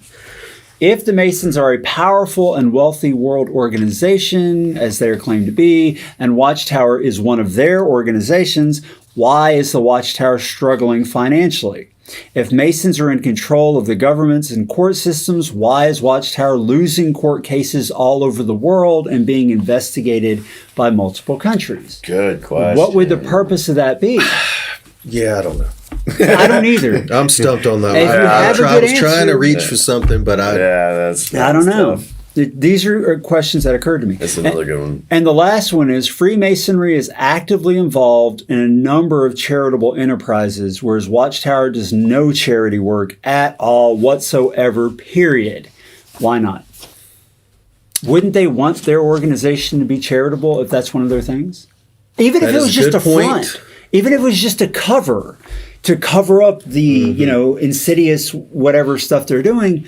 [SPEAKER 2] If the Masons are a powerful and wealthy world organization, as they're claimed to be, and Watchtower is one of their organizations, why is the Watchtower struggling financially? If Masons are in control of the governments and court systems, why is Watchtower losing court cases all over the world and being investigated by multiple countries?
[SPEAKER 4] Good question.
[SPEAKER 2] What would the purpose of that be?
[SPEAKER 3] Yeah, I don't know.
[SPEAKER 2] I don't either.
[SPEAKER 3] I'm stumped on that.
[SPEAKER 2] I
[SPEAKER 3] was trying to reach for something, but I
[SPEAKER 2] don't know.
[SPEAKER 4] Tough.
[SPEAKER 2] These are questions that occurred to me.
[SPEAKER 4] That's another good one.
[SPEAKER 2] And the last one is Freemasonry is actively involved in a number of charitable enterprises, whereas Watchtower does no charity work at all whatsoever, period. Why not? Wouldn't they want their organization to be charitable if that's one of their things? Even if it was just a front. Even if it was just a cover to cover up the, insidious whatever stuff they're doing,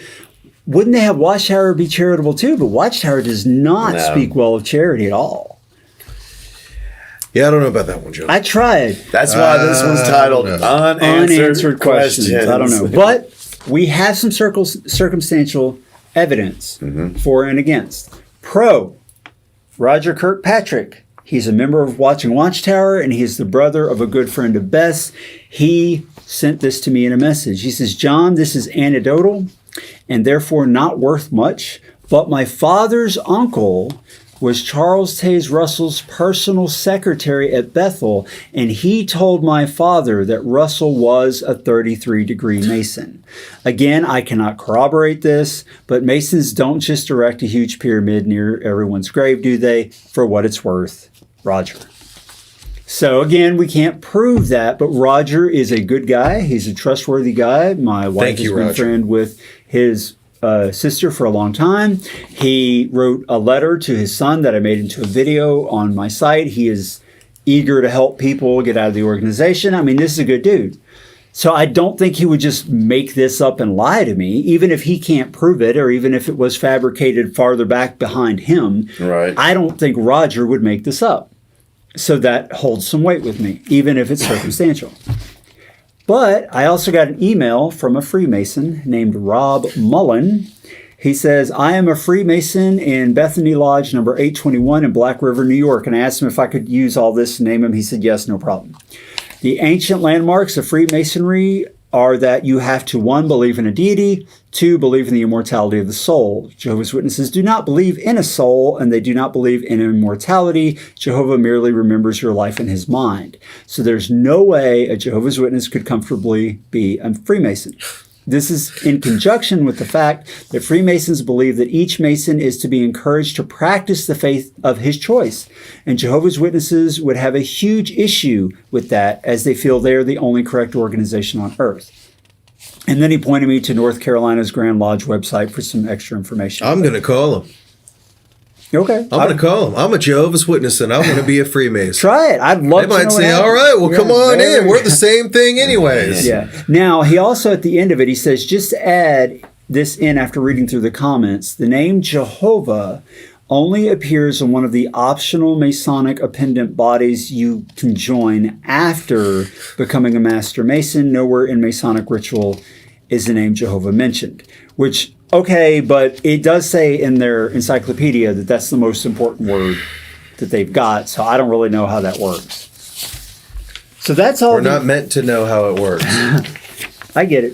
[SPEAKER 2] wouldn't they have Watchtower be charitable too? But Watchtower does not speak well of charity at all.
[SPEAKER 3] Yeah, I don't know about that one, Joe.
[SPEAKER 2] I tried.
[SPEAKER 4] That's why this one's titled Unanswered Questions.
[SPEAKER 2] I don't know. But we have some circumstantial evidence for and against. Pro, Roger Kirkpatrick. He's a member of Watching Watchtower, and he's the brother of a good friend of Beth's. He sent this to me in a message. He says, John, this is anecdotal and therefore not worth much, but my father's uncle was Charles Taze Russell's personal secretary at Bethel, and he told my father that Russell was a 33-degree Mason. Again, I cannot corroborate this, but Masons don't just erect a huge pyramid near everyone's grave, do they? For what it's worth. Roger. So again, we can't prove that, but Roger is a good guy. He's a trustworthy guy. My wife has been a friend with his sister for a long time. He wrote a letter to his son that I made into a video on my site. He is eager to help people get out of the organization. I mean, this is a good dude. So I don't think he would just make this up and lie to me, even if he can't prove it, or even if it was fabricated farther back behind him.
[SPEAKER 4] Right.
[SPEAKER 2] I don't think Roger would make this up. So that holds some weight with me, even if it's circumstantial. But I also got an email from a Freemason named Rob Mullen. He says, I am a Freemason in Bethany Lodge number 821 in Black River, New York. And I asked him if I could use all this to name him. He said, yes, no problem. The ancient landmarks of Freemasonry are that you have to, 1, believe in a deity, 2, believe in the immortality of the soul. Jehovah's Witnesses do not believe in a soul, and they do not believe in immortality. Jehovah merely remembers your life in his mind. So there's no way a Jehovah's Witness could comfortably be a Freemason. This is in conjunction with the fact that Freemasons believe that each Mason is to be encouraged to practice the faith of his choice. And Jehovah's Witnesses would have a huge issue with that, as they feel they are the only correct organization on earth. And then he pointed me to North Carolina's Grand Lodge website for some extra information.
[SPEAKER 3] I'm going to call him.
[SPEAKER 2] Okay.
[SPEAKER 3] I'm going to call them. I'm a Jehovah's Witness and I want to be a Freemason.
[SPEAKER 2] Try it. I'd love to know.
[SPEAKER 3] They might say, all right, well, come on in. We're the same thing anyways.
[SPEAKER 2] Yeah. Now, he also, at the end of it, he says, just to add this in after reading through the comments, the name Jehovah only appears in one of the optional Masonic appendant bodies you can join after becoming a Master Mason. Nowhere in Masonic ritual is the name Jehovah mentioned, which, okay, but it does say in their encyclopedia that that's the most important word that they've got, so I don't really know how that works. So that's all.
[SPEAKER 3] We're not meant to know how it works.
[SPEAKER 2] I get it.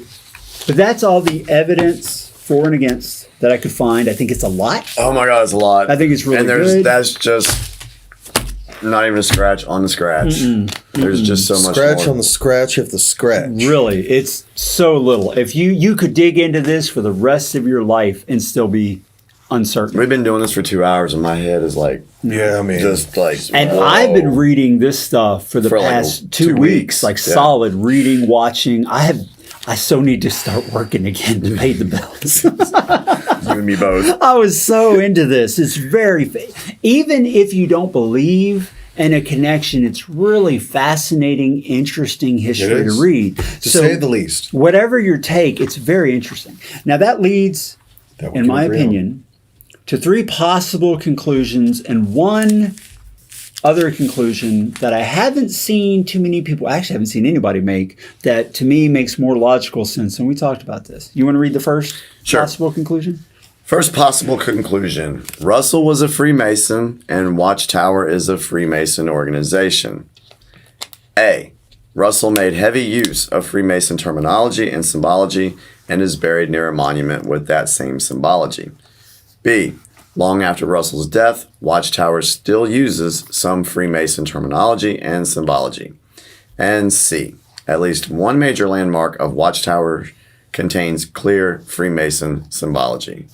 [SPEAKER 2] But that's all the evidence for and against that I could find. I think it's a lot.
[SPEAKER 4] Oh my God, it's a lot.
[SPEAKER 2] I think it's really
[SPEAKER 4] good. That's just not even a scratch on the scratch. There's just so much
[SPEAKER 3] scratch
[SPEAKER 4] more.
[SPEAKER 3] on the scratch of the scratch.
[SPEAKER 2] Really, it's so little. If you could dig into this for the rest of your life and still be uncertain.
[SPEAKER 4] We've been doing this for 2 hours and my head is like,
[SPEAKER 3] yeah, I mean,
[SPEAKER 4] just like,
[SPEAKER 2] and
[SPEAKER 4] whoa.
[SPEAKER 2] I've been reading this stuff for the past
[SPEAKER 4] like
[SPEAKER 2] 2 weeks, like solid reading, watching. I so need to start working again to pay the bills.
[SPEAKER 4] You and me both.
[SPEAKER 2] I was so into this. It's very, even if you don't believe in a connection, it's really fascinating, interesting history to read.
[SPEAKER 3] To say the least.
[SPEAKER 2] Whatever your take, it's very interesting. Now that leads, in my opinion, to 3 possible conclusions and one other conclusion that I haven't seen too many people, I actually haven't seen anybody make, that to me makes more logical sense. And we talked about this. You want to read the first possible conclusion?
[SPEAKER 4] First possible conclusion. Russell was a Freemason and Watchtower is a Freemason organization. A. Russell made heavy use of Freemason terminology and symbology and is buried near a monument with that same symbology. B. Long after Russell's death, Watchtower still uses some Freemason terminology and symbology. And C. At least one major landmark of Watchtower contains clear Freemason symbology.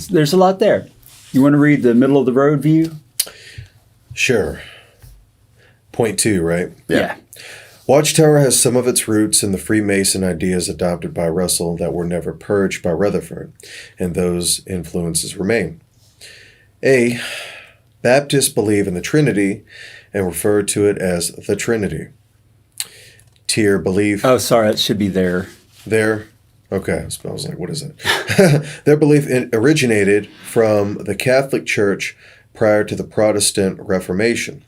[SPEAKER 2] There's a lot there. You want to read the middle of the road view?
[SPEAKER 3] Sure. Point 2, right?
[SPEAKER 2] Yeah.
[SPEAKER 3] Watchtower has some of its roots in the Freemason ideas adopted by Russell that were never purged by Rutherford, and those influences remain. A. Baptists believe in the Trinity and refer to it as the Trinity. Tier belief.
[SPEAKER 2] Oh, sorry, it should be there.
[SPEAKER 3] There? Okay, I was like, what is it? Their belief originated from the Catholic Church prior to the Protestant Reformation.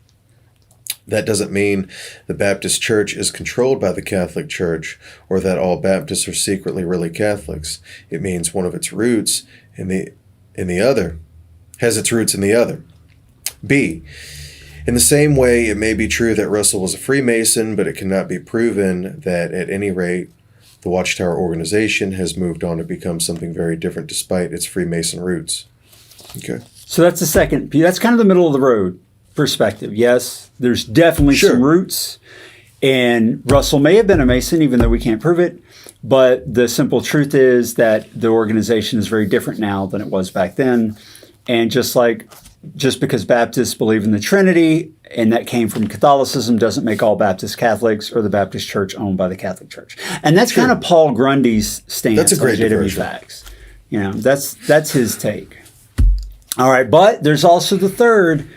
[SPEAKER 3] That doesn't mean the Baptist Church is controlled by the Catholic Church or that all Baptists are secretly really Catholics. It means one of its roots in the other has its roots in the other. B. In the same way, it may be true that Russell was a Freemason, but it cannot be proven that at any rate the Watchtower organization has moved on to become something very different despite its Freemason roots. Okay.
[SPEAKER 2] So that's the second. That's kind of the middle of the road perspective. Yes, there's definitely some roots. And Russell may have been a Mason, even though we can't prove it. But the simple truth is that the organization is very different now than it was back then. And just because Baptists believe in the Trinity, and that came from Catholicism, doesn't make all Baptists Catholics or the Baptist Church owned by the Catholic Church. And that's kind of Paul Grundy's stance.
[SPEAKER 3] That's a great
[SPEAKER 2] on JW Facts. You know, that's his take. All right, but there's also the third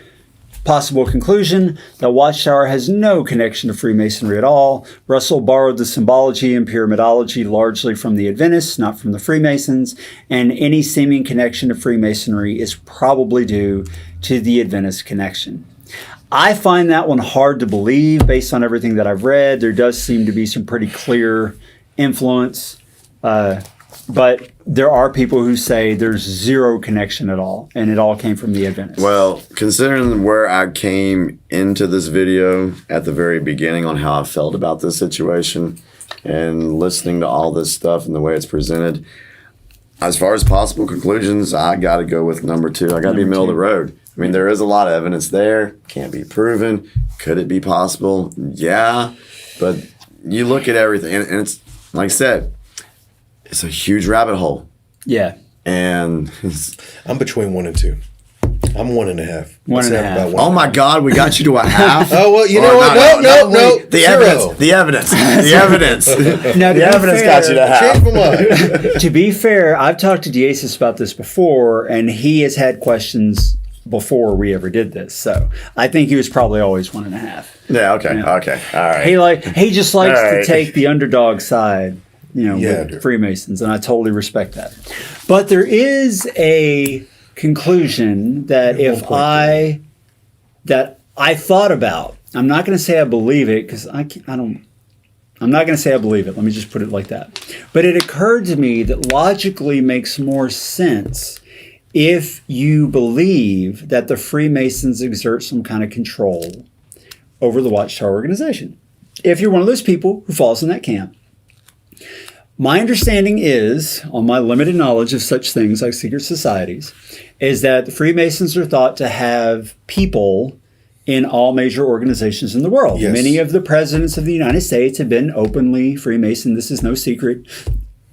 [SPEAKER 2] possible conclusion that Watchtower has no connection to Freemasonry at all. Russell borrowed the symbology and pyramidology largely from the Adventists, not from the Freemasons, and any seeming connection to Freemasonry is probably due to the Adventist connection. I find that one hard to believe based on everything that I've read. There does seem to be some pretty clear influence, but there are people who say there's zero connection at all, and it all came from the Adventists.
[SPEAKER 4] Well, considering where I came into this video at the very beginning on how I felt about this situation and listening to all this stuff and the way it's presented, as far as possible conclusions, I got to go with number 2. I got to be middle of the road. I mean, there is a lot of evidence there. Can't be proven. Could it be possible? Yeah. But you look at everything, and it's, like I said, it's a huge rabbit hole.
[SPEAKER 2] Yeah.
[SPEAKER 4] And
[SPEAKER 3] I'm between 1 and 2. I'm 1.5.
[SPEAKER 2] One and a half.
[SPEAKER 3] About one.
[SPEAKER 4] Oh my God, we got you to a half.
[SPEAKER 3] Oh well, you
[SPEAKER 4] Or
[SPEAKER 3] know what? No.
[SPEAKER 4] The
[SPEAKER 3] Zero.
[SPEAKER 4] evidence. The evidence. The evidence.
[SPEAKER 2] Now,
[SPEAKER 4] The evidence got you to half.
[SPEAKER 3] Change my mind.
[SPEAKER 2] To be fair, I've talked to Jesus about this before, and he has had questions before we ever did this. So I think he was probably always 1.5.
[SPEAKER 4] Yeah. Okay.
[SPEAKER 2] Yeah.
[SPEAKER 4] Okay. All right.
[SPEAKER 2] He just likes
[SPEAKER 4] All
[SPEAKER 2] to
[SPEAKER 4] right.
[SPEAKER 2] take the underdog side, with Freemasons, and I totally respect that. But there is a conclusion that I thought about. I'm not going to say I believe it because I'm not going to say I believe it. Let me just put it like that. But it occurred to me that logically makes more sense if you believe that the Freemasons exert some kind of control over the Watchtower organization. If you're one of those people who falls in that camp. My understanding is, on my limited knowledge of such things like secret societies, is that the Freemasons are thought to have people in all major organizations in the world.
[SPEAKER 3] Yes.
[SPEAKER 2] Many of the presidents of the United States have been openly Freemason. This is no secret.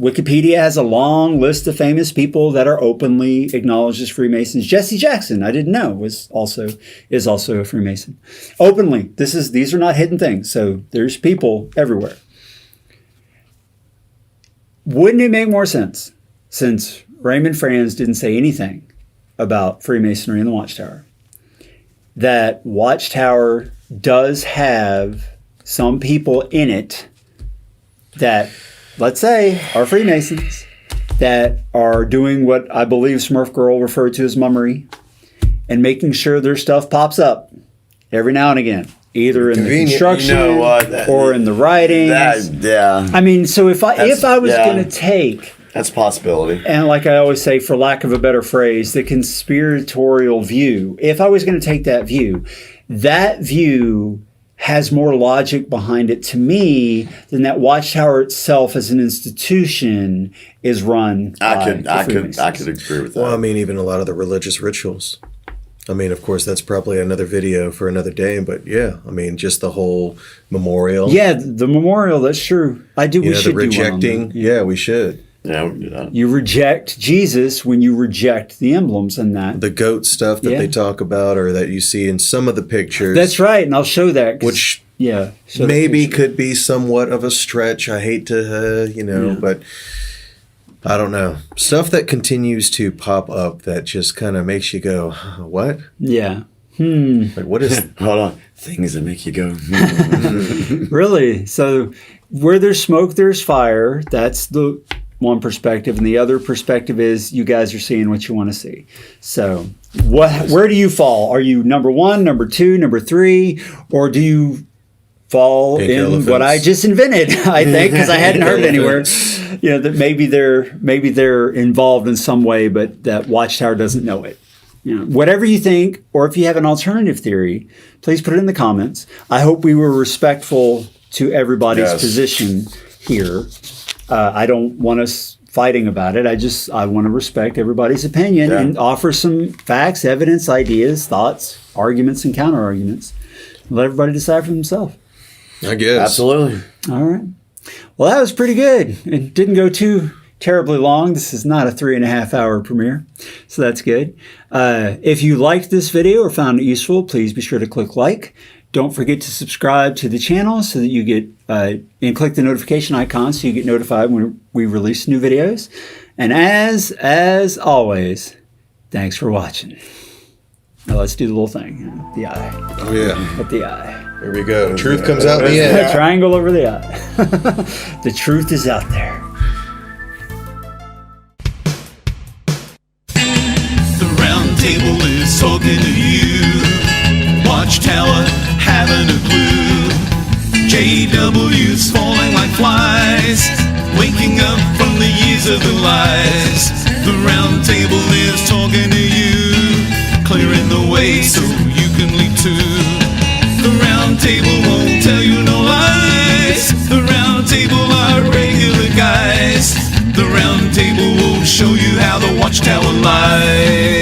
[SPEAKER 2] Wikipedia has a long list of famous people that are openly acknowledged as Freemasons. Jesse Jackson, I didn't know, is also a Freemason. Openly. These are not hidden things. So there's people everywhere. Wouldn't it make more sense, since Raymond Franz didn't say anything about Freemasonry in the Watchtower, that Watchtower does have some people in it that, let's say, are Freemasons, that are doing what I believe Smurf Girl referred to as mummery, and making sure their stuff pops up every now and again, either in the construction or in the writing. I mean, so if I was going to take,
[SPEAKER 4] that's a possibility.
[SPEAKER 2] and like I always say, for lack of a better phrase, the conspiratorial view, if I was going to take that view has more logic behind it to me than that Watchtower itself as an institution is run
[SPEAKER 4] I
[SPEAKER 2] by
[SPEAKER 4] could
[SPEAKER 2] Freemasons.
[SPEAKER 4] agree with that.
[SPEAKER 3] Well, I mean, even a lot of the religious rituals. I mean, of course, that's probably another video for another day. But yeah, I mean, just the whole memorial.
[SPEAKER 2] Yeah, the memorial. That's true. We should
[SPEAKER 3] the rejecting.
[SPEAKER 2] do one on that.
[SPEAKER 3] Yeah, we should.
[SPEAKER 4] Yeah, we can do that.
[SPEAKER 2] You reject Jesus when you reject the emblems and that.
[SPEAKER 3] The goat stuff that
[SPEAKER 2] Yeah.
[SPEAKER 3] they talk about, or that you see in some of the pictures.
[SPEAKER 2] That's right, and I'll show that.
[SPEAKER 3] Which
[SPEAKER 2] show the
[SPEAKER 3] maybe
[SPEAKER 2] picture.
[SPEAKER 3] could be somewhat of a stretch. I hate to, but I don't know. Stuff that continues to pop up that just kind of makes you go, what?
[SPEAKER 2] Yeah.
[SPEAKER 3] Like, what is
[SPEAKER 4] Hold on. Things that make you go.
[SPEAKER 2] Really? So where there's smoke, there's fire. That's the one perspective. And the other perspective is you guys are seeing what you want to see. So where do you fall? Are you number 1, number 2, number 3? Or do you fall
[SPEAKER 3] Pink
[SPEAKER 2] in
[SPEAKER 3] elephants.
[SPEAKER 2] what I just invented, I think, because I hadn't heard it anywhere. That maybe they're involved in some way, but that Watchtower doesn't know it. Whatever you think, or if you have an alternative theory, please put it in the comments. I hope we were respectful to everybody's position here. I don't want us fighting about it. I want to respect everybody's opinion and offer some facts, evidence, ideas, thoughts, arguments, and counter arguments. Let everybody decide for themselves.
[SPEAKER 3] I guess.
[SPEAKER 4] Absolutely.
[SPEAKER 2] All right. Well, that was pretty good. It didn't go too terribly long. This is not a 3.5 hour premiere, so that's good. If you liked this video or found it useful, please be sure to click like. Don't forget to subscribe to the channel so that you get and click the notification icon so you get notified when we release new videos. And as always, thanks for watching. Now let's do the little thing. The eye.
[SPEAKER 3] Oh, yeah.
[SPEAKER 2] At the eye.
[SPEAKER 3] Here we go. Truth comes out in the end.
[SPEAKER 2] Triangle over the eye. The truth is out there.
[SPEAKER 1] The round table is talking to you. Watchtower having a clue. JW's falling like flies, waking up from the years of the lies. The round table is talking to you, clearing the way so you can leap too. The round table won't tell you no lies. The round table are regular guys. The round table will show you how the Watchtower lies.